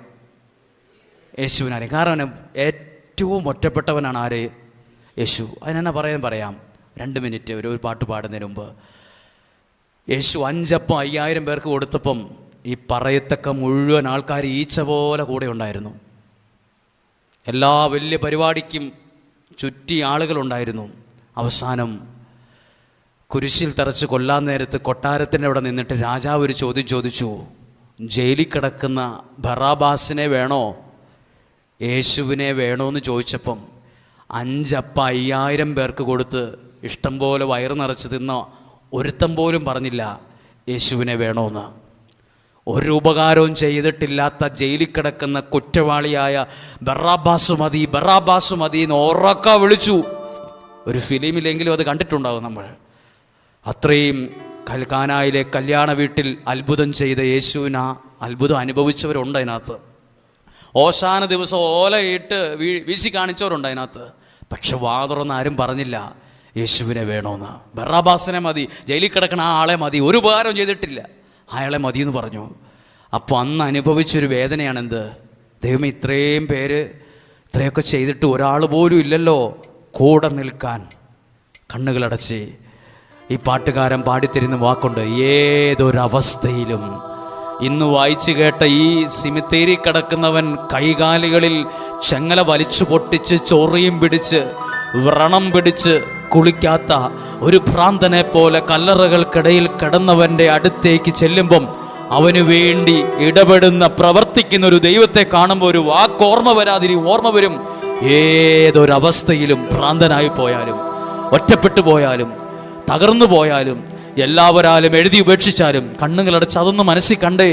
യേശുവിനറിയാം. കാരണം ഏറ്റവും ഒറ്റപ്പെട്ടവനാണ് ആര്? യേശു. അതിനെന്നാ പറയാം. 2 മിനിറ്റ് ഒരു പാട്ട് പാടുന്നതിന് മുമ്പ് യേശു 5 അപ്പം 5000 പേർക്ക് കൊടുത്തപ്പം ഈ പറയത്തക്ക മുഴുവൻ ആൾക്കാർ ഈച്ച പോലെ കൂടെ ഉണ്ടായിരുന്നു. എല്ലാ വലിയ പരിപാടിക്കും ചുറ്റി ആളുകളുണ്ടായിരുന്നു. അവസാനം കുരിശിൽ തറച്ച് കൊല്ലാൻ നേരത്ത് കൊട്ടാരത്തിൻ്റെ അവിടെ നിന്നിട്ട് രാജാവ് ഒരു ചോദ്യം ചോദിച്ചു. ജയിലിൽ കിടക്കുന്ന ബറാബാസിനെ വേണോ യേശുവിനെ വേണമെന്ന് ചോദിച്ചപ്പം 5 അപ്പം 5000 പേർക്ക് കൊടുത്ത് ഇഷ്ടം പോലെ വയറ് നിറച്ച് തിന്ന ഒരുത്തം പോലും പറഞ്ഞില്ല യേശുവിനെ വേണമെന്ന്. ഒരു ഉപകാരവും ചെയ്തിട്ടില്ലാത്ത ജയിലിൽ കിടക്കുന്ന കുറ്റവാളിയായ ബറാബാസ് മതി, ബറാബാസ് മതി എന്ന് ഉറക്കെ വിളിച്ചു. ഒരു ഫിലിമിലെങ്കിലും അത് കണ്ടിട്ടുണ്ടാകും നമ്മൾ. അത്രയും കാനായിലെ കല്യാണ വീട്ടിൽ അത്ഭുതം ചെയ്ത യേശുവിന് അത്ഭുതം അനുഭവിച്ചവരുണ്ട് അതിനകത്ത്. ഓശാന ദിവസം ഓലയിട്ട് വീശി കാണിച്ചവരുണ്ട് അതിനകത്ത്. പക്ഷെ വാതുറന്ന് ആരും പറഞ്ഞില്ല യേശുവിനെ വേണമെന്ന്. ബറാബാസിനെ മതി, ജയിലിൽ കിടക്കണ ആ ആളെ മതി, ഒരു ഉപകാരം ചെയ്തിട്ടില്ല, അയാളെ മതി എന്ന് പറഞ്ഞു. അപ്പോൾ അന്ന് അനുഭവിച്ചൊരു വേദനയാണെന്ത്? ദൈവമേ, ഇത്രയും പേര് ഇത്രയൊക്കെ ചെയ്തിട്ട് ഒരാൾ പോലും ഇല്ലല്ലോ കൂടെ നിൽക്കാൻ. കണ്ണുകളടച്ച് ഈ പാട്ടുകാരൻ പാടിത്തരുന്ന വാക്കുണ്ട്, ഏതൊരവസ്ഥയിലും. ഇന്ന് വായിച്ചു കേട്ട ഈ സിമിത്തേരി കിടക്കുന്നവൻ കൈകാലുകളിൽ ചെങ്ങല വലിച്ചു പൊട്ടിച്ച് ചൊറിയും പിടിച്ച് വ്രണം പിടിച്ച് കുളിക്കാത്ത ഒരു ഭ്രാന്തനെ പോലെ കല്ലറകൾക്കിടയിൽ കിടന്നവൻ്റെ അടുത്തേക്ക് ചെല്ലുമ്പം അവന് വേണ്ടി ഇടപെടുന്ന പ്രവർത്തിക്കുന്ന ഒരു ദൈവത്തെ കാണുമ്പോൾ ഒരു വാക്ക് ഓർമ്മ വരും. ഏതൊരവസ്ഥയിലും ഭ്രാന്തനായി പോയാലും, ഒറ്റപ്പെട്ടു പോയാലും, തകർന്നു പോയാലും, എല്ലാവരാലും എഴുതി ഉപേക്ഷിച്ചാലും കണ്ണുകളടച്ച് അതൊന്ന് മനസ്സിൽ കണ്ട്,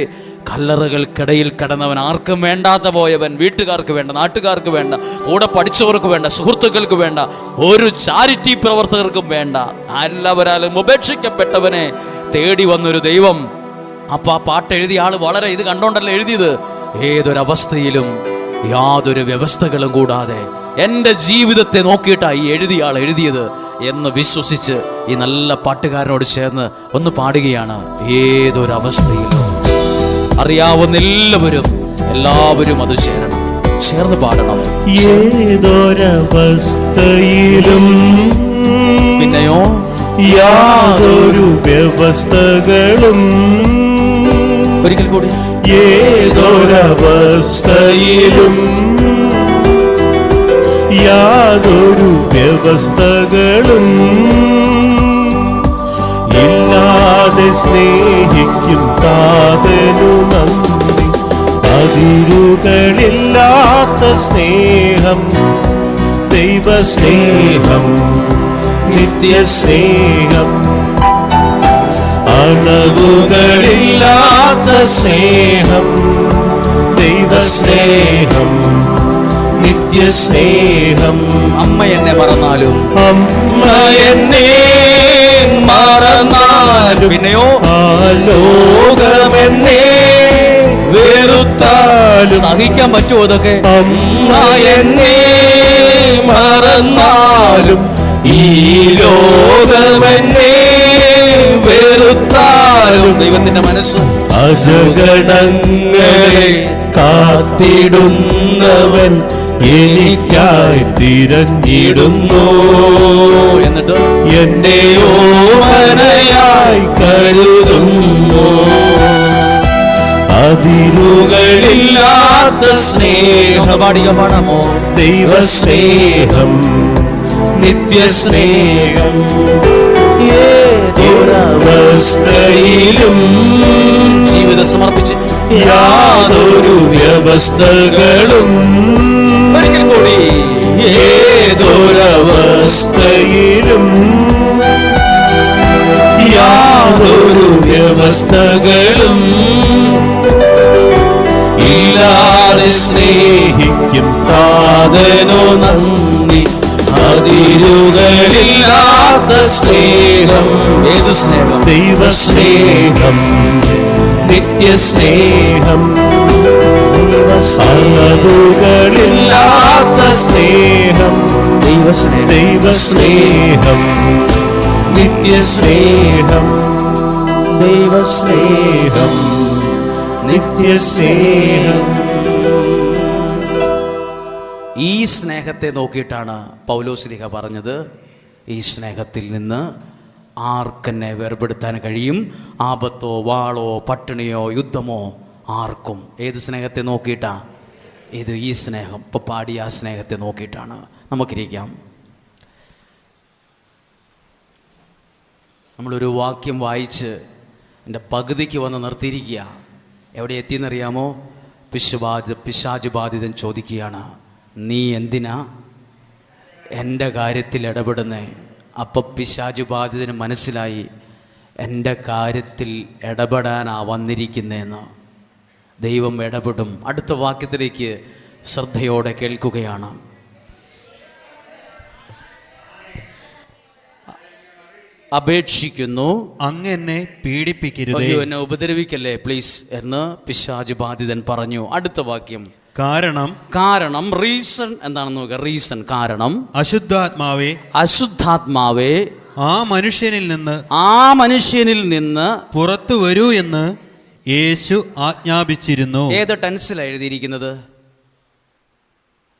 കല്ലറകൾക്കിടയിൽ കിടന്നവൻ, ആർക്കും വേണ്ടാത്ത പോയവൻ, വീട്ടുകാർക്ക് വേണ്ട, നാട്ടുകാർക്ക് വേണ്ട, കൂടെ പഠിച്ചവർക്ക് വേണ്ട, സുഹൃത്തുക്കൾക്ക് വേണ്ട, ഒരു ചാരിറ്റി പ്രവർത്തകർക്കും വേണ്ട, എല്ലാവരാലും ഉപേക്ഷിക്കപ്പെട്ടവനെ തേടി വന്നൊരു ദൈവം. അപ്പം ആ പാട്ട് എഴുതിയ ആൾ വളരെ ഇത് കണ്ടോണ്ടല്ല എഴുതിയത്. ഏതൊരവസ്ഥയിലും യാതൊരു വ്യവസ്ഥകളും കൂടാതെ എൻ്റെ ജീവിതത്തെ നോക്കിയിട്ടാണ് ഈ എഴുതിയ ആൾ എഴുതിയത് എന്ന് വിശ്വസിച്ച് ഈ നല്ല പാട്ടുകാരനോട് ചേർന്ന് ഒന്ന് പാടുകയാണ്. ഏതൊരവസ്ഥയിലും അറിയാവുന്ന എല്ലാവരും അത് ചേർന്ന് പാടണം. ഏതൊരവസ്ഥയിലും പിന്നെയോ യാതൊരു വ്യവസ്ഥകളും, ഒരിക്കൽ കൂടി, ഏതൊരവസ്ഥയിലും യാതൊരു വ്യവസ്ഥകളും ഇല്ലാതെ സ്നേഹിക്കും താതനു നന്ദി. അതിരുകളില്ലാത്ത സ്നേഹം, ദൈവസ്നേഹം, നിത്യസ്നേഹം, അളവുകളില്ലാത്ത സ്നേഹം, ദൈവസ്നേഹം, നിത്യസ്നേഹം. അമ്മ എന്നെ മറന്നാലും, അമ്മ എന്നെ മറന്നാലും, പിന്നെയോ ആ ലോകമെന്നെ വെറുത്താലും സഹിക്കാൻ പറ്റുമോ ഇതൊക്കെ? അമ്മ എന്നെ മറന്നാലും, ഈ ലോകമെന്നെ വെറുത്താലും, ദൈവത്തിന്റെ മനസ്സ് അജഗണങ്ങളെ കാത്തിടുന്നവൻ എനിക്കായി തിരഞ്ഞിടുന്നു. എന്നിട്ട് എന്നെ ഓമനയായി കരുതുന്നു. അതിരുകളില്ലാത്ത സ്നേഹം, പാടാമോ? ദൈവസ്നേഹം, നിത്യസ്നേഹം, ഏതൊരവസ്ഥയിലും ജീവിതം സമർപ്പിച്ച് യാതൊരു വ്യവസ്ഥകളും, ഒരിക്കൽ കൂടി, ഏതൊരവസ്ഥയിലും യാതൊരു വ്യവസ്ഥകളും ഇല്ലാതെ സ്നേഹിക്കും താതനോ നന്ദി. അതിരുകളില്ലാത്ത സ്നേഹം, ഏതു സ്നേഹം? ദൈവസ്നേഹം, നിത്യസ്നേഹം, അളവുകളില്ലാത്ത സ്നേഹം, ദൈവസ്നേഹം, നിത്യസ്നേഹം, ദൈവസ്നേഹം, നിത്യസ്നേഹം. ഈ സ്നേഹത്തെ നോക്കിയിട്ടാണ് പൗലോസ്ലീഹ പറഞ്ഞത്, ഈ സ്നേഹത്തിൽ നിന്ന് ആർക്കെന്നെ വേർപെടുത്താൻ കഴിയും? ആപത്തോ വാളോ പട്ടിണിയോ യുദ്ധമോ ആർക്കും. ഏത് സ്നേഹത്തെ നോക്കിയിട്ടാ? ഇത് ഈ സ്നേഹം. ഇപ്പോൾ പാടിയ ആ സ്നേഹത്തെ നോക്കിയിട്ടാണ്. നമുക്കിരിക്കാം. നമ്മളൊരു വാക്യം വായിച്ച് എൻ്റെ പകുതിക്ക് വന്ന് നിർത്തിയിരിക്കുക. എവിടെ എത്തിയെന്നറിയാമോ? പിശാച് ബാധിതൻ ചോദിക്കുകയാണ്, നീ എന്തിനാ എൻ്റെ കാര്യത്തിൽ ഇടപെടുന്നേ? അപ്പം പിശാച് ബാധിതന് മനസ്സിലായി, എൻ്റെ കാര്യത്തിൽ ഇടപെടാനാ വന്നിരിക്കുന്നതെന്ന്. ദൈവം ഇടപെടും. അടുത്ത വാക്യത്തിലേക്ക് ശ്രദ്ധയോടെ കേൾക്കുകയാണ്. അപേക്ഷിക്കുന്നു, അങ്ങ് എന്നെ പീഡിപ്പിക്കരുതേ. അയ്യോ, എന്നെ ഉപദ്രവിക്കല്ലേ പ്ലീസ് എന്ന് പിശാച് ബാധിതൻ പറഞ്ഞു. അടുത്ത വാക്യം, കാരണം റീസൺ എന്താണെന്ന് നോക്കുക. റീസൺ, കാരണം അശുദ്ധാത്മാവേ ആ മനുഷ്യനിൽ നിന്ന് പുറത്തു വരൂ എന്ന് യേശു ആജ്ഞാപിച്ചിരുന്നു. ഏത് ടെൻസിലാണ് എഴുതിയിരിക്കുന്നത്?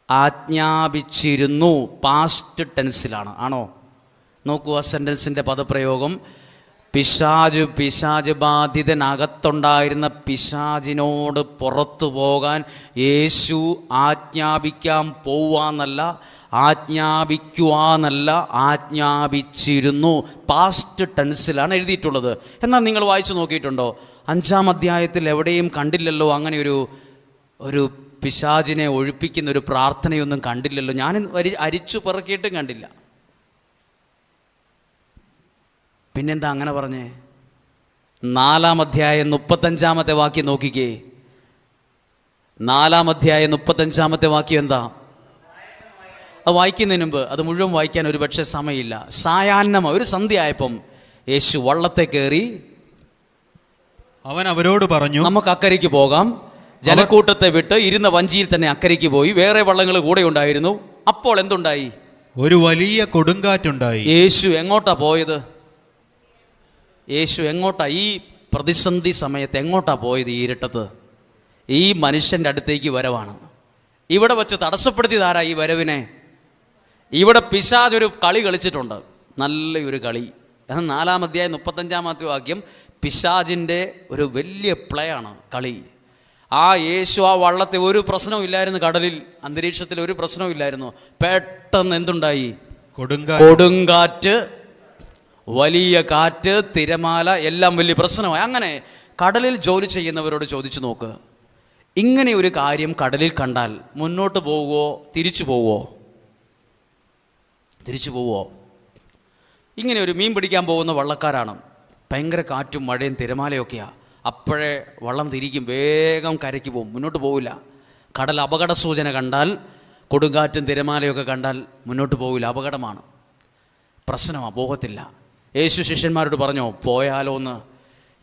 ആജ്ഞാപിച്ചിരുന്നു, പാസ്റ്റ് ടെൻസിലാണ്. ആണോ? നോക്കൂ ആ സെൻറ്റൻസിൻ്റെ പദപ്രയോഗം. പിശാച് ബാധിതനകത്തുണ്ടായിരുന്ന പിശാചിനോട് പുറത്തു പോകാൻ യേശു ആജ്ഞാപിക്കാൻ പോവാന്നല്ല, ആജ്ഞാപിക്കുവാന്നല്ല, ആജ്ഞാപിച്ചിരുന്നു. പാസ്റ്റ് ടെൻസിലാണ് എഴുതിയിട്ടുള്ളത്. എന്നാൽ നിങ്ങൾ വായിച്ചു നോക്കിയിട്ടുണ്ടോ? 5-ാം അധ്യായത്തിൽ എവിടെയും കണ്ടില്ലല്ലോ അങ്ങനെ ഒരു പിശാചിനെ ഒഴിപ്പിക്കുന്ന ഒരു പ്രാർത്ഥനയൊന്നും കണ്ടില്ലല്ലോ. ഞാൻ അരിച്ചു പെറുക്കിയിട്ടും കണ്ടില്ല. പിന്നെന്താ അങ്ങനെ പറഞ്ഞേ? 4-ാം അധ്യായം 35-ാമത്തെ വാക്യം നോക്കിക്കേ. 4-ാം അധ്യായം 35-ാമത്തെ വാക്യം എന്താ? അത് വായിക്കുന്നതിന് മുമ്പ് അത് മുഴുവൻ വായിക്കാൻ ഒരു പക്ഷേ സമയമില്ല. സായാഹ്നം, ഒരു സന്ധ്യയായപ്പം യേശു വള്ളത്തെ കയറി അവൻ അവരോട് പറഞ്ഞു, നമുക്ക് അക്കരയ്ക്ക് പോകാം. ജനക്കൂട്ടത്തെ വിട്ട് ഇരുന്ന വഞ്ചിയിൽ തന്നെ അക്കരയ്ക്ക് പോയി. വേറെ വള്ളങ്ങൾ കൂടെ ഉണ്ടായിരുന്നു. അപ്പോൾ എന്തുണ്ടായി? ഒരു വലിയ കൊടുങ്കാറ്റുണ്ടായി. യേശു എങ്ങോട്ടാ പോയത്? യേശു എങ്ങോട്ടാ ഈ പ്രതിസന്ധി സമയത്ത് എങ്ങോട്ടാ പോയത്? ഈ ഇരുട്ടത്ത് ഈ മനുഷ്യൻ്റെ അടുത്തേക്ക് വരവാണ്. ഇവിടെ വച്ച് തടസ്സപ്പെടുത്തിയതാരാ ഈ വരവിനെ? ഇവിടെ പിശാച് ഒരു കളി കളിച്ചിട്ടുണ്ട്, നല്ലൊരു കളി. 4-ാം അധ്യായം 35-ാമത്തെ വാക്യം പിശാചിൻ്റെ ഒരു വലിയ പ്ലേ ആണ്, കളി. ആ യേശു ആ വള്ളത്തെ ഒരു പ്രശ്നവും ഇല്ലായിരുന്നു, കടലിൽ അന്തരീക്ഷത്തിൽ ഒരു പ്രശ്നവും ഇല്ലായിരുന്നു. പെട്ടെന്ന് എന്തുണ്ടായി? കൊടുങ്കാറ്റ്, വലിയ കാറ്റ്, തിരമാല, എല്ലാം വലിയ പ്രശ്നമായി. അങ്ങനെ കടലിൽ ജോലി ചെയ്യുന്നവരോട് ചോദിച്ചു നോക്ക്, ഇങ്ങനെ ഒരു കാര്യം കടലിൽ കണ്ടാൽ മുന്നോട്ട് പോവുമോ തിരിച്ചു പോവുമോ? തിരിച്ചു പോവുമോ? ഇങ്ങനെ ഒരു മീൻ പിടിക്കാൻ പോകുന്ന വള്ളക്കാരാണ്. ഭയങ്കര കാറ്റും മഴയും തിരമാലയൊക്കെയാണ്. അപ്പോഴേ വള്ളം തിരിക്കും, വേഗം കരയ്ക്ക് പോകും, മുന്നോട്ട് പോവില്ല. കടൽ അപകട സൂചന കണ്ടാൽ, കൊടുങ്കാറ്റും തിരമാലയൊക്കെ കണ്ടാൽ മുന്നോട്ട് പോവില്ല, അപകടമാണ്, പ്രശ്നമാണ്, പോകത്തില്ല. യേശു ശിഷ്യന്മാരോട് പറഞ്ഞോ പോയാലോ എന്ന്?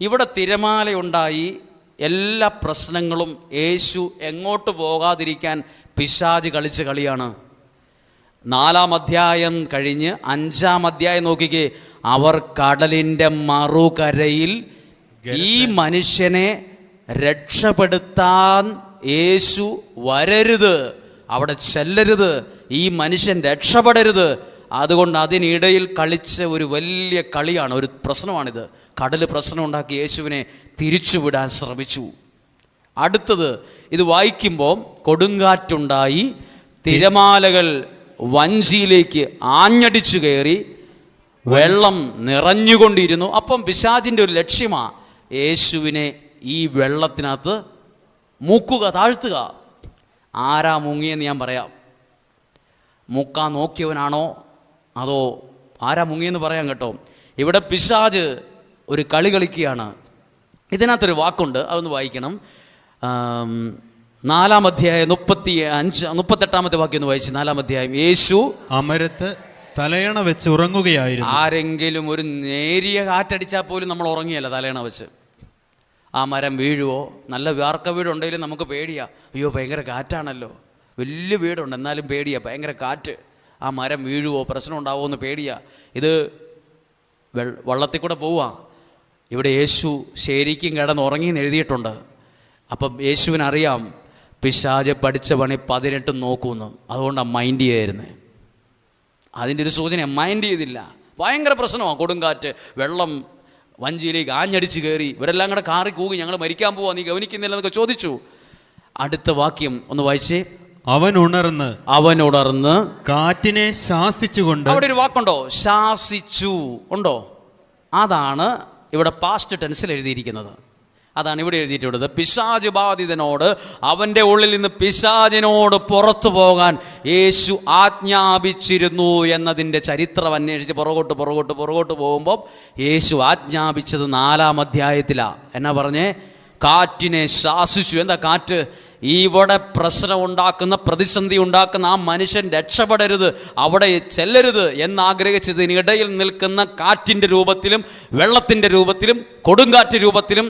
ഇവിടെ തിരമാലയുണ്ടായി, എല്ലാ പ്രശ്നങ്ങളും. യേശു എങ്ങോട്ട് പോകാതിരിക്കാൻ പിശാച് കളിച്ച കളിയാണ്. 4-ാം അധ്യായം കഴിഞ്ഞ് 5-ാം അധ്യായം നോക്കിക്കേ. അവർ കടലിൻ്റെ മറുകരയിൽ ഈ മനുഷ്യനെ രക്ഷപ്പെടുത്താൻ യേശു വരരുത്, അവിടെ ചെല്ലരുത്, ഈ മനുഷ്യൻ രക്ഷപ്പെടരുത്. അതുകൊണ്ട് അതിനിടയിൽ കളിച്ച ഒരു വലിയ കളിയാണ്, ഒരു പ്രശ്നമാണിത്. കടൽ പ്രശ്നം ഉണ്ടാക്കി യേശുവിനെ തിരിച്ചുവിടാൻ ശ്രമിച്ചു. അടുത്തത് ഇത് വായിക്കുമ്പോൾ കൊടുങ്കാറ്റുണ്ടായി, തിരമാലകൾ വഞ്ചിയിലേക്ക് ആഞ്ഞടിച്ചു കയറി, വെള്ളം നിറഞ്ഞുകൊണ്ടിരുന്നു. അപ്പം പിശാചിൻ്റെ ഒരു ലക്ഷ്യമാണ് യേശുവിനെ ഈ വെള്ളത്തിനകത്ത് മുക്കുക, താഴ്ത്തുക. ആരാ മുങ്ങിയെന്ന് ഞാൻ പറയാം. മുക്കാൻ നോക്കിയവനാണോ അതോ ആരാ മുങ്ങിയെന്ന് പറയാം കേട്ടോ. ഇവിടെ പിശാച് ഒരു കളി കളിക്കുകയാണ്. ഇതിനകത്തൊരു വാക്കുണ്ട്, അതൊന്ന് വായിക്കണം. 4-ാം അധ്യായം 38-ാമത്തെ വാക്യം ഒന്ന് വായിച്ചു. 4-ാം അധ്യായം. യേശു അമരത്ത് തലയണ വെച്ച് ഉറങ്ങുകയായിരുന്നു. ആരെങ്കിലും ഒരു നേരിയ കാറ്റടിച്ചാൽ പോലും നമ്മൾ ഉറങ്ങിയല്ല തലയണ വെച്ച്. ആ മരം വീഴുവോ? നല്ല വാർക്ക വീടുണ്ടെങ്കിലും നമുക്ക് പേടിയാ. അയ്യോ ഭയങ്കര കാറ്റാണല്ലോ, വലിയ വീടുണ്ട് എന്നാലും പേടിയാ, ഭയങ്കര കാറ്റ്. ആ മരം വീഴുവോ, പ്രശ്നം ഉണ്ടാവുമോ എന്ന് പേടിയാ. ഇത് വള്ളത്തിൽ കൂടെ പോവാ. ഇവിടെ യേശു ശരിക്കും കിടന്നുറങ്ങിയെന്ന് എഴുതിയിട്ടുണ്ട്. അപ്പം യേശുവിനറിയാം പിശാച് പഠിച്ച പണി 18 നോക്കുമെന്ന്. അതുകൊണ്ടാണ് മൈൻഡ് ചെയ്യായിരുന്നത്. അതിൻ്റെ ഒരു സൂചന മൈൻഡ് ചെയ്തില്ല. ഭയങ്കര പ്രശ്നമാണ്, കൊടുങ്കാറ്റ്, വെള്ളം വഞ്ചിയിലേക്ക് ആഞ്ഞടിച്ച് കയറി. ഇവരെല്ലാം കൂടെ കാറി കൂകി, ഞങ്ങൾ മരിക്കാൻ പോവാ, നീ ഗവനിക്കുന്നില്ല എന്നൊക്കെ ചോദിച്ചു. അടുത്ത വാക്യം ഒന്ന് വായിച്ചേ. അവൻ ഉണർന്ന് കാറ്റിനെ ശാസിച്ചുകൊണ്ട്. അവിടെ ഒരു വാക്കുണ്ടോ? ശാസിച്ചു ഉണ്ടോ? അതാണ് ഇവിടെ പാസ്റ്റ് ടെൻസിൽ എഴുതിയിരിക്കുന്നത്. അതാണ് ഇവിടെ എഴുതിയിട്ടുള്ളത്. പിശാച് ബാധിതനോട് അവൻ്റെ ഉള്ളിൽ നിന്ന് പിശാചിനോട് പുറത്തു പോകാൻ യേശു ആജ്ഞാപിച്ചിരുന്നു എന്നതിൻ്റെ ചരിത്രം അന്വേഷിച്ച് പുറകോട്ട് പോകുമ്പോൾ യേശു ആജ്ഞാപിച്ചത് 4-ാം അധ്യായത്തിലാണ്. എന്നാ പറഞ്ഞേ? കാറ്റിനെ ശാസിച്ചു. എന്താ കാറ്റ്? ഇവിടെ പ്രശ്നം ഉണ്ടാക്കുന്ന, പ്രതിസന്ധി ഉണ്ടാക്കുന്ന ആ മനുഷ്യൻ രക്ഷപ്പെടരുത്, അവിടെ ചെല്ലരുത് എന്നാഗ്രഹിച്ചതിനിടയിൽ നിൽക്കുന്ന കാറ്റിൻ്റെ രൂപത്തിലും വെള്ളത്തിൻ്റെ രൂപത്തിലും കൊടുങ്കാറ്റ് രൂപത്തിലും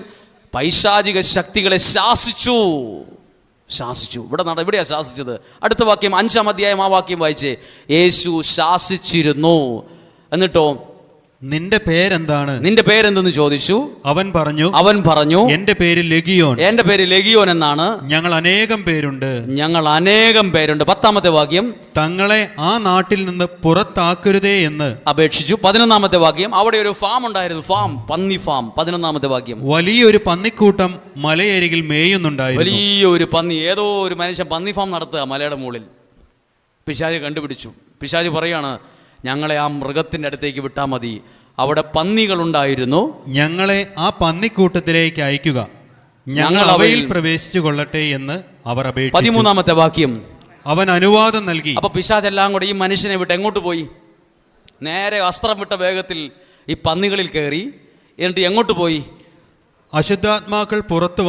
പൈശാചിക ശക്തികളെ ശാസിച്ചു. ഇവിടെയാണ് ശാസിച്ചത്. അടുത്ത വാക്യം 5-ാം അധ്യായം, ആ വാക്യം വായിച്ചേ. യേശു ശാസിച്ചിരുന്നു. എന്നിട്ടോ നിന്റെ പേരെന്താണ്? നിന്റെ പേരെന്തെന്ന് ചോദിച്ചു. അവൻ പറഞ്ഞു എന്റെ പേര് ലെഗിയോൻ. എന്റെ പേര് ലെഗിയോൻ എന്നാണ്. ഞങ്ങൾ അനേകം പേരുണ്ട്. 10-ാമത്തെ വാക്യം. തങ്ങളെ ആ നാട്ടിൽ നിന്ന് പുറത്താക്കരുതേ എന്ന് അപേക്ഷിച്ചു. 11-ാമത്തെ വാക്യം. അവിടെ ഒരു ഫാം ഉണ്ടായിരുന്നു, പന്നി ഫാം. 11-ാമത്തെ വാക്യം. വലിയൊരു പന്നിക്കൂട്ടം മലയരികിൽ മേയുന്നുണ്ടായിരുന്നു. വലിയൊരു പന്നി, ഏതോ ഒരു മനുഷ്യൻ പന്നി ഫാം നടത്തുക മലയുടെ മുകളിൽ. പിശാച് കണ്ടുപിടിച്ചു. പിശാച് പറയാണ്, ഞങ്ങളെ ആ മൃഗത്തിൻ്റെ അടുത്തേക്ക് വിട്ടാൽ മതി, അവിടെ പന്നികളുണ്ടായിരുന്നു, ഞങ്ങളെ ആ പന്നിക്കൂട്ടത്തിലേക്ക് അയക്കുക, ഞങ്ങൾ അവയിൽ പ്രവേശിച്ചു കൊള്ളട്ടെ എന്ന് അവർ അപേക്ഷിച്ചു. 13-ാമത്തെ വാക്യം. അവൻ അനുവാദം നൽകി. അപ്പൊ പിശാചെല്ലാം കൂടെ ഈ മനുഷ്യനെ വിട്ട് എങ്ങോട്ട് പോയി? നേരെ അസ്ത്രം വിട്ട വേഗത്തിൽ ഈ പന്നികളിൽ കയറി. എന്നിട്ട് എങ്ങോട്ട് പോയി? അശുദ്ധാത്മാക്കൾ പുറത്തു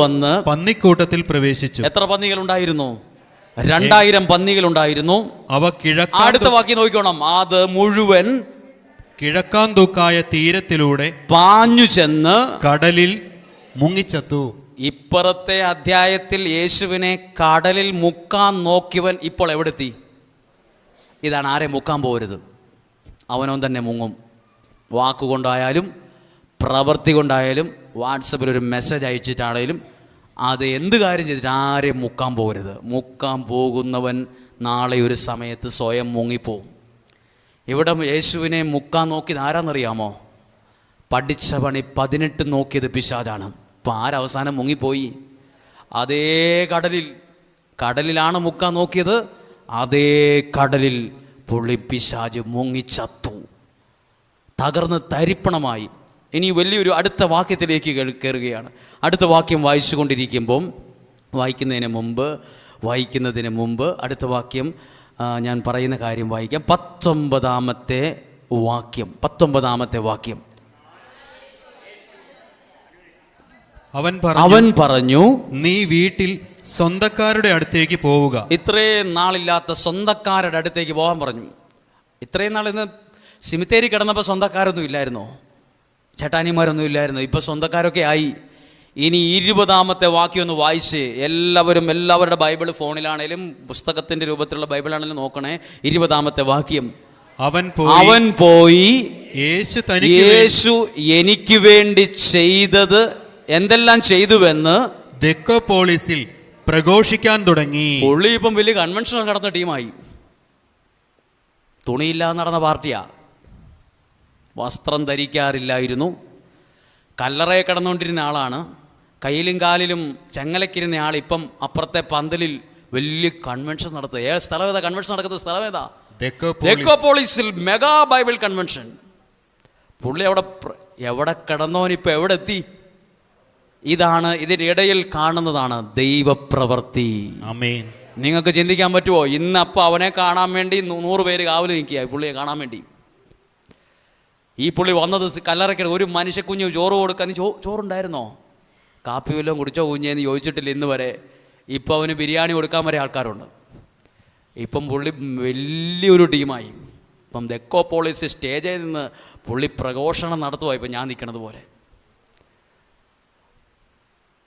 വന്ന് പന്നിക്കൂട്ടത്തിൽ പ്രവേശിച്ചു. എത്ര പന്നികൾ ഉണ്ടായിരുന്നു? 2000 പന്നികളുണ്ടായിരുന്നു. അവ അടുത്ത വാക്യം നോക്കിക്കോണം. അത് മുഴുവൻ കിഴക്കാന്തൂക്കായ തീരത്തിലൂടെ പാഞ്ഞു ചെന്ന് കടലിൽ മുങ്ങിച്ചത്തു. ഇപ്പുറത്തെ അധ്യായത്തിൽ യേശുവിനെ കടലിൽ മുക്കാൻ നോക്കിയവൻ ഇപ്പോൾ എവിടെത്തി? ഇതാണ് ആരെ മുക്കാൻ പോകരുത്, അവനവൻ തന്നെ മുങ്ങും. വാക്കുകൊണ്ടായാലും പ്രവൃത്തി കൊണ്ടായാലും വാട്സപ്പിൽ ഒരു മെസ്സേജ് അയച്ചിട്ടാണേലും അത് എന്ത് കാര്യം ചെയ്തിട്ട് ആരെയും മുക്കാൻ പോകരുത്. മുക്കാൻ പോകുന്നവൻ നാളെ ഒരു സമയത്ത് സ്വയം മുങ്ങിപ്പോവും. ഇവിടെ യേശുവിനെ മുക്കാൻ നോക്കിയത് ആരാന്നറിയാമോ? പഠിച്ച പണി 18 നോക്കിയത് പിശാചാണ്. ഇപ്പം ആരവസാനം മുങ്ങിപ്പോയി? അതേ കടലിലാണ് മുക്കാൻ നോക്കിയത്. അതേ കടലിൽ പുള്ളി പിശാച് മുങ്ങിച്ചത്തു, തകർന്ന് തരിപ്പണമായി. ഇനി വലിയൊരു അടുത്ത വാക്യത്തിലേക്ക് കയറുകയാണ്. അടുത്ത വാക്യം വായിക്കുന്നതിന് മുമ്പ് അടുത്ത വാക്യം ഞാൻ പറയുന്ന കാര്യം വായിക്കാം. 19-ാമത്തെ വാക്യം. അവൻ പറഞ്ഞു, നീ വീട്ടിൽ സ്വന്തക്കാരുടെ അടുത്തേക്ക് പോവുക. ഇത്രയും നാളില്ലാത്ത സ്വന്തക്കാരുടെ അടുത്തേക്ക് പോകാൻ പറഞ്ഞു. ഇത്രയും നാൾ ഇന്ന് സിമിത്തേരി കിടന്നപ്പോൾ സ്വന്തക്കാരൊന്നും ഇല്ലായിരുന്നോ? ചേട്ടാനിമാരൊന്നും ഇല്ലായിരുന്നു. ഇപ്പോൾ സ്വന്തക്കാരൊക്കെ ആയി. ഇനി 20-ാമത്തെ വാക്യം ഒന്ന് വായിച്ച് എല്ലാവരുടെ ബൈബിൾ ഫോണിലാണേലും പുസ്തകത്തിൻ്റെ രൂപത്തിലുള്ള ബൈബിളാണേലും നോക്കണേ. 20-ാമത്തെ വാക്യം. അവൻ പോയി യേശു എനിക്ക് വേണ്ടി ചെയ്തത് എന്തെല്ലാം ചെയ്തുവെന്ന് ദെക്കോപോളിസിൽ പ്രഘോഷിക്കാൻ തുടങ്ങി. പുള്ളി ഇപ്പം വലിയ കൺവെൻഷൻ നടന്ന ടീമായി. തുണിയില്ലാതെ നടന്ന പാർട്ടിയാ. വസ്ത്രം ധരിക്കാറില്ലായിരുന്നു. കല്ലറയെ കിടന്നുകൊണ്ടിരുന്ന ആളാണ്. കയ്യിലും കാലിലും ചെങ്ങലക്കിരുന്ന ആൾ ഇപ്പം അപ്പുറത്തെ പന്തലിൽ വലിയ കൺവെൻഷൻ നടത്തുക. ഏത് സ്ഥലം ഏതാ കൺവെൻഷൻ നടക്കുന്ന സ്ഥലം ഏതാ? ദെക്കോപോളിസിൽ മെഗാ ബൈബിൾ കൺവെൻഷൻ. പുള്ളി എവിടെ കിടന്നവനിപ്പോൾ എവിടെ എത്തി? ഇതാണ് ഇതിൻ്റെ ഇടയിൽ കാണുന്നതാണ് ദൈവപ്രവൃത്തി. ആമേൻ. നിങ്ങൾക്ക് ചിന്തിക്കാൻ പറ്റുമോ? ഇന്ന് അപ്പോൾ അവനെ കാണാൻ വേണ്ടി 100 പേര് കാവൽ നിൽക്കുക പുള്ളിയെ കാണാൻ വേണ്ടി. ഈ പുള്ളി വന്നത് കല്ലറയ്ക്ക് ഒരു മനുഷ്യക്കുഞ്ഞ് ചോറ് കൊടുക്കാൻ. ചോറുണ്ടായിരുന്നോ? കാപ്പി വല്ലതും കുടിച്ചോ കുഞ്ഞേന്ന് ചോദിച്ചിട്ടില്ല ഇന്ന് വരെ. ഇപ്പം അവന് ബിരിയാണി കൊടുക്കാൻ വരെ ആൾക്കാരുണ്ട്. ഇപ്പം പുള്ളി വലിയൊരു ടീമായി. ഇപ്പം ദെക്കോപോളിസ് സ്റ്റേജിൽ നിന്ന് പുള്ളി പ്രഘോഷണം നടത്തുക. ഇപ്പം ഞാൻ നിൽക്കണത് പോലെ.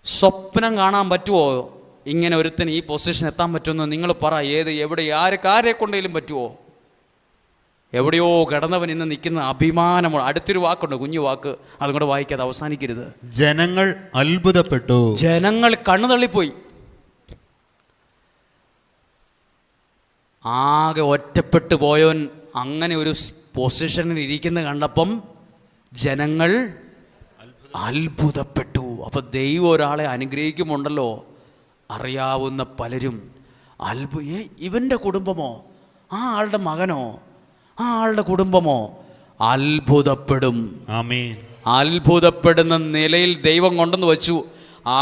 സ്വപ്നം കാണാൻ പറ്റുമോ ഇങ്ങനെ ഒരുത്തന് ഈ പൊസിഷൻ എത്താൻ പറ്റുമെന്ന്? നിങ്ങൾ പറ. എവിടെ ആരെ കൊണ്ടെങ്കിലും പറ്റുമോ? എവിടെയോ കിടന്നവൻ ഇന്ന് നിൽക്കുന്ന അഭിമാനമാണ്. അടുത്തൊരു വാക്കുണ്ട്, കുഞ്ഞു വാക്ക്, അതും കൂടെ വായിക്കാതെ അവസാനിക്കരുത്. ജനങ്ങൾ അത്ഭുതപ്പെട്ടു. ജനങ്ങൾ കണ്ണു തള്ളിപ്പോയി. ആകെ ഒറ്റപ്പെട്ടു പോയവൻ അങ്ങനെ ഒരു പൊസിഷനിൽ ഇരിക്കുന്നത് കണ്ടപ്പം ജനങ്ങൾ അത്ഭുതപ്പെട്ടു. അപ്പം ദൈവം ഒരാളെ അനുഗ്രഹിക്കുമുണ്ടല്ലോ, അറിയാവുന്ന പലരും ഇവൻ്റെ കുടുംബമോ, ആ ആളുടെ മകനോ, ആ ആളുടെ കുടുംബമോ അത്ഭുതപ്പെടും. ആമേൻ. അത്ഭുതപ്പെടുന്ന നിലയിൽ ദൈവം കൊണ്ടെന്ന് വെച്ചു.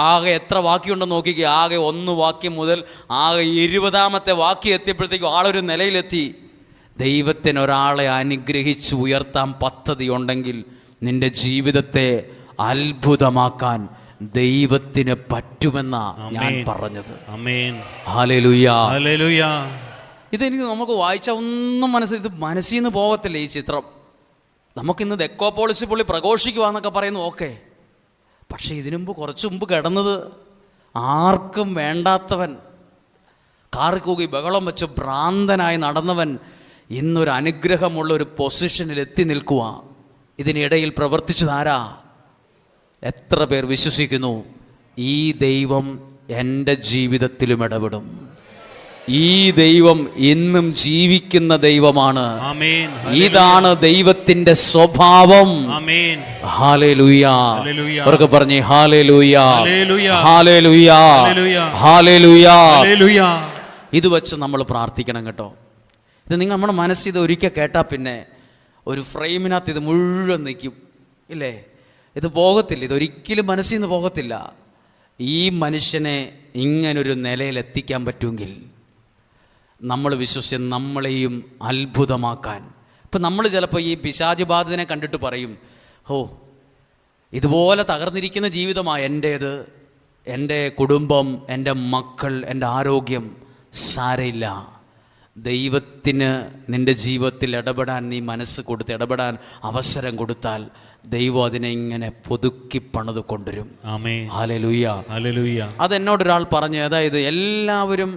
ആകെ എത്ര വാക്യമുണ്ടെന്ന് നോക്കിക്കുക. ആകെ 1 വാക്യം മുതൽ ആകെ 20ാമത്തെ വാക്യം എത്തിയപ്പോഴത്തേക്കും ആളൊരു നിലയിലെത്തി. ദൈവത്തിന് ഒരാളെ അനുഗ്രഹിച്ച് ഉയർത്താൻ പദ്ധതി ഉണ്ടെങ്കിൽ നിന്റെ ജീവിതത്തെ അത്ഭുതമാക്കാൻ ദൈവത്തിന് പറ്റുമെന്നാ ഞാൻ പറഞ്ഞത്. Hallelujah, hallelujah. ഇതെനിക്ക് നമുക്ക് വായിച്ചാൽ ഒന്നും ഇത് മനസ്സിൽ നിന്ന് പോകത്തില്ല. ഈ ചിത്രം നമുക്കിന്ന് ദെക്കോപോളിസ് പുള്ളി പ്രഘോഷിക്കുവാന്നൊക്കെ പറയുന്നു, ഓക്കെ. പക്ഷേ ഇതിനു മുമ്പ് കുറച്ചു മുമ്പ് കിടന്നത് ആർക്കും വേണ്ടാത്തവൻ, കാറിക്കൂകി ബഹളം വെച്ച് ഭ്രാന്തനായി നടന്നവൻ ഇന്നൊരു അനുഗ്രഹമുള്ള ഒരു പൊസിഷനിൽ എത്തി നിൽക്കുക. ഇതിനിടയിൽ പ്രവർത്തിച്ചതാരാ? എത്ര പേർ വിശ്വസിക്കുന്നു ഈ ദൈവം എൻ്റെ ജീവിതത്തിലും ഇടപെടും? ഈ ദൈവം ഇന്നും ജീവിക്കുന്ന ദൈവമാണ്. ഇതാണ് ദൈവത്തിന്റെ സ്വഭാവം. ഹല്ലേലൂയ. അവർക്ക് പറഞ്ഞേ ഹല്ലേലൂയ, ഹല്ലേലൂയ, ഹല്ലേലൂയ. ഇത് വെച്ച് നമ്മൾ പ്രാർത്ഥിക്കണം കേട്ടോ. ഇത് നിങ്ങൾ നമ്മുടെ മനസ്സിൽ ഇത് ഒരിക്കൽ കേട്ടാൽ പിന്നെ ഒരു ഫ്രെയിമിനകത്ത് ഇത് മുഴുവൻ നിൽക്കും, ഇല്ലേ? ഇത് പോകത്തില്ല, ഇതൊരിക്കലും മനസ്സിൽ നിന്ന് പോകത്തില്ല. ഈ മനുഷ്യനെ ഇങ്ങനൊരു നിലയിലെത്തിക്കാൻ പറ്റുമെങ്കിൽ നമ്മൾ വിശ്വസിച്ച് നമ്മളെയും അത്ഭുതമാക്കാൻ. ഇപ്പം നമ്മൾ ചിലപ്പോൾ ഈ പിശാച് ബാധിതനെ കണ്ടിട്ട് പറയും, ഓ ഇതുപോലെ തകർന്നിരിക്കുന്ന ജീവിതമാണ് എൻ്റേത്, എൻ്റെ കുടുംബം, എൻ്റെ മക്കൾ, എൻ്റെ ആരോഗ്യം. സാരയില്ല, ദൈവത്തിന് നിൻ്റെ ജീവിതത്തിൽ ഇടപെടാൻ നീ മനസ്സ് കൊടുത്ത് ഇടപെടാൻ അവസരം കൊടുത്താൽ ദൈവം അതിനെ ഇങ്ങനെ പുതുക്കി പണിത് കൊണ്ടുവരും. Hallelujah, hallelujah. അതെന്നോടൊരാൾ പറഞ്ഞു. അതായത് എല്ലാവരും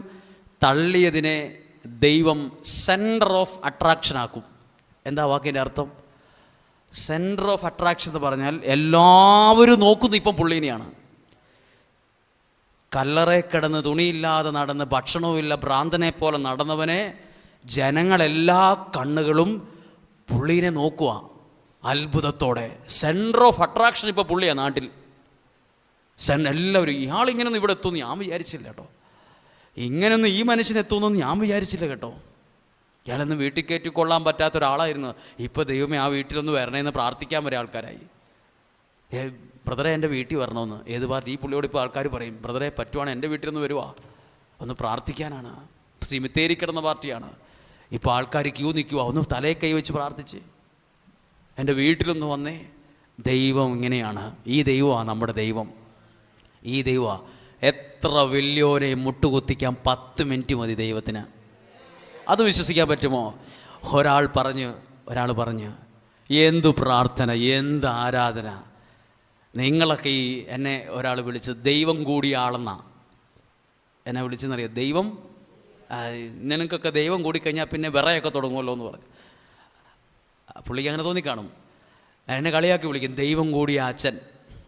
തള്ളിയതിനെ ദൈവം സെൻറ്റർ ഓഫ് അട്രാക്ഷൻ ആക്കും. എന്താ വാക്കിൻ്റെ അർത്ഥം? സെൻറ്റർ ഓഫ് അട്രാക്ഷൻ എന്ന് പറഞ്ഞാൽ എല്ലാവരും നോക്കുന്നത് ഇപ്പം പുള്ളീനെയാണ്. കല്ലറേ കിടന്ന് തുണിയില്ലാതെ നടന്ന് ഭക്ഷണവുമില്ല ഭ്രാന്തനെ പോലെ നടന്നവനെ ജനങ്ങളെല്ലാ കണ്ണുകളും പുള്ളീനെ നോക്കുക അത്ഭുതത്തോടെ. സെൻറ്റർ ഓഫ് അട്രാക്ഷൻ ഇപ്പോൾ പുള്ളിയാണ് നാട്ടിൽ. എല്ലാവരും ഇയാളിങ്ങനൊന്നും ഇവിടെ എത്തുമെന്ന് ഞാൻ വിചാരിച്ചില്ല കേട്ടോ, ഇങ്ങനെയൊന്നും ഈ മനുഷ്യനെത്തുമെന്നൊന്നും ഞാൻ വിചാരിച്ചില്ല കേട്ടോ. ഇയാളൊന്നും വീട്ടിൽ കയറ്റിക്കൊള്ളാൻ പറ്റാത്ത ഒരാളായിരുന്നു. ഇപ്പോൾ ദൈവമേ ആ വീട്ടിലൊന്ന് വരണമെന്ന് പ്രാർത്ഥിക്കാൻ വരെ ആൾക്കാരായി. ബ്രദറെ എൻ്റെ വീട്ടിൽ വരണമെന്ന്. ഏത് പാർട്ടി? ഈ പുള്ളിയോട് ഇപ്പോൾ ആൾക്കാർ പറയും, ബ്രദറെ പറ്റുവാണ് എൻ്റെ വീട്ടിലൊന്ന് വരുവാ, ഒന്ന് പ്രാർത്ഥിക്കാനാണ്. സിമിത്തേരി കിടന്ന പാർട്ടിയാണ്. ഇപ്പോൾ ആൾക്കാർ ക്യൂ നിൽക്കുക, ഒന്ന് തലയിൽ കൈ വെച്ച് പ്രാർത്ഥിച്ച് എൻ്റെ വീട്ടിലൊന്ന് വന്നേ. ദൈവം ഇങ്ങനെയാണ്. ഈ ദൈവമാണ് നമ്മുടെ ദൈവം. ഈ ദൈവമാണ്. എത്ര വലിയോരെ മുട്ടുകുത്തിക്കാൻ 10 മിനിറ്റ് മതി ദൈവത്തിന്. അത് വിശ്വസിക്കാൻ പറ്റുമോ? ഒരാൾ പറഞ്ഞു എന്തു പ്രാർത്ഥന, എന്ത് ആരാധന. നിങ്ങളൊക്കെ ഈ എന്നെ ഒരാൾ വിളിച്ച് ദൈവം കൂടിയ ആളെന്നാ എന്നെ വിളിച്ചെന്നറിയാം. ദൈവം നിനക്കൊക്കെ ദൈവം കൂടിക്കഴിഞ്ഞാൽ പിന്നെ വിറയൊക്കെ തുടങ്ങുമല്ലോ എന്ന് പറഞ്ഞു. പുള്ളിക്ക് അങ്ങനെ തോന്നിക്കാണും. എന്നെ കളിയാക്കി വിളിക്കും ദൈവം കൂടിയ അച്ഛൻ,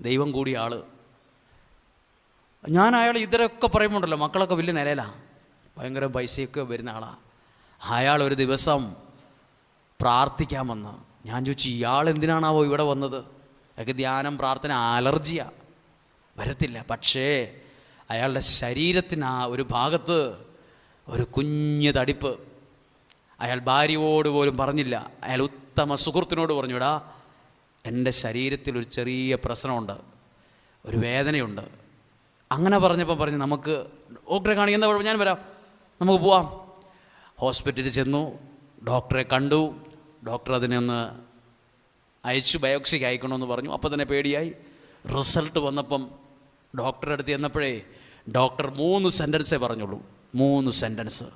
ദൈവം കൂടിയ ആള്. ഞാൻ അയാൾ ഇതിലൊക്കെ പറയുമ്പോണ്ടല്ലോ, മക്കളൊക്കെ വലിയ നിലയിലാണ്, ഭയങ്കര പൈസയൊക്കെ വരുന്ന ആളാണ്. അയാൾ ഒരു ദിവസം പ്രാർത്ഥിക്കാൻ വന്ന് ഞാൻ ചോദിച്ചു, ഇയാൾ എന്തിനാണാവോ ഇവിടെ വന്നത്? അയാൾക്ക് ധ്യാനം പ്രാർത്ഥന അലർജിയാണ്, വരത്തില്ല. പക്ഷേ അയാളുടെ ശരീരത്തിന് ആ ഒരു ഭാഗത്ത് ഒരു കുഞ്ഞ് തടിപ്പ്. അയാൾ ഭാര്യയോട് പോലും പറഞ്ഞില്ല. അയാൾ ഉത്തമ സുഹൃത്തിനോട് പറഞ്ഞു, എടാ എൻ്റെ ശരീരത്തിൽ ഒരു ചെറിയ പ്രശ്നമുണ്ട്, ഒരു വേദനയുണ്ട്. അങ്ങനെ പറഞ്ഞു നമുക്ക് ഡോക്ടറെ കാണിക്കുന്ന കുഴപ്പം, ഞാൻ വരാം, നമുക്ക് പോവാം. ഹോസ്പിറ്റലിൽ ചെന്നു, ഡോക്ടറെ കണ്ടു. ഡോക്ടർ അതിനെ ഒന്ന് അയച്ചു, ബയോപ്സിക്ക് അയക്കണമെന്ന് പറഞ്ഞു. അപ്പോൾ തന്നെ പേടിയായി. റിസൾട്ട് വന്നപ്പം ഡോക്ടറെ അടുത്ത് ചെന്നപ്പോഴേ ഡോക്ടർ 3 സെൻറ്റൻസേ പറഞ്ഞുള്ളൂ. 3 സെൻറ്റൻസ്.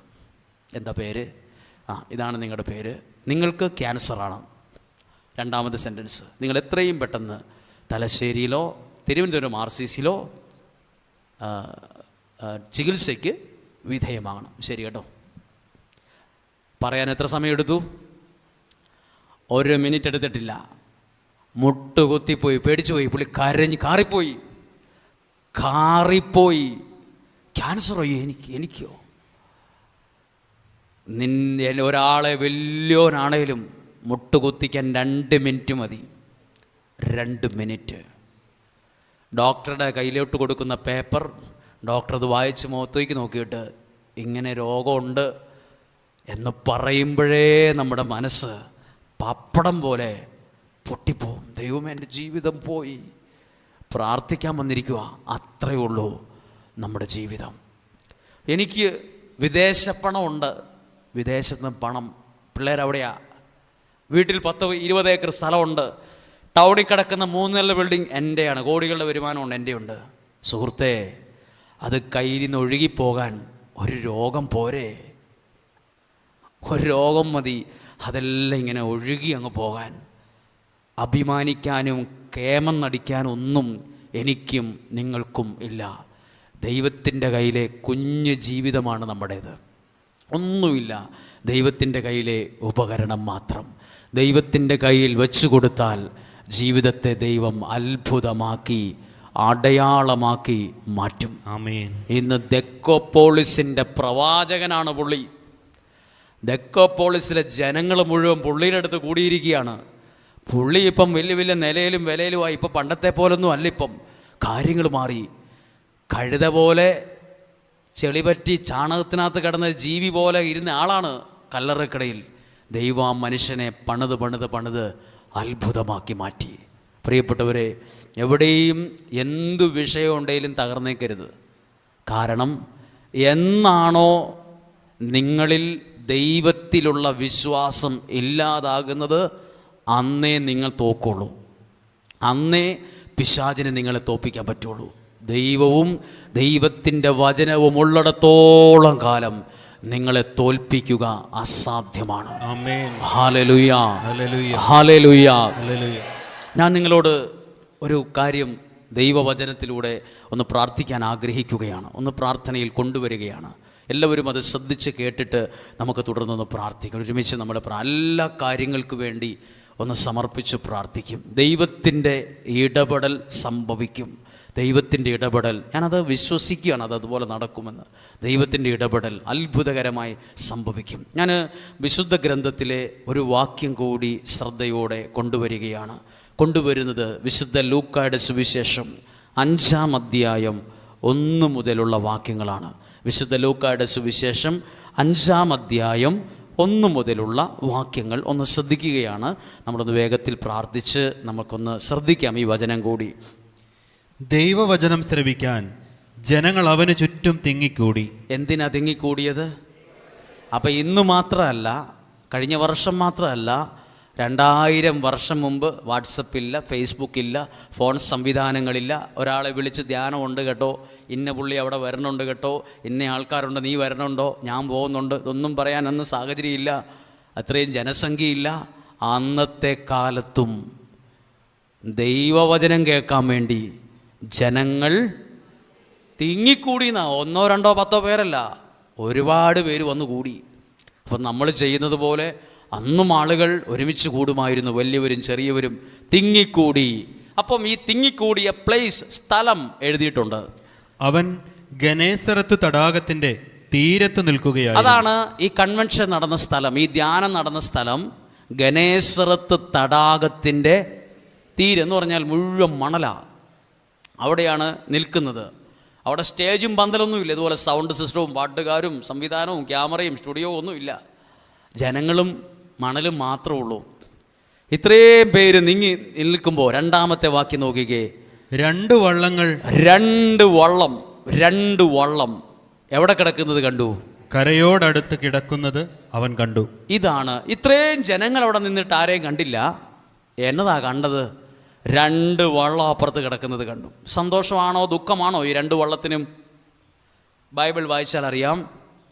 എന്താ പേര്? ഇതാണ് നിങ്ങളുടെ പേര്, നിങ്ങൾക്ക് ക്യാൻസറാണ്. രണ്ടാമത്തെ സെൻറ്റൻസ്, നിങ്ങൾ എത്രയും പെട്ടെന്ന് തലശ്ശേരിയിലോ തിരുവനന്തപുരം RCCയിലോ ചികിത്സയ്ക്ക് വിധേയമാകണം. ശരി കേട്ടോ. പറയാൻ എത്ര സമയമെടുത്തു? 1 മിനിറ്റ് എടുത്തിട്ടില്ല. മുട്ടുകുത്തിപ്പോയി, പേടിച്ചുപോയി. പുള്ളി കരഞ്ഞ് കാറിപ്പോയി. ക്യാൻസറോ? എനിക്കോ? ഒരാളെ വലിയോനാണേലും മുട്ടുകുത്തിക്കാൻ 2 മിനിറ്റ് മതി. 2 മിനിറ്റ്. ഡോക്ടറുടെ കയ്യിലോട്ട് കൊടുക്കുന്ന പേപ്പർ, ഡോക്ടർ അത് വായിച്ച് മുഖത്തേക്ക് നോക്കിയിട്ട് ഇങ്ങനെ രോഗമുണ്ട് എന്ന് പറയുമ്പോഴേ നമ്മുടെ മനസ്സ് പപ്പടം പോലെ പൊട്ടിപ്പോവും. ദൈവമേ, എൻ്റെ ജീവിതം പോയി. പ്രാർത്ഥിക്കാൻ വന്നിരിക്കുക. അത്രയേ ഉള്ളൂ നമ്മുടെ ജീവിതം. എനിക്ക് വിദേശ പണമുണ്ട്, വിദേശത്ത് നിന്ന് പണം, പിള്ളേരവിടെയാ, വീട്ടിൽ 10-20 ഏക്കർ സ്ഥലമുണ്ട്, ടൗണിൽ കിടക്കുന്ന 3 നില ബിൽഡിംഗ് എൻ്റെയാണ്, കോടികളുടെ വരുമാനമുണ്ട്, എൻ്റെയുണ്ട്. സുഹൃത്തേ, അത് കയ്യിൽ നിന്ന് ഒഴുകിപ്പോകാൻ ഒരു രോഗം പോരെ? ഒരു രോഗം മതി അതെല്ലാം ഇങ്ങനെ ഒഴുകി അങ്ങ് പോകാൻ. അഭിമാനിക്കാനും കേമം നടിക്കാനും ഒന്നും എനിക്കും നിങ്ങൾക്കും ഇല്ല. ദൈവത്തിൻ്റെ കയ്യിലെ കുഞ്ഞു ജീവിതമാണ് നമ്മുടേത്. ഒന്നുമില്ല, ദൈവത്തിൻ്റെ കയ്യിലെ ഉപകരണം മാത്രം. ദൈവത്തിൻ്റെ കയ്യിൽ വെച്ചു കൊടുത്താൽ ജീവിതത്തെ ദൈവം അത്ഭുതമാക്കി അടയാളമാക്കി മാറ്റും. ആമേൻ. ഇന്ന് ദെക്കോപോളിസിൻ്റെ പ്രവാചകനാണ് പുള്ളി. ദെക്കോപോളിസിലെ ജനങ്ങൾ മുഴുവൻ പുള്ളിയുടെ അടുത്ത് കൂടിയിരിക്കുകയാണ്. പുള്ളി ഇപ്പം വലിയ വലിയ നിലയിലും വിലയിലുമായി. ഇപ്പം പണ്ടത്തെ പോലൊന്നും അല്ല, ഇപ്പം കാര്യങ്ങൾ മാറി. കഴുത പോലെ ചെളിപറ്റി ചാണകത്തിനകത്ത് കിടന്ന ജീവി പോലെ ഇരുന്ന ആളാണ് കല്ലറക്കടയിൽ. ദൈവം ആ മനുഷ്യനെ പണിത് അത്ഭുതമാക്കി മാറ്റി. പ്രിയപ്പെട്ടവരെ, എവിടെയും എന്തു വിഷയമുണ്ടെങ്കിലും തകർന്നേക്കരുത്. കാരണം എന്നാണോ നിങ്ങളിൽ ദൈവത്തിലുള്ള വിശ്വാസം ഇല്ലാതാകുന്നത്, അന്നേ നിങ്ങൾ തോക്കുള്ളൂ. അന്നേ പിശാചിനെ നിങ്ങളെ തോൽപ്പിക്കാൻ പറ്റുള്ളൂ. ദൈവവും ദൈവത്തിൻ്റെ വചനവും ഉള്ളിടത്തോളം കാലം നിങ്ങളെ തോൽപ്പിക്കുക അസാധ്യമാണ്. Amen. Hallelujah, hallelujah, hallelujah. Hallelujah. ഞാൻ നിങ്ങളോട് ഒരു കാര്യം ദൈവവചനത്തിലൂടെ ഒന്ന് പ്രാർത്ഥിക്കാൻ ആഗ്രഹിക്കുകയാണ്, ഒന്ന് പ്രാർത്ഥനയിൽ കൊണ്ടുവരികയാണ്. എല്ലാവരും അത് ശ്രദ്ധിച്ച് കേട്ടിട്ട് നമുക്ക് തുടർന്നൊന്ന് പ്രാർത്ഥിക്കാം. ഒരുമിച്ച് നമ്മുടെ എല്ലാ കാര്യങ്ങൾക്ക് വേണ്ടി ഒന്ന് സമർപ്പിച്ച് പ്രാർത്ഥിക്കും. ദൈവത്തിൻ്റെ ഇടപെടൽ സംഭവിക്കും. ദൈവത്തിൻ്റെ ഇടപെടൽ, ഞാനത് വിശ്വസിക്കുകയാണ്, അതുപോലെ നടക്കുമെന്ന്. ദൈവത്തിൻ്റെ ഇടപെടൽ അത്ഭുതകരമായി സംഭവിക്കും. ഞാൻ വിശുദ്ധ ഗ്രന്ഥത്തിലെ ഒരു വാക്യം കൂടി ശ്രദ്ധയോടെ കൊണ്ടുവരുന്നത് വിശുദ്ധ ലൂക്കായുടെ സുവിശേഷം 5-ാം അധ്യായം 1 മുതലുള്ള വാക്യങ്ങളാണ്. വിശുദ്ധ ലൂക്കായുടെ സുവിശേഷം 5-ാം അധ്യായം 1 മുതലുള്ള വാക്യങ്ങൾ ഒന്ന് ശ്രദ്ധിക്കുകയാണ്. നമ്മളൊന്ന് വേഗത്തിൽ പ്രാർത്ഥിച്ച് നമുക്കൊന്ന് ശ്രദ്ധിക്കാം ഈ വചനം കൂടി. ദൈവവചനം ശ്രവിക്കാൻ ജനങ്ങൾ അവന് ചുറ്റും തിങ്ങിക്കൂടി. എന്തിനാ തിങ്ങിക്കൂടിയത്? അപ്പം ഇന്ന് മാത്രമല്ല, കഴിഞ്ഞ വർഷം മാത്രമല്ല, 2000 വർഷം മുമ്പ് വാട്സപ്പില്ല, ഫേസ്ബുക്കില്ല, ഫോൺ സംവിധാനങ്ങളില്ല. ഒരാളെ വിളിച്ച് ധ്യാനമുണ്ട് കേട്ടോ, ഇന്ന പുള്ളി അവിടെ വരണുണ്ട് കേട്ടോ, ഇന്ന ആൾക്കാരുണ്ട്, നീ വരണുണ്ടോ, ഞാൻ പോകുന്നുണ്ട്, ഇതൊന്നും പറയാൻ അന്ന് സാഹചര്യമില്ല. അത്രയും ജനസംഖ്യയില്ല. അന്നത്തെ കാലത്തും ദൈവവചനം കേൾക്കാൻ വേണ്ടി ജനങ്ങൾ തിങ്ങിക്കൂടിയെന്നാ. 1, 2, 10 പേരല്ല, ഒരുപാട് പേര് വന്നു കൂടി. അപ്പം നമ്മൾ ചെയ്യുന്നത് പോലെ അന്നും ആളുകൾ ഒരുമിച്ച് കൂടുമായിരുന്നു, വലിയവരും ചെറിയവരും തിങ്ങിക്കൂടി. അപ്പം ഈ തിങ്ങിക്കൂടിയ പ്ലേസ്, സ്ഥലം എഴുതിയിട്ടുണ്ട്. അവൻ ഗനേസറത്ത് തടാകത്തിന്റെ തീരത്ത് നിൽക്കുകയായിരുന്നു. അതാണ് ഈ കൺവെൻഷൻ നടന്ന സ്ഥലം, ഈ ധ്യാനം നടന്ന സ്ഥലം. ഗനേസറത്ത് തടാകത്തിൻ്റെ തീരെന്ന് പറഞ്ഞാൽ മുഴുവൻ മണലാണ്. അവിടെയാണ് നിൽക്കുന്നത്. അവിടെ സ്റ്റേജും പന്തലൊന്നുമില്ല, ഇതുപോലെ സൗണ്ട് സിസ്റ്റവും പാട്ടുകാരും സംവിധാനവും ക്യാമറയും സ്റ്റുഡിയോവും ഒന്നുമില്ല. ജനങ്ങളും മണലും മാത്രമേ ഉള്ളൂ. ഇത്രയും പേര് നീങ്ങി നിൽക്കുമ്പോൾ 2-ാമത്തെ വാക്യം നോക്കിക്കേ. 2 വള്ളങ്ങൾ, 2 വള്ളം എവിടെ കിടക്കുന്നത് കണ്ടു? കരയോടടുത്ത് കിടക്കുന്നത് അവൻ കണ്ടു. ഇതാണ്, ഇത്രയും ജനങ്ങൾ അവിടെ നിന്നിട്ട് ആരെയും കണ്ടില്ല. എന്നതാ കണ്ടത്? 2 വള്ളം അപ്പുറത്ത് കിടക്കുന്നത് കണ്ടു. സന്തോഷമാണോ ദുഃഖമാണോ ഈ 2 വള്ളത്തിനും? ബൈബിൾ വായിച്ചാൽ അറിയാം,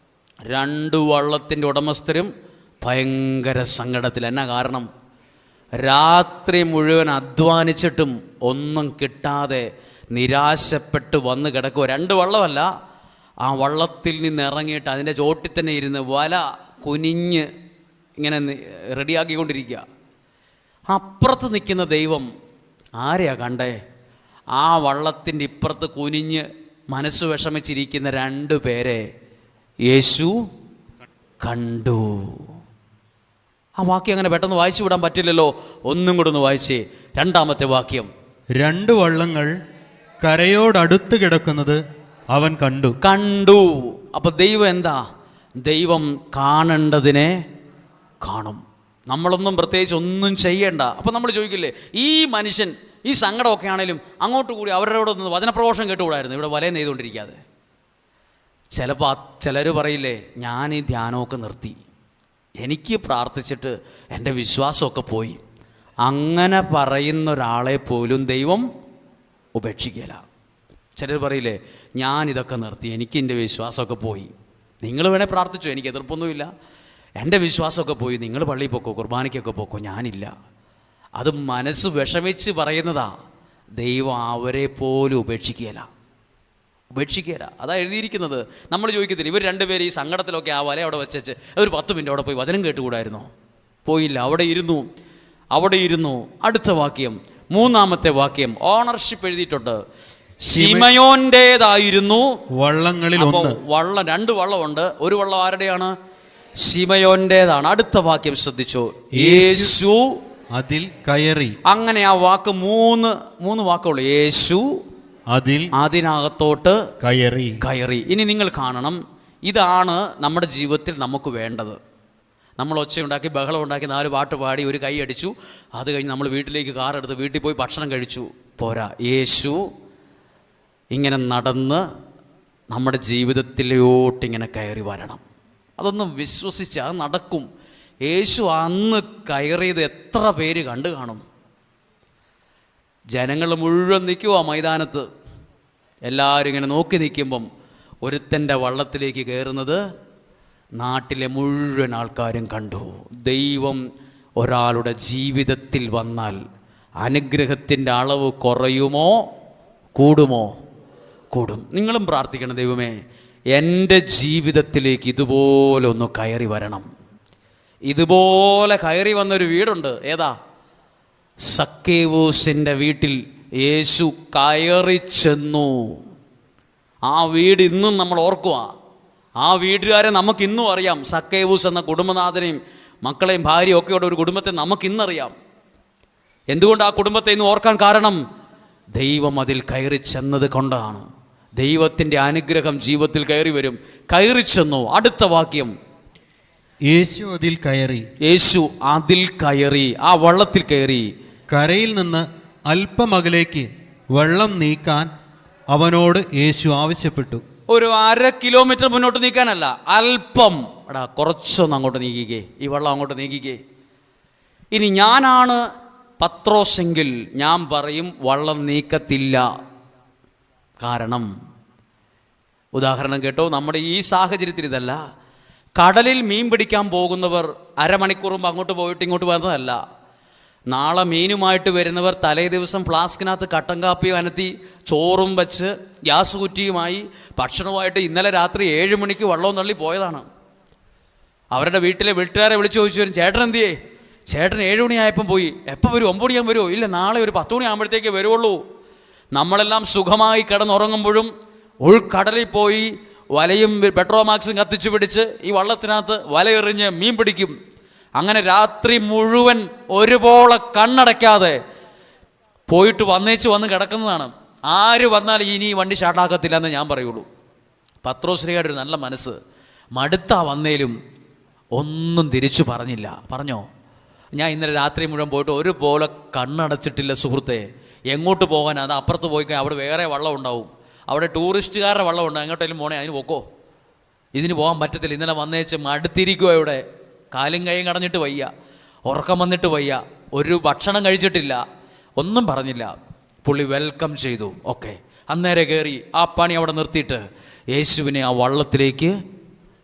2 വള്ളത്തിൻ്റെ ഉടമസ്ഥരും ഭയങ്കര സങ്കടത്തിൽ. എന്നാ കാരണം? രാത്രി മുഴുവൻ അധ്വാനിച്ചിട്ടും ഒന്നും കിട്ടാതെ നിരാശപ്പെട്ട് വന്ന് കിടക്കുക. 2 വള്ളമല്ല, ആ വള്ളത്തിൽ നിന്ന് ഇറങ്ങിയിട്ട് അതിൻ്റെ ചോട്ടിൽ തന്നെ ഇരുന്ന് വല കുനിഞ്ഞ് ഇങ്ങനെ റെഡിയാക്കിക്കൊണ്ടിരിക്കുക. അപ്പുറത്ത് നിൽക്കുന്ന ദൈവം ആരെയാ കണ്ടേ? ആ വള്ളത്തിൻ്റെ ഇപ്പുറത്ത് കുനിഞ്ഞ് മനസ്സ് വിഷമിച്ചിരിക്കുന്ന 2 പേരെ യേശു കണ്ടു. ആ വാക്യം അങ്ങനെ പെട്ടെന്ന് വായിച്ചു വിടാൻ പറ്റില്ലല്ലോ. ഒന്നും കൂടെ ഒന്ന് വായിച്ചേ. 2-ാമത്തെ വാക്യം. 2 വള്ളങ്ങൾ കരയോടടുത്ത് കിടക്കുന്നത് അവൻ കണ്ടു. അപ്പൊ ദൈവം എന്താ? ദൈവം കാണേണ്ടതിനെ കാണും. നമ്മളൊന്നും പ്രത്യേകിച്ച് ഒന്നും ചെയ്യേണ്ട. അപ്പം നമ്മൾ ചോദിക്കില്ലേ, ഈ മനുഷ്യൻ ഈ സങ്കടമൊക്കെ ആണെങ്കിലും അങ്ങോട്ട് കൂടി അവരോടൊന്ന് വചനപ്രഘോഷം കേട്ടുകൂടായിരുന്നു ഇവിടെ വലയം നെയ്തുകൊണ്ടിരിക്കാതെ? ചിലപ്പോൾ ചിലർ പറയില്ലേ, ഞാൻ ഈ ധ്യാനമൊക്കെ നിർത്തി, എനിക്ക് പ്രാർത്ഥിച്ചിട്ട് എൻ്റെ വിശ്വാസമൊക്കെ പോയി. അങ്ങനെ പറയുന്ന ഒരാളെ പോലും ദൈവം ഉപേക്ഷിക്കില്ല. ചിലർ പറയില്ലേ, ഞാനിതൊക്കെ നിർത്തി, എനിക്ക് എൻ്റെ വിശ്വാസമൊക്കെ പോയി. നിങ്ങൾ വേണേൽ പ്രാർത്ഥിച്ചോ, എനിക്ക് എതിർപ്പൊന്നുമില്ല, എൻ്റെ വിശ്വാസമൊക്കെ പോയി, നിങ്ങൾ പള്ളിയിൽ പോക്കോ, കുർബാനയ്ക്കൊക്കെ പോക്കോ, ഞാനില്ല. അത് മനസ്സ് വിഷമിച്ച് പറയുന്നതാ. ദൈവം അവരെ പോലും ഉപേക്ഷിക്കുകയില്ല. അതാ എഴുതിയിരിക്കുന്നത്. നമ്മൾ ചോദിക്കത്തില്ല, ഇവർ രണ്ടുപേരും ഈ സങ്കടത്തിലൊക്കെ ആ വല അവിടെ വെച്ച് ഒരു 10 മിനിറ്റ് അവിടെ പോയി വചനം കേട്ടുകൂടായിരുന്നോ? പോയില്ല, അവിടെ ഇരുന്നു. അടുത്ത വാക്യം, 3-ാമത്തെ വാക്യം, ഓണർഷിപ്പ് എഴുതിയിട്ടുണ്ട്. ശിമയോന്റേതായിരുന്നു വള്ളങ്ങളിൽ ഒന്ന്. വള്ളം, 2 വള്ളമുണ്ട്. ഒരു വള്ളം ആരുടെയാണ്? ശിമയോന്റേതാണ്. അടുത്ത വാക്യം ശ്രദ്ധിച്ചോ, യേശു അതിൽ കയറി. അങ്ങനെ ആ വാക്ക് മൂന്ന് വാക്കുള്ളൂ. യേശു അതിനകത്തോട്ട് കയറി. ഇനി നിങ്ങൾ കാണണം, ഇതാണ് നമ്മുടെ ജീവിതത്തിൽ നമുക്ക് വേണ്ടത്. നമ്മൾ ഒച്ചയുണ്ടാക്കി, ബഹളം ഉണ്ടാക്കി, 4 പാട്ട് പാടി, ഒരു കൈ അടിച്ചു, അത് കഴിഞ്ഞ് നമ്മൾ വീട്ടിലേക്ക് കാറെടുത്ത് വീട്ടിൽ പോയി ഭക്ഷണം കഴിച്ചു, പോരാ. യേശു ഇങ്ങനെ നടന്ന് നമ്മുടെ ജീവിതത്തിലോട്ടിങ്ങനെ കയറി വരണം. അതൊന്ന് വിശ്വസിച്ചാൽ നടക്കും. യേശു അന്ന് കയറിയത് എത്ര പേര് കണ്ടു കാണും? ജനങ്ങൾ മുഴുവൻ നിൽക്കുക മൈതാനത്ത്. എല്ലാവരും ഇങ്ങനെ നോക്കി നിൽക്കുമ്പം ഒരുത്തൻ്റെ വള്ളത്തിലേക്ക് കയറുന്നത് നാട്ടിലെ മുഴുവൻ ആൾക്കാരും കണ്ടു. ദൈവം ഒരാളുടെ ജീവിതത്തിൽ വന്നാൽ അനുഗ്രഹത്തിൻ്റെ അളവ് കുറയുമോ കൂടുമോ? കൂടും. നിങ്ങളും പ്രാർത്ഥിക്കണം, ദൈവമേ എൻ്റെ ജീവിതത്തിലേക്ക് ഇതുപോലെ ഒന്ന് കയറി വരണം. ഇതുപോലെ കയറി വന്നൊരു വീടുണ്ട്. ഏതാ? സക്കേവൂസിൻ്റെ വീട്ടിൽ യേശു കയറി ചെന്നു. ആ വീട് ഇന്നും നമ്മൾ ഓർക്കുക. ആ വീട്ടുകാരെ നമുക്കിന്നും അറിയാം. സക്കേവൂസ് എന്ന കുടുംബനാഥനെയും മക്കളെയും ഭാര്യയും ഒക്കെയുള്ള ഒരു കുടുംബത്തെ നമുക്കിന്നറിയാം. എന്തുകൊണ്ട് ആ കുടുംബത്തെ ഇന്ന് ഓർക്കാൻ കാരണം? ദൈവം അതിൽ കയറി ചെന്നത് കൊണ്ടാണ്. ദൈവത്തിൻ്റെ അനുഗ്രഹം ജീവിതത്തിൽ കയറി വരും. കയറി ചെന്നു. അടുത്ത വാക്യം, യേശു അതിൽ കയറി. ആ വള്ളത്തിൽ കയറി. കരയിൽ നിന്ന് അല്പമകലേക്ക് വെള്ളം നീക്കാൻ അവനോട് യേശു ആവശ്യപ്പെട്ടു. ഒരു 1/2 കിലോമീറ്റർ മുന്നോട്ട് നീക്കാനല്ല, അല്പം. കുറച്ചൊന്ന് അങ്ങോട്ട് നീക്കിക്കേ, ഈ വെള്ളം അങ്ങോട്ട് നീക്കിക്കേ. ഇനി ഞാനാണ് പത്രോസെങ്കിൽ ഞാൻ പറയും വള്ളം നീക്കത്തില്ല. കാരണം, ഉദാഹരണം കേട്ടോ, നമ്മുടെ ഈ സാഹചര്യത്തിൽ ഇതല്ല. കടലിൽ മീൻ പിടിക്കാൻ പോകുന്നവർ അരമണിക്കൂർ മുമ്പ് അങ്ങോട്ട് പോയിട്ട് ഇങ്ങോട്ട് വരുന്നതല്ല. നാളെ മീനുമായിട്ട് വരുന്നവർ തലേ ദിവസം ഫ്ലാസ്കിനകത്ത് കട്ടൻ കാപ്പിയും അനത്തി ചോറും വെച്ച് ഗ്യാസ് കുറ്റിയുമായി ഭക്ഷണവുമായിട്ട് ഇന്നലെ രാത്രി 7 മണിക്ക് വള്ളവും തള്ളി പോയതാണ്. അവരുടെ വീട്ടിലെ വീട്ടുകാരെ വിളിച്ചു ചോദിച്ചു വരും, ചേട്ടൻ എന്തിയേ? ചേട്ടൻ 7 മണിയായപ്പം പോയി. എപ്പോൾ വരും? 9 മണിയാകുമ്പോൾ വരുമോ? ഇല്ല, നാളെ ഒരു 10 മണിയാകുമ്പോഴത്തേക്ക് വരുവുള്ളൂ. നമ്മളെല്ലാം സുഖമായി കിടന്നുറങ്ങുമ്പോഴും ഉൾക്കടലിൽ പോയി വലയും പെട്രോമാക്സും കത്തിച്ചു പിടിച്ച് ഈ വള്ളത്തിനകത്ത് വലയെറിഞ്ഞ് മീൻ പിടിക്കും. അങ്ങനെ രാത്രി മുഴുവൻ ഒരുപോലെ കണ്ണടയ്ക്കാതെ പോയിട്ട് വന്ന് കിടക്കുന്നതാണ്. ആര് വന്നാലും ഇനി ഈ വണ്ടി സ്റ്റാർട്ടാക്കത്തില്ല എന്ന് ഞാൻ പറയുള്ളൂ. പത്രോശ്രീയുടെ ഒരു നല്ല മനസ്സ്. മടുത്താ വന്നേലും ഒന്നും തിരിച്ചു പറഞ്ഞില്ല. പറഞ്ഞോ, ഞാൻ ഇന്നലെ രാത്രി മുഴുവൻ പോയിട്ട് ഒരുപോലെ കണ്ണടച്ചിട്ടില്ല സുഹൃത്തെ. എങ്ങോട്ട് പോകാൻ? അത് അപ്പുറത്ത് പോയി അവിടെ വേറെ വള്ളം ഉണ്ടാവും, അവിടെ ടൂറിസ്റ്റുകാരുടെ വള്ളം ഉണ്ട്, എങ്ങോട്ടേലും പോണേ, അതിന് പോക്കോ, ഇതിന് പോകാൻ പറ്റത്തില്ല. ഇന്നലെ വന്നേച്ച് മടുത്തിരിക്കുക. ഇവിടെ കാലും കൈയും കടഞ്ഞിട്ട് വയ്യ, ഉറക്കം വന്നിട്ട് വയ്യ, ഒരു ഭക്ഷണം കഴിച്ചിട്ടില്ല, ഒന്നും പറഞ്ഞില്ല. പുള്ളി വെൽക്കം ചെയ്തു. ഓക്കെ, അന്നേരം കയറി ആ പണി അവിടെ നിർത്തിയിട്ട് യേശുവിനെ ആ വള്ളത്തിലേക്ക്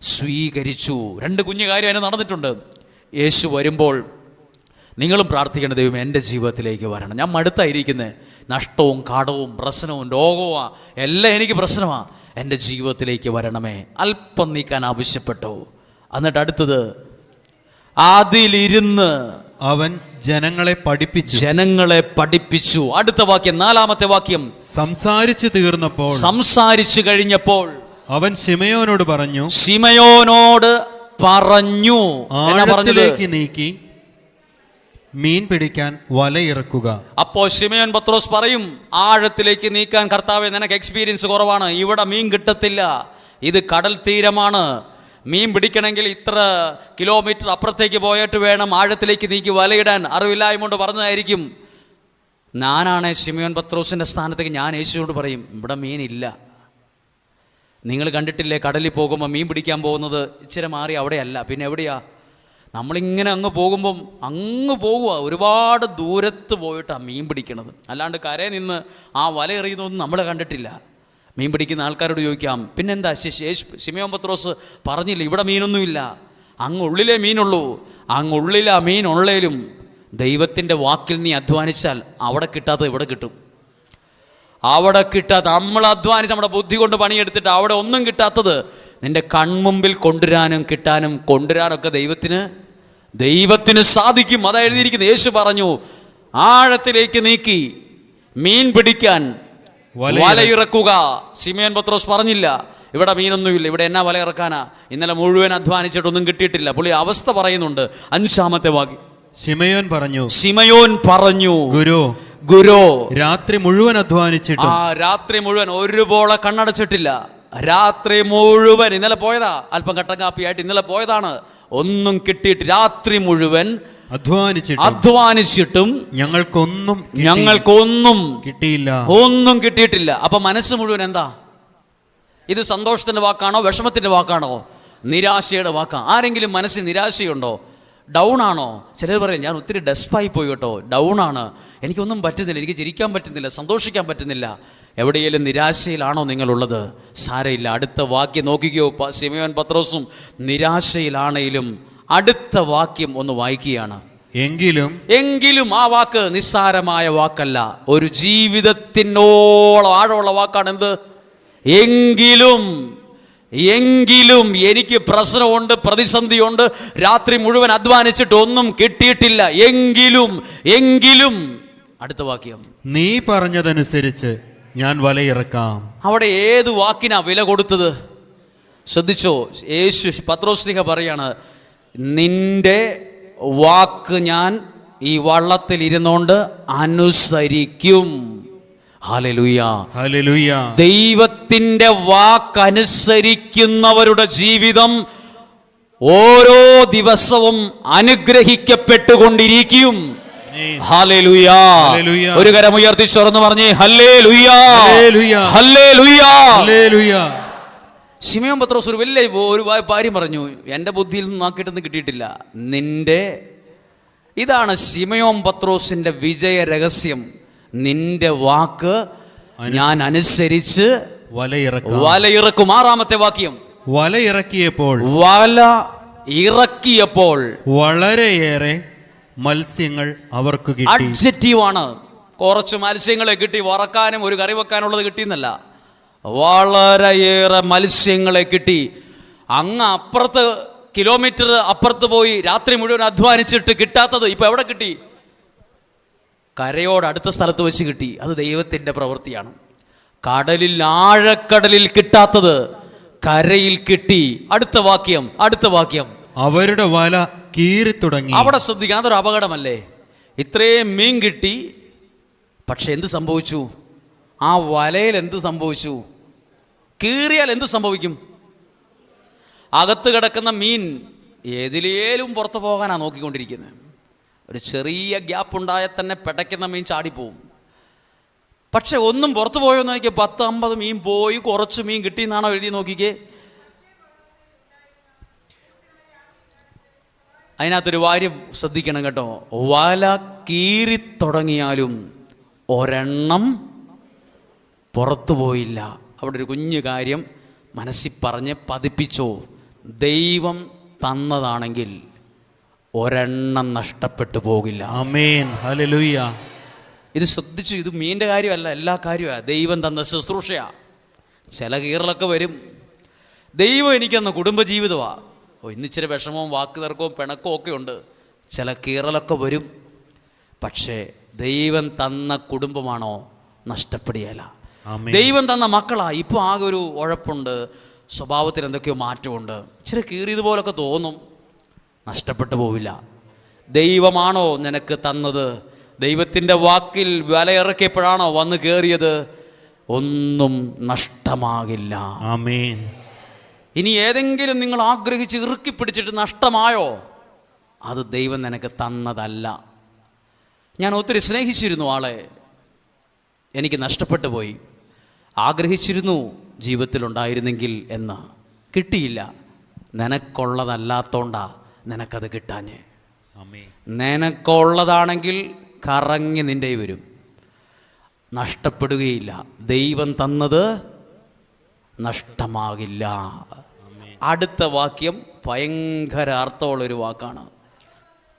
സ്വീകരിച്ചു. 2 കുഞ്ഞു കാര്യം അതിന് നടന്നിട്ടുണ്ട്. യേശു വരുമ്പോൾ നിങ്ങളും പ്രാർത്ഥിക്കേണ്ട, ദൈവം എൻ്റെ ജീവിതത്തിലേക്ക് വരണം. ഞാൻ മടുത്തായിരിക്കുന്നത്. നഷ്ടവും കടവും പ്രശ്നവും രോഗവും എല്ലാം എനിക്ക് പ്രശ്നമാണ്. എൻ്റെ ജീവിതത്തിലേക്ക് വരണമേ. അല്പം നീക്കാൻ ആവശ്യപ്പെട്ടു. എന്നിട്ട് അടുത്തത്, അതിലിരുന്ന് അവൻ ജനങ്ങളെ പഠിപ്പിച്ചു. അടുത്ത വാക്യം, 4-ാമത്തെ വാക്യം, സംസാരിച്ചു കഴിഞ്ഞപ്പോൾ അവൻ ശിമയോനോട് പറഞ്ഞു, ആഴത്തിലേക്ക് നീക്കി മീൻ പിടിക്കാൻ വലയിറക്കുക. അപ്പോൾ ശിമയോൻ പത്രോസ് പറയും, ആഴത്തിലേക്ക് നീക്കാൻ കർത്താവേ, നിനക്ക് എക്സ്പീരിയൻസ് കുറവാണ്, ഇവിടെ മീൻ കിട്ടത്തില്ല, ഇത് കടൽ തീരമാണ്, മീൻ പിടിക്കണമെങ്കിൽ ഇത്ര കിലോമീറ്റർ അപ്പുറത്തേക്ക് പോയിട്ട് വേണം ആഴത്തിലേക്ക് നീക്കി വലയിടാൻ. അറിവില്ലായ്മ കൊണ്ട് പറഞ്ഞതായിരിക്കും. ഞാനാണ് ശിമയോൻ പത്രോസിൻ്റെ സ്ഥാനത്തേക്ക് ഞാൻ യേശുവോട് പറയും, ഇവിടെ മീനില്ല. നിങ്ങൾ കണ്ടിട്ടില്ലേ കടലിൽ പോകുമ്പോൾ മീൻ പിടിക്കാൻ പോകുന്നത് ഇച്ചിരി മാറി അവിടെയല്ല, പിന്നെ എവിടെയാ? നമ്മളിങ്ങനെ അങ്ങ് പോകുമ്പം അങ്ങ് പോകുക, ഒരുപാട് ദൂരത്ത് പോയിട്ടാണ് മീൻ പിടിക്കണത്. അല്ലാണ്ട് കരയിൽ നിന്ന് ആ വല എറിയുന്നതൊന്നും നമ്മൾ കണ്ടിട്ടില്ല. മീൻ പിടിക്കുന്ന ആൾക്കാരോട് ചോദിക്കാം, പിന്നെന്താ ശിമയോൻ പത്രോസ് പറഞ്ഞില്ല ഇവിടെ മീനൊന്നുമില്ല, അങ്ങ് ഉള്ളിലേ മീനുള്ളൂ. അങ്ങ് ഉള്ളിലാ മീൻ ഉള്ളേലും ദൈവത്തിൻ്റെ വാക്കിൽ നീ അധ്വാനിച്ചാൽ അവിടെ കിട്ടാത്തത് ഇവിടെ കിട്ടും. അവിടെ കിട്ടാത്ത, നമ്മൾ അധ്വാനിച്ച് നമ്മുടെ ബുദ്ധി കൊണ്ട് പണിയെടുത്തിട്ട് അവിടെ ഒന്നും കിട്ടാത്തത് നിന്റെ കൺമുമ്പിൽ കൊണ്ടുവരാനൊക്കെ ദൈവത്തിന് സാധിക്കും. അതാ എഴുതിയിരിക്കുന്നത്. യേശു പറഞ്ഞു, ആഴത്തിലേക്ക് നീക്കി മീൻ പിടിക്കാൻ വലയിറക്കുക. ശിമയോൻ പത്രോസ് പറഞ്ഞില്ല ഇവിടെ മീനൊന്നുമില്ല, ഇവിടെ എന്നാ വല ഇറക്കാനാ, ഇന്നലെ മുഴുവൻ അധ്വാനിച്ചിട്ടൊന്നും കിട്ടിയിട്ടില്ല. പുള്ളി അവസ്ഥ പറയുന്നുണ്ട്. 5-ാമത്തെ വാക്യം. ശിമയോൻ പറഞ്ഞു, ഗുരു രാത്രി മുഴുവൻ അധ്വാനിച്ചിട്ട്, രാത്രി മുഴുവൻ ഒരുപോലെ കണ്ണടച്ചിട്ടില്ല. രാത്രി മുഴുവൻ, ഇന്നലെ പോയതാ, അല്പം കട്ടൻ കാപ്പിയായിട്ട് ഇന്നലെ പോയതാണ്, ഒന്നും കിട്ടിയിട്ട് രാത്രി മുഴുവൻ അധ്വാനിച്ചിട്ടും ഞങ്ങൾക്കൊന്നും കിട്ടിയിട്ടില്ല. അപ്പൊ മനസ്സ് മുഴുവൻ എന്താ? ഇത് സന്തോഷത്തിന്റെ വാക്കാണോ വിഷമത്തിന്റെ വാക്കാണോ നിരാശയുടെ വാക്കാ? ആരെങ്കിലും മനസ്സിൽ നിരാശയുണ്ടോ? ഡൗൺ ആണോ? ചിലർ പറയും ഞാൻ ഒത്തിരി ഡെസ്പായി പോയി കേട്ടോ, ഡൗൺ ആണ്, എനിക്കൊന്നും പറ്റുന്നില്ല, എനിക്ക് ചിരിക്കാൻ പറ്റുന്നില്ല, സന്തോഷിക്കാൻ പറ്റുന്നില്ല. എവിടെയെങ്കിലും നിരാശയിലാണോ നിങ്ങളുള്ളത്? സാരയില്ല, അടുത്ത വാക്യം നോക്കിക്കോ. ശിമയോൻ പത്രോസും നിരാശയിലാണെങ്കിലും അടുത്ത വാക്യം ഒന്ന് വായിക്കുകയാണ്. എങ്കിലും ആ വാക്ക് നിസ്സാരമായ വാക്കല്ല, ഒരു ജീവിതത്തിനോളം ആഴമുള്ള വാക്കാണ്. എന്ത്? എങ്കിലും എനിക്ക് പ്രശ്നമുണ്ട്, പ്രതിസന്ധിയുണ്ട്, രാത്രി മുഴുവൻ അധ്വാനിച്ചിട്ട് ഒന്നും കിട്ടിയിട്ടില്ല. എങ്കിലും അടുത്ത വാക്യം, നീ പറഞ്ഞതനുസരിച്ച് ഞാൻ വലയിറക്കാം. അവിടെ ഏത് വാക്കിനാ വില കൊടുത്തത്? ശ്രദ്ധിച്ചോ? പത്രോസ്ലിഹ പറയാണ്, നിന്റെ വാക്ക് ഞാൻ ഈ വള്ളത്തിൽ ഇരുന്നോണ്ട് അനുസരിക്കും. ഹല്ലേലൂയ. ദൈവത്തിന്റെ വാക്കനുസരിക്കുന്നവരുടെ ജീവിതം ഓരോ ദിവസവും അനുഗ്രഹിക്കപ്പെട്ടുകൊണ്ടിരിക്കും. ഹല്ലേലൂയ. ഒരു കരം ഉയർത്തി തുറന്ന് പറഞ്ഞേ ഹല്ലേലൂയ. ശിമയോൻ പത്രോസ് ഒരു വലിയ കാര്യം പറഞ്ഞു. എൻ്റെ ബുദ്ധിയിൽ നിന്ന് നോക്കിയിട്ടൊന്നും കിട്ടിയിട്ടില്ല. ഇതാണ് ശിമയോൻ പത്രോസിന്റെ വിജയ രഹസ്യം. നിന്റെ വാക്ക് ഞാൻ അനുസരിച്ച് വലയിറക്കും. 6-ാമത്തെ വാക്യം. വലയിറക്കിയപ്പോൾ വളരെയേറെ മത്സ്യങ്ങൾ അവർക്ക് കിട്ടി. അഡ്ജക്റ്റീവാണ്. കുറച്ച് മത്സ്യങ്ങളെ കിട്ടി, വറക്കാനും ഒരു കറി വെക്കാനുള്ളത് കിട്ടിയെന്നല്ല, വളരെയേറെ മത്സ്യങ്ങളെ കിട്ടി. അങ്ങ് അപ്പുറത്ത് കിലോമീറ്റർ അപ്പുറത്ത് പോയി രാത്രി മുഴുവൻ അധ്വാനിച്ചിട്ട് കിട്ടാത്തത് ഇപ്പൊ എവിടെ കിട്ടി? കരയോട് അടുത്ത സ്ഥലത്ത് വെച്ച് കിട്ടി. അത് ദൈവത്തിന്റെ പ്രവൃത്തിയാണ്. ആഴക്കടലിൽ കിട്ടാത്തത് കരയിൽ കിട്ടി. അടുത്ത വാക്യം. അവരുടെ വല കീറി തുടങ്ങി. അവിടെ ശ്രദ്ധിക്കണം, അതൊരു അപകടമല്ലേ? ഇത്രയും മീൻ കിട്ടി, പക്ഷെ എന്ത് സംഭവിച്ചു? ആ വലയിൽ എന്ത് സംഭവിച്ചു? കീറിയാൽ എന്ത് സംഭവിക്കും? അകത്ത് കിടക്കുന്ന മീൻ ഏതിലേലും പുറത്തു പോകാനാണ് നോക്കിക്കൊണ്ടിരിക്കുന്നത്. ഒരു ചെറിയ ഗ്യാപ്പ് ഉണ്ടായാൽ തന്നെ പിടയ്ക്കുന്ന മീൻ ചാടിപ്പോവും. പക്ഷെ ഒന്നും പുറത്തു പോയോന്ന് നോക്കിയാൽ 10-50 മീൻ പോയി, കുറച്ച് മീൻ കിട്ടിയെന്നാണോ എഴുതി? നോക്കിക്കേ, അതിനകത്തൊരു കാര്യം ശ്രദ്ധിക്കണം കേട്ടോ. വല കീറി തുടങ്ങിയാലും ഒരെണ്ണം പുറത്തു പോയില്ല. അവിടെ ഒരു കുഞ്ഞു കാര്യം മനസ്സിൽ പറഞ്ഞ് പതിപ്പിച്ചോ. ദൈവം തന്നതാണെങ്കിൽ ഒരെണ്ണം നഷ്ടപ്പെട്ടു പോകില്ല. ആമേൻ. ഹല്ലേലൂയ. ഇത് ശ്രദ്ധിച്ചു. ഇത് മീൻ്റെ കാര്യമല്ല, എല്ലാ കാര്യമാണ്. ദൈവം തന്ന ശുശ്രൂഷയാ. ചില കീറലൊക്കെ വരും. ദൈവം എനിക്കന്ന് കുടുംബജീവിതമാണ്. ഇന്നിച്ചിരി വിഷമവും വാക്ക് തർക്കവും പിണക്കവും ഒക്കെ ഉണ്ട്. ചില കീറലൊക്കെ വരും. പക്ഷേ ദൈവം തന്ന കുടുംബമാണോ? നഷ്ടപ്പെടുകയില്ല. ദൈവം തന്ന മക്കളാ. ഇപ്പോൾ ആകെ ഒരു ഉഴപ്പുണ്ട്, സ്വഭാവത്തിൽ എന്തൊക്കെയോ മാറ്റമുണ്ട്, ഇച്ചിരി കീറിയതുപോലൊക്കെ തോന്നും. നഷ്ടപ്പെട്ടു പോവില്ല. ദൈവമാണോ നിനക്ക് തന്നത്? ദൈവത്തിൻ്റെ വാക്കിൽ വലയിറക്കിയപ്പോഴാണോ വന്ന് കയറിയത്? ഒന്നും നഷ്ടമാകില്ല. ആമേൻ. ഇനി ഏതെങ്കിലും നിങ്ങൾ ആഗ്രഹിച്ച് ഇറുക്കി പിടിച്ചിട്ട് നഷ്ടമായോ, അത് ദൈവം നിനക്ക് തന്നതല്ല. ഞാൻ ഒത്തിരി സ്നേഹിച്ചിരുന്നു ആളെ, എനിക്ക് നഷ്ടപ്പെട്ടു പോയി. ആഗ്രഹിച്ചിരുന്നു ജീവിതത്തിലുണ്ടായിരുന്നെങ്കിൽ എന്ന്, കിട്ടിയില്ല. നിനക്കുള്ളതല്ലാത്തോണ്ടാ നിനക്കത് കിട്ടാഞ്ഞ്. നിനക്കുള്ളതാണെങ്കിൽ കറങ്ങി നിൻ്റെ വരും, നഷ്ടപ്പെടുകയില്ല. ദൈവം തന്നത് നഷ്ടമാകില്ല. അടുത്ത വാക്യം ഭയങ്കര അർത്ഥമുള്ളൊരു വാക്കാണ്.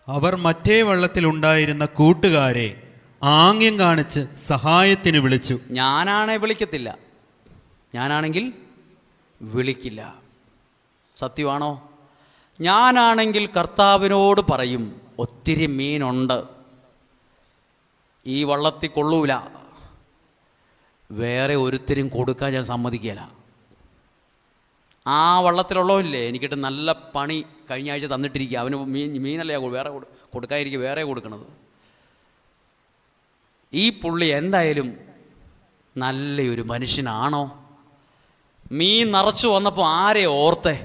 അവർ മറ്റേ വള്ളത്തിലുണ്ടായിരുന്ന കൂട്ടുകാരെ ആംഗ്യം കാണിച്ച് സഹായത്തിന് വിളിച്ചു. ഞാനാണെ വിളിക്കത്തില്ല, ഞാനാണെങ്കിൽ വിളിക്കില്ല. സത്യമാണോ? ഞാനാണെങ്കിൽ കർത്താവിനോട് പറയും, ഒത്തിരി മീനുണ്ട്, ഈ വള്ളത്തിൽ കൊള്ളൂല, വേറെ ഒരുത്തരും കൊടുക്കാൻ ഞാൻ സമ്മതിക്കില്ല. ആ വള്ളത്തിലുള്ളവല്ലേ എനിക്കിട്ട് നല്ല പണി കഴിഞ്ഞ ആഴ്ച തന്നിട്ടിരിക്കുക, അവന് മീനല്ല വേറെ കൊടുക്കാതിരിക്കുക, വേറെ കൊടുക്കണത്. ഈ പുള്ളി എന്തായാലും നല്ലൊരു മനുഷ്യനാണോ? മീൻ നിറച്ചു വന്നപ്പോൾ ആരെ ഓർത്തെ?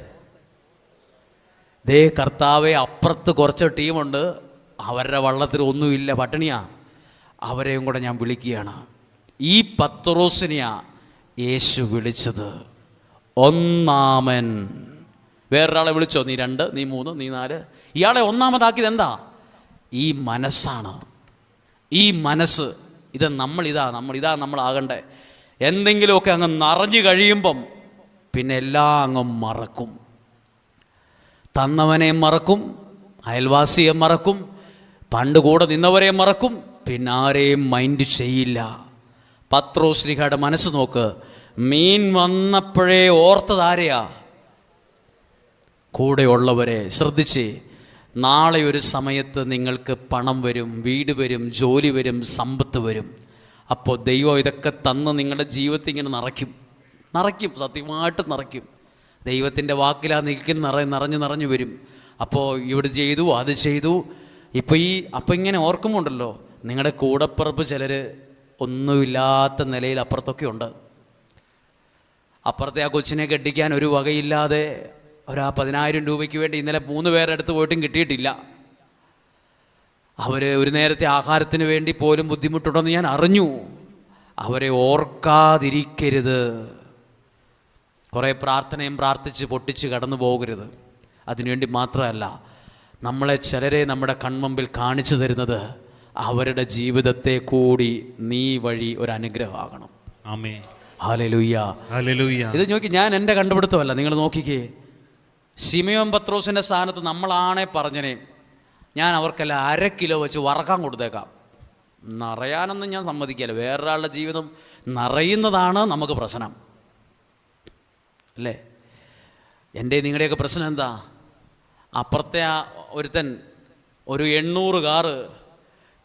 ദേ കർത്താവെ, അപ്പുറത്ത് കുറച്ച് ടീമുണ്ട്, അവരുടെ വള്ളത്തിൽ ഒന്നുമില്ല, പട്ടിണിയാ, അവരെയും കൂടെ ഞാൻ വിളിക്കുകയാണ്. ഈ പത്രോസിനെയാ യേശു വിളിച്ചത്. ഒന്നാമൻ. വേറൊരാളെ വിളിച്ചോ? നീ 2, നീ 3, നീ 4. ഇയാളെ ഒന്നാമതാക്കിയത് എന്താ? ഈ മനസ്സാണ്. ഈ മനസ്സ്, ഇത് നമ്മളാകണ്ടേ. എന്തെങ്കിലുമൊക്കെ അങ്ങ് നിറഞ്ഞു കഴിയുമ്പം പിന്നെ എല്ലാം അങ്ങ് മറക്കും. തന്നവനെ മറക്കും, അയൽവാസിയെ മറക്കും, പണ്ട് കൂടെ നിന്നവരെ മറക്കും, പിന്നെ ആരെയും മൈൻഡ് ചെയ്യില്ല. പത്രോസ്ലിഹയുടെ മനസ്സ് നോക്ക്. മീൻ വന്നപ്പോഴേ ഓർത്തതാരെയാ? കൂടെയുള്ളവരെ. ശ്രദ്ധിച്ചേ, നാളെ ഒരു സമയത്ത് നിങ്ങൾക്ക് പണം വരും, വീട് വരും, ജോലി വരും, സമ്പത്ത് വരും. അപ്പോൾ ദൈവം ഇതൊക്കെ തന്ന് നിങ്ങളുടെ ജീവിതത്തിൽ ഇങ്ങനെ നിറയ്ക്കും, സത്യമായിട്ട് നിറയ്ക്കും. ദൈവത്തിൻ്റെ വാക്കിലാ നിറഞ്ഞു വരും. അപ്പോൾ ഇവിടെ ചെയ്തു, അത് ചെയ്തു. അപ്പോൾ ഇങ്ങനെ ഓർക്കുമ്പോണ്ടല്ലോ, നിങ്ങളുടെ കൂടപ്പിറപ്പ് ചിലർ ഒന്നുമില്ലാത്ത നിലയിൽ അപ്പുറത്തൊക്കെ ഉണ്ട്. അപ്പുറത്തെ ആ കൊച്ചിനെ കെട്ടിക്കാൻ ഒരു വകയില്ലാതെ 10,000 രൂപയ്ക്ക് വേണ്ടി ഇന്നലെ 3 പേരുടെ അടുത്ത് പോയിട്ടും കിട്ടിയിട്ടില്ല. അവർ ഒരു നേരത്തെ ആഹാരത്തിന് വേണ്ടി പോലും ബുദ്ധിമുട്ടുണ്ടെന്ന് ഞാൻ അറിഞ്ഞു. അവരെ ഓർക്കാതിരിക്കരുത്. കുറേ പ്രാർത്ഥനയും പ്രാർത്ഥിച്ച് പൊട്ടിച്ച് കടന്നു പോകരുത്. അതിനുവേണ്ടി മാത്രമല്ല, ചിലരെ നമ്മുടെ കൺമുമ്പിൽ കാണിച്ചു തരുന്നത് അവരുടെ ജീവിതത്തെ കൂടി നീ വഴി ഒരു അനുഗ്രഹമാകണം. ആമേൻ. Hallelujah, hallelujah. ഇത് നോക്കി, ഞാൻ എൻ്റെ കണ്ടുപിടുത്തമല്ല, നിങ്ങൾ നോക്കിക്കേ. ശിമയോൻ പത്രോസിൻ്റെ സ്ഥാനത്ത് നമ്മളാണേ പറഞ്ഞനെ, ഞാൻ അവർക്കെല്ലാം 1/2 കിലോ വെച്ച് വറക്കാൻ കൊടുത്തേക്കാം. നിറയാനൊന്നും ഞാൻ സമ്മതിക്കില്ല. വേറൊരാളുടെ ജീവിതം നിറയുന്നതാണ് നമുക്ക് പ്രശ്നം, അല്ലേ? എൻ്റെ നിങ്ങളുടെയൊക്കെ പ്രശ്നം എന്താ? അപ്പുറത്തെ ഒരുത്തൻ ഒരു 800 കാറ്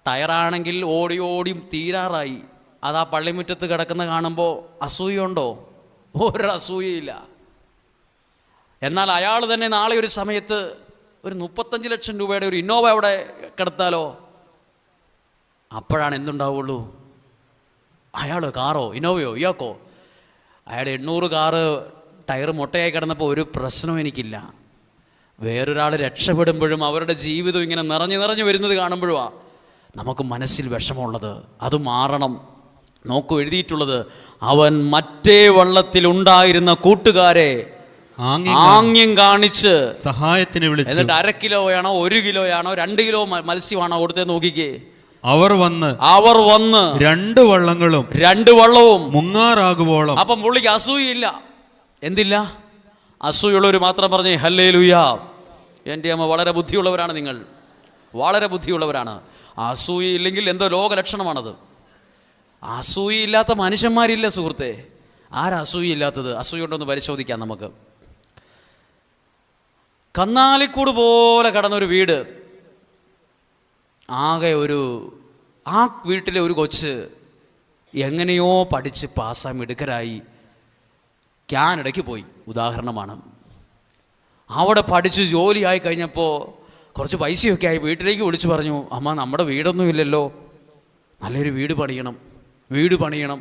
ടയറാണെങ്കിൽ ഓടി തീരാറായി. അതാ പള്ളിമുറ്റത്ത് കിടക്കുന്ന കാണുമ്പോൾ അസൂയുണ്ടോ? ഒരു അസൂയയില്ല. എന്നാൽ അയാൾ തന്നെ നാളെ ഒരു സമയത്ത് ഒരു 35 ലക്ഷം രൂപയുടെ ഒരു ഇന്നോവ അവിടെ കിടത്താലോ, അപ്പോഴാണ് എന്തുണ്ടാവുള്ളൂ? അയാൾ കാറോ ഇന്നോവയോ ഇയാൾക്കോ? അയാൾ 800 കാറ് ടയർ മുട്ടയായി കിടന്നപ്പോൾ ഒരു പ്രശ്നവും എനിക്കില്ല. വേറൊരാൾ രക്ഷപ്പെടുമ്പോഴും അവരുടെ ജീവിതം ഇങ്ങനെ നിറഞ്ഞു വരുന്നത് കാണുമ്പോഴുമാണ് നമുക്ക് മനസ്സിൽ വിഷമമുള്ളത്. അത് മാറണം. നോക്കൂ, എഴുതിയിട്ടുള്ളത്, അവൻ മറ്റേ വള്ളത്തിൽ ഉണ്ടായിരുന്ന കൂട്ടുകാരെ ആംഗ്യം കാണിച്ച് സഹായത്തിന് വിളിച്ചു. എന്നിട്ട് 1/2 കിലോയാണോ 1 കിലോയാണോ 2 കിലോ മത്സ്യമാണോ കൊടുത്തേ? നോക്കിക്കേ. അവർ വന്ന് 2 വള്ളവും മുങ്ങാറാകുവോളം. അപ്പം പുള്ളിക്ക് അസൂയയില്ല. എന്തില്ല? അസൂയുള്ളവർ മാത്രം പറഞ്ഞേ ഹല്ലേലൂയ. എൻ്റെ അമ്മ, വളരെ ബുദ്ധിയുള്ളവരാണ് നിങ്ങൾ, വളരെ ബുദ്ധിയുള്ളവരാണ്. അസൂയയില്ലെങ്കിൽ എന്തോ ലോകലക്ഷണമാണത്. അസൂയയില്ലാത്ത മനുഷ്യന്മാരില്ല സുഹൃത്തെ. ആരസൂയയില്ലാത്തത്? അസൂയുണ്ടോന്ന് പരിശോധിക്കാം നമുക്ക്. കന്നാലിക്കൂട് പോലെ കടന്നൊരു വീട്, ആകെ ആ വീട്ടിലെ ഒരു കൊച്ച് എങ്ങനെയോ പഠിച്ച് പാസ്സായി മിടുക്കരായി കാനഡയ്ക്ക് പോയി. ഉദാഹരണമാണ്. അവിടെ പഠിച്ച് ജോലിയായി കഴിഞ്ഞപ്പോൾ കുറച്ച് പൈസയൊക്കെ ആയി വീട്ടിലേക്ക് വിളിച്ചു പറഞ്ഞു, അമ്മ നമ്മുടെ വീടൊന്നുമില്ലല്ലോ, നല്ലൊരു വീട് പണിയണം.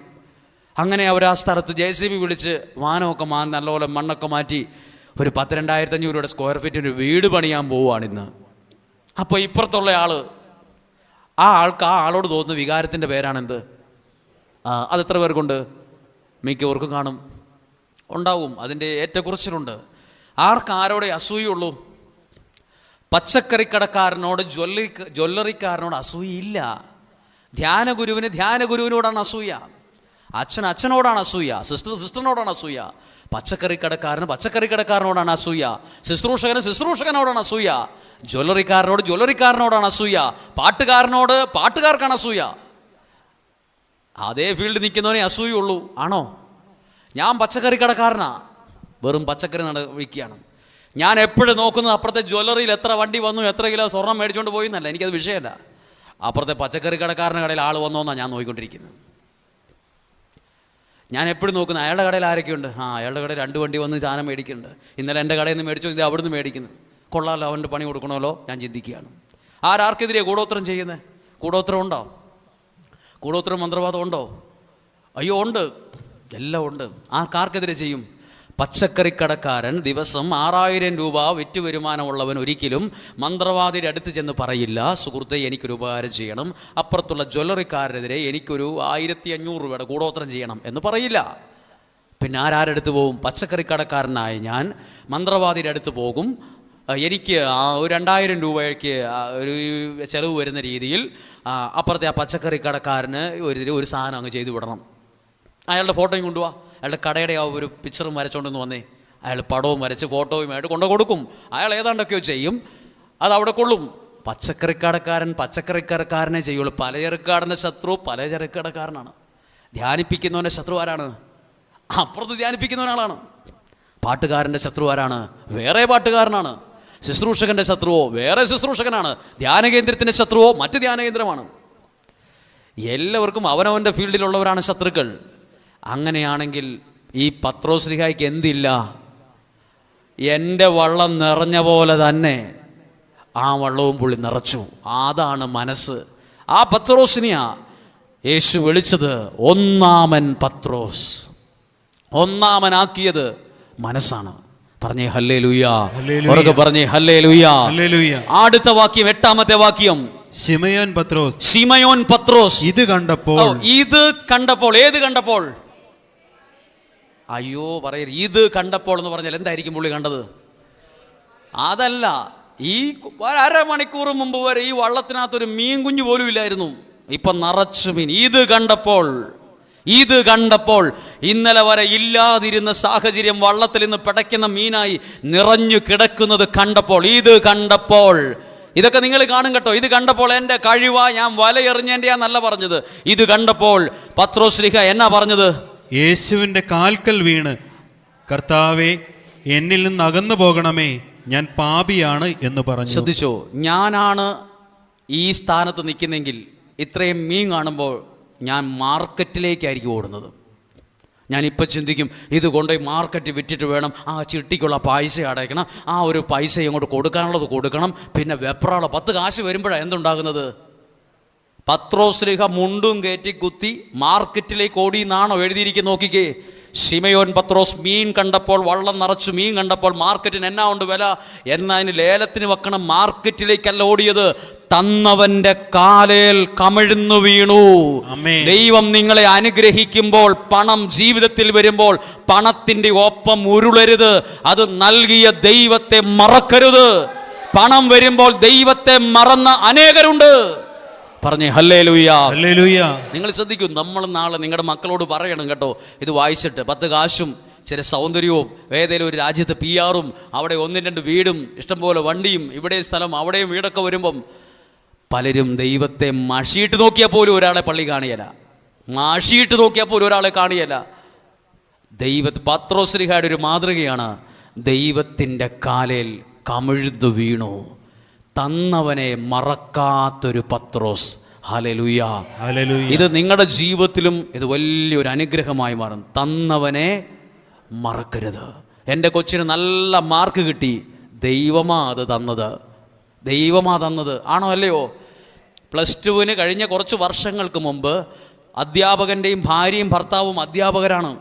അങ്ങനെ അവർ ആ സ്ഥലത്ത് JCB വിളിച്ച് വാനമൊക്കെ നല്ലപോലെ മണ്ണൊക്കെ മാറ്റി ഒരു 10,000-2,500 രൂപയുടെ സ്ക്വയർ ഫീറ്റിന് വീട് പണിയാൻ പോവുകയാണിന്ന്. അപ്പോൾ ഇപ്പുറത്തുള്ള ആ ആളോട് തോന്നുന്ന വികാരത്തിൻ്റെ പേരാണെന്ത്? അതെത്ര പേർക്കുണ്ട്? മിക്കവർക്കും കാണും, ഉണ്ടാവും. അതിൻ്റെ ഏറ്റക്കുറച്ചിലുണ്ട്. ആരോടെ അസൂയുള്ളൂ? പച്ചക്കറിക്കടക്കാരനോട്, ജ്വല്ലറിക്കാരനോട് അസൂയയില്ല. ധ്യാനഗുരുവിനോടാണ് അസൂയ. അച്ഛനോടാണ് അസൂയ. സിസ്റ്ററിനോടാണ് അസൂയ. പച്ചക്കറിക്കടക്കാരനോടാണ് അസൂയ. ശുശ്രൂഷകനോടാണ് അസൂയ. ജ്വല്ലറിക്കാരനോടാണ് അസൂയ. പാട്ടുകാർക്കാണ് അസൂയ. അതേ ഫീൽഡിൽ നിൽക്കുന്നവനെ അസൂയുള്ളൂ. ആണോ? ഞാൻ പച്ചക്കറിക്കടക്കാരനാ, വെറും പച്ചക്കറി വിൽക്കുകയാണ്. ഞാൻ എപ്പോഴും നോക്കുന്നത് അപ്പുറത്തെ ജ്വല്ലറിയിൽ എത്ര വണ്ടി വന്നു, എത്ര കിലോ സ്വർണം മേടിച്ചുകൊണ്ട് പോയി എന്നല്ല, എനിക്കത് വിഷയമല്ല. അപ്പുറത്തെ പച്ചക്കറിക്കടക്കാരൻ്റെ കടയിൽ ആൾ വന്നോന്നാണ് ഞാൻ നോക്കിക്കൊണ്ടിരിക്കുന്നത്. ഞാൻ എപ്പോഴും നോക്കുന്നത് അയാളുടെ കടയിൽ ആരൊക്കെയുണ്ട്. അയാളുടെ കടയിൽ 2 വണ്ടി വന്ന് സാധനം മേടിക്കുന്നുണ്ട്. ഇന്നലെ എൻ്റെ കടയിൽ നിന്ന് മേടിച്ചു, ഇത് അവിടെ നിന്ന് മേടിക്കുന്നു. കൊള്ളാമല്ലോ, അവൻ്റെ പണി കൊടുക്കണമല്ലോ, ഞാൻ ചിന്തിക്കുകയാണ്. ആർക്കെതിരെയാണ് കൂടോത്രം ചെയ്യുന്നത്? കൂടോത്രം ഉണ്ടോ? കൂടോത്രം മന്ത്രവാദം ഉണ്ടോ? അയ്യോ ഉണ്ട്, എല്ലാം ഉണ്ട്. ആർക്കെതിരെ ചെയ്യും? പച്ചക്കറിക്കടക്കാരൻ ദിവസം 6,000 രൂപ വിറ്റ് വരുമാനമുള്ളവൻ ഒരിക്കലും മന്ത്രവാദിയുടെ അടുത്ത് ചെന്ന് പറയില്ല, സുഹൃത്തെ എനിക്കൊരു ഉപകാരം ചെയ്യണം. അപ്പുറത്തുള്ള ജ്വല്ലറിക്കാരനെതിരെ എനിക്കൊരു 1,500 രൂപയുടെ കൂടോത്രം ചെയ്യണം എന്ന് പറയില്ല. പിന്നെ ആരടുത്ത് പോകും? പച്ചക്കറിക്കടക്കാരനായ ഞാൻ മന്ത്രവാദിയുടെ അടുത്ത് പോകും. എനിക്ക് ഒരു 2,000 രൂപയ്ക്ക് ഒരു ചിലവ് വരുന്ന രീതിയിൽ അപ്പുറത്തെ ആ പച്ചക്കറിക്കടക്കാരന് ഒരു സാധനം അങ്ങ് ചെയ്തു വിടണം. അയാളുടെ ഫോട്ടോയും കൊണ്ടുപോവാ. അയാളുടെ കടയുടെ ഒരു പിക്ചറും വരച്ചോണ്ടെന്ന് വന്നേ. അയാൾ പടവും വരച്ച് ഫോട്ടോയുമായിട്ട് കൊണ്ടു കൊടുക്കും. അയാൾ ഏതാണ്ടൊക്കെയോ ചെയ്യും, അത് അവിടെ കൊള്ളും. പച്ചക്കറിക്കടക്കാരനെ ചെയ്യുള്ളൂ. പലചരക്കാരൻ്റെ ശത്രു പലചരക്കടക്കാരനാണ്. ധ്യാനിപ്പിക്കുന്നവൻ്റെ ശത്രു ആരാണ്? അപ്പുറത്ത് ധ്യാനിപ്പിക്കുന്നവനാളാണ്. പാട്ടുകാരൻ്റെ ശത്രു ആരാണ്? വേറെ പാട്ടുകാരനാണ്. ശുശ്രൂഷകൻ്റെ ശത്രുവോ വേറെ ശുശ്രൂഷകനാണ്. ധ്യാനകേന്ദ്രത്തിൻ്റെ ശത്രുവോ മറ്റ് ധ്യാനകേന്ദ്രമാണ്. എല്ലാവർക്കും അവനവൻ്റെ ഫീൽഡിലുള്ളവരാണ് ശത്രുക്കൾ. അങ്ങനെയാണെങ്കിൽ ഈ പത്രോസ്ലീഹായ്ക്ക് എന്തില്ല? എൻ്റെ വള്ളം നിറഞ്ഞ പോലെ തന്നെ ആ വള്ളവും പുള്ളി നിറച്ചു. അതാണ് മനസ്സ്. ആ പത്രോസിനെയാ യേശു വിളിച്ചത് ഒന്നാമൻ പത്രോസ്. ഒന്നാമനാക്കിയത് മനസ്സാണ്. പറഞ്ഞേ ഹല്ലേലൂയ. ഉറക്കെ പറഞ്ഞേ ഹല്ലേലൂയ. അടുത്ത വാക്യം, 8ാമത്തെ വാക്യം. ശിമയോൻ പത്രോസ് ഇത് കണ്ടപ്പോൾ ഏത് കണ്ടപ്പോൾ? അയ്യോ പറയരുത്. ഇത് കണ്ടപ്പോൾ എന്ന് പറഞ്ഞാൽ എന്തായിരിക്കും പുള്ളി കണ്ടത്? അതല്ല, ഈ 1/2 മണിക്കൂർ മുമ്പ് വരെ ഈ വള്ളത്തിനകത്തൊരു മീൻ കുഞ്ഞു പോലും ഇല്ലായിരുന്നു. ഇപ്പൊ നിറച്ചു മീൻ. ഇത് കണ്ടപ്പോൾ ഇന്നലെ വരെ ഇല്ലാതിരുന്ന സാഹചര്യം വള്ളത്തിൽ നിന്ന് പിടയ്ക്കുന്ന മീനായി നിറഞ്ഞു കിടക്കുന്നത് കണ്ടപ്പോൾ, ഇതൊക്കെ നിങ്ങൾ കാണും കേട്ടോ. ഇത് കണ്ടപ്പോൾ എൻ്റെ കഴിവാ, ഞാൻ വലയെറിഞ്ഞതിൻ്റെയാ നല്ല പറഞ്ഞത്. ഇത് കണ്ടപ്പോൾ പത്രോസ്ലീഹ എന്നാ പറഞ്ഞത്? യേശുവിൻ്റെ കാൽക്കൽ വീണ്, കർത്താവേ എന്നിൽ നിന്ന് അകന്നു പോകണമേ, ഞാൻ പാപിയാണ് എന്ന് പറഞ്ഞു. ശ്രദ്ധിച്ചോ? ഞാനാണ് ഈ സ്ഥാനത്ത് നിൽക്കുന്നെങ്കിൽ ഇത്രയും മീൻ കാണുമ്പോൾ ഞാൻ മാർക്കറ്റിലേക്കായിരിക്കും ഓടുന്നത്. ഞാനിപ്പോൾ ചിന്തിക്കും, ഇത് കൊണ്ടുപോയി മാർക്കറ്റ് വിറ്റിട്ട് വേണം ആ ചിട്ടിക്കുള്ള പൈസ അടയ്ക്കണം, ആ ഒരു പൈസ ഇങ്ങോട്ട് കൊടുക്കാനുള്ളത് കൊടുക്കണം, പിന്നെ വെപ്രാള 10 കാശ് വരുമ്പോഴാണ് എന്തുണ്ടാകുന്നത്? പത്രോസ്ലീഹ മുണ്ടും കയറ്റി കുത്തി മാർക്കറ്റിലേക്ക് ഓടി എന്നാണോ എഴുതിയിരിക്കുന്നത്? നോക്കിക്കേ. ശിമയോൻ പത്രോസ് മീൻ കണ്ടപ്പോൾ, വള്ളം നിറച്ചു മീൻ കണ്ടപ്പോൾ, മാർക്കറ്റിന് എന്നാ ഉണ്ട് വില, എന്നതിന് ലേലത്തിന് വെക്കണം, മാർക്കറ്റിലേക്കല്ല ഓടിയത്, തന്നവന്റെ കാലേൽ കമിഴ്ന്നു വീണു. ദൈവം നിങ്ങളെ അനുഗ്രഹിക്കുമ്പോൾ, പണം ജീവിതത്തിൽ വരുമ്പോൾ പണത്തിന്റെ ഒപ്പം ഉരുളരുത്. അത് നൽകിയ ദൈവത്തെ മറക്കരുത്. പണം വരുമ്പോൾ ദൈവത്തെ മറന്ന അനേകരുണ്ട്. പറഞ്ഞേ ഹല്ലേലൂയ. നിങ്ങൾ ശ്രദ്ധിക്കൂ, നമ്മൾ നാളെ നിങ്ങളുടെ മക്കളോട് പറയണം കേട്ടോ, ഇത് വായിച്ചിട്ട് 10 കാശും ചില സൗന്ദര്യവും ഏതെങ്കിലും ഒരു രാജ്യത്ത് PR-ഉം അവിടെ 1-2 വീടും ഇഷ്ടംപോലെ വണ്ടിയും ഇവിടെ സ്ഥലം അവിടെയും വീടൊക്കെ വരുമ്പം പലരും ദൈവത്തെ മഷിയിട്ട് നോക്കിയാൽ പോലും ഒരാളെ പള്ളി കാണിയല്ല. പത്രോസ്ലീഹയുടെ ഒരു മാതൃകയാണ്. ദൈവത്തിൻ്റെ കാലേൽ കമിഴ്ന്നു വീണു. തന്നവനെ മറക്കാത്തൊരു പത്രോസ്. ഹല്ലേലൂയ. ഇത് നിങ്ങളുടെ ജീവിതത്തിലും ഇത് വലിയൊരു അനുഗ്രഹമായി മാറും. തന്നവനെ മറക്കരുത്. എൻ്റെ കൊച്ചിന് നല്ല മാർക്ക് കിട്ടി, ദൈവമാ തന്നത്. ആണോ അല്ലയോ? +2 കഴിഞ്ഞ കുറച്ച് വർഷങ്ങൾക്ക് മുമ്പ് അധ്യാപകൻ്റെയും ഭാര്യയും ഭർത്താവും അധ്യാപകരാണ്.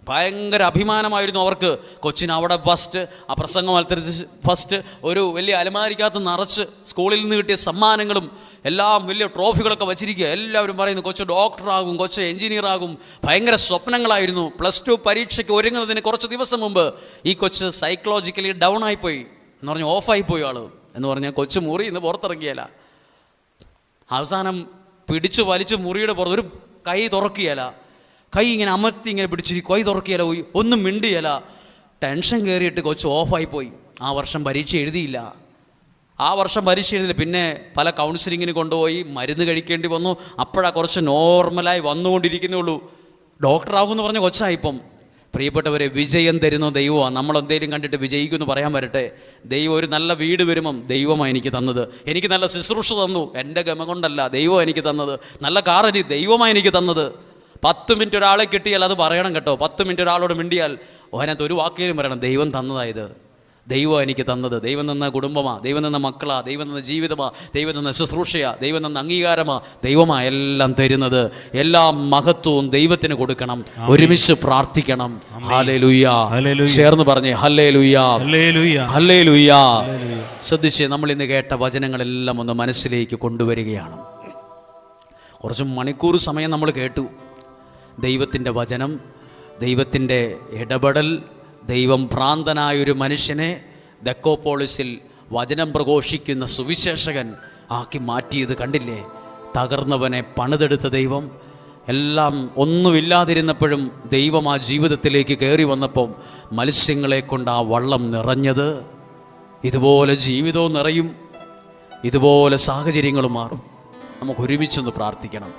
ഭയങ്കര അഭിമാനമായിരുന്നു അവർക്ക്. കൊച്ചിന് അവിടെ ഫസ്റ്റ്, ആ പ്രസംഗ മത്സരത്തിൽ ഫസ്റ്റ്, ഒരു വലിയ അലമാരിക്കകത്ത് നിറച്ച് സ്കൂളിൽ നിന്ന് കിട്ടിയ സമ്മാനങ്ങളും എല്ലാം വലിയ ട്രോഫികളൊക്കെ വച്ചിരിക്കുക. എല്ലാവരും പറയുന്നു കൊച്ച് ഡോക്ടറാകും, കൊച്ച് എഞ്ചിനീയറാകും. ഭയങ്കര സ്വപ്നങ്ങളായിരുന്നു. +2 പരീക്ഷയ്ക്ക് ഒരുങ്ങുന്നതിന് കുറച്ച് ദിവസം മുമ്പ് ഈ കൊച്ച് സൈക്കോളജിക്കലി ഡൗൺ ആയിപ്പോയി എന്ന് പറഞ്ഞാൽ ഓഫായിപ്പോയി ആൾ. എന്ന് പറഞ്ഞാൽ കൊച്ച് മുറി ഇന്ന് പുറത്തിറങ്ങിയല്ല. അവസാനം പിടിച്ചു വലിച്ച് മുറിയുടെ പുറത്ത് ഒരു കൈ തുറക്കുകയല്ല, കൈ ഇങ്ങനെ അമർത്തി ഇങ്ങനെ പിടിച്ച് കൈ തുറക്കുകയല്ല, ഒന്നും മിണ്ടിയല്ല. ടെൻഷൻ കയറിയിട്ട് കൊച്ച് ഓഫായിപ്പോയി. ആ വർഷം പരീക്ഷ എഴുതിയില്ല. പിന്നെ പല കൗൺസിലിങ്ങിന് കൊണ്ടുപോയി മരുന്ന് കഴിക്കേണ്ടി വന്നു. അപ്പോഴാണ് കുറച്ച് നോർമലായി വന്നുകൊണ്ടിരിക്കുന്നുള്ളൂ. ഡോക്ടറാകുമെന്ന് പറഞ്ഞ കൊച്ചായിപ്പം. പ്രിയപ്പെട്ടവരെ, വിജയം തരുന്ന ദൈവമാണ്. നമ്മളെന്തെങ്കിലും കണ്ടിട്ട് വിജയിക്കുമെന്ന് പറയാൻ വരട്ടെ. ദൈവം ഒരു നല്ല വീട് വരുമ്പം ദൈവമാണ് എനിക്ക് തന്നത്. എനിക്ക് നല്ല ശുശ്രൂഷ തന്നു, എൻ്റെ ഗമ കൊണ്ടല്ല, ദൈവം എനിക്ക് തന്നത്. നല്ല കാർ ദൈവമാണ് എനിക്ക് തന്നത്. 10 മിനിറ്റ് ഒരാളെ കിട്ടിയാൽ അത് പറയണം കേട്ടോ. 10 മിനിറ്റ് ഒരാളോട് മിണ്ടിയാൽ അതിനകത്ത് ഒരു വാക്കേലും പറയണം, ദൈവം തന്നതായത്, ദൈവം എനിക്ക് തന്നത്. ദൈവം തന്ന കുടുംബമാണ്, ദൈവം തന്ന മക്കളാ, ദൈവം തന്ന ജീവിതമാ, ദൈവം തന്ന ശുശ്രൂഷയാ, ദൈവം തന്ന അംഗീകാരമാ. ദൈവമാ എല്ലാം തരുന്നത്. എല്ലാ മഹത്വവും ദൈവത്തിന് കൊടുക്കണം. ഒരുമിച്ച് പ്രാർത്ഥിക്കണം. ഹല്ലേലൂയ. ചേർന്ന് പറഞ്ഞേ ഹല്ലേലൂയ, ഹല്ലേലൂയ. ശ്രദ്ധിച്ച്, നമ്മൾ ഇന്ന് കേട്ട വചനങ്ങളെല്ലാം ഒന്ന് മനസ്സിലേക്ക് കൊണ്ടുവരികയാണ്. കുറച്ച് മണിക്കൂർ സമയം നമ്മൾ കേട്ടു. ദൈവത്തിൻ്റെ വചനം, ദൈവത്തിൻ്റെ ഇടപെടൽ, ദൈവം ഭ്രാന്തനായൊരു മനുഷ്യനെ ദെക്കോപോളിസിൽ വചനം പ്രഘോഷിക്കുന്ന സുവിശേഷകൻ ആക്കി മാറ്റിയത് കണ്ടില്ലേ? തകർന്നവനെ പണിതെടുത്ത ദൈവം. എല്ലാം ഒന്നുമില്ലാതിരുന്നപ്പോഴും ദൈവം ആ ജീവിതത്തിലേക്ക് കയറി വന്നപ്പം മത്സ്യങ്ങളെ കൊണ്ട് ആ വള്ളം നിറഞ്ഞത്. ഇതുപോലെ ജീവിതവും നിറയും, ഇതുപോലെ സാഹചര്യങ്ങളും മാറും. നമുക്ക് ഒരുമിച്ചൊന്ന് പ്രാർത്ഥിക്കണം.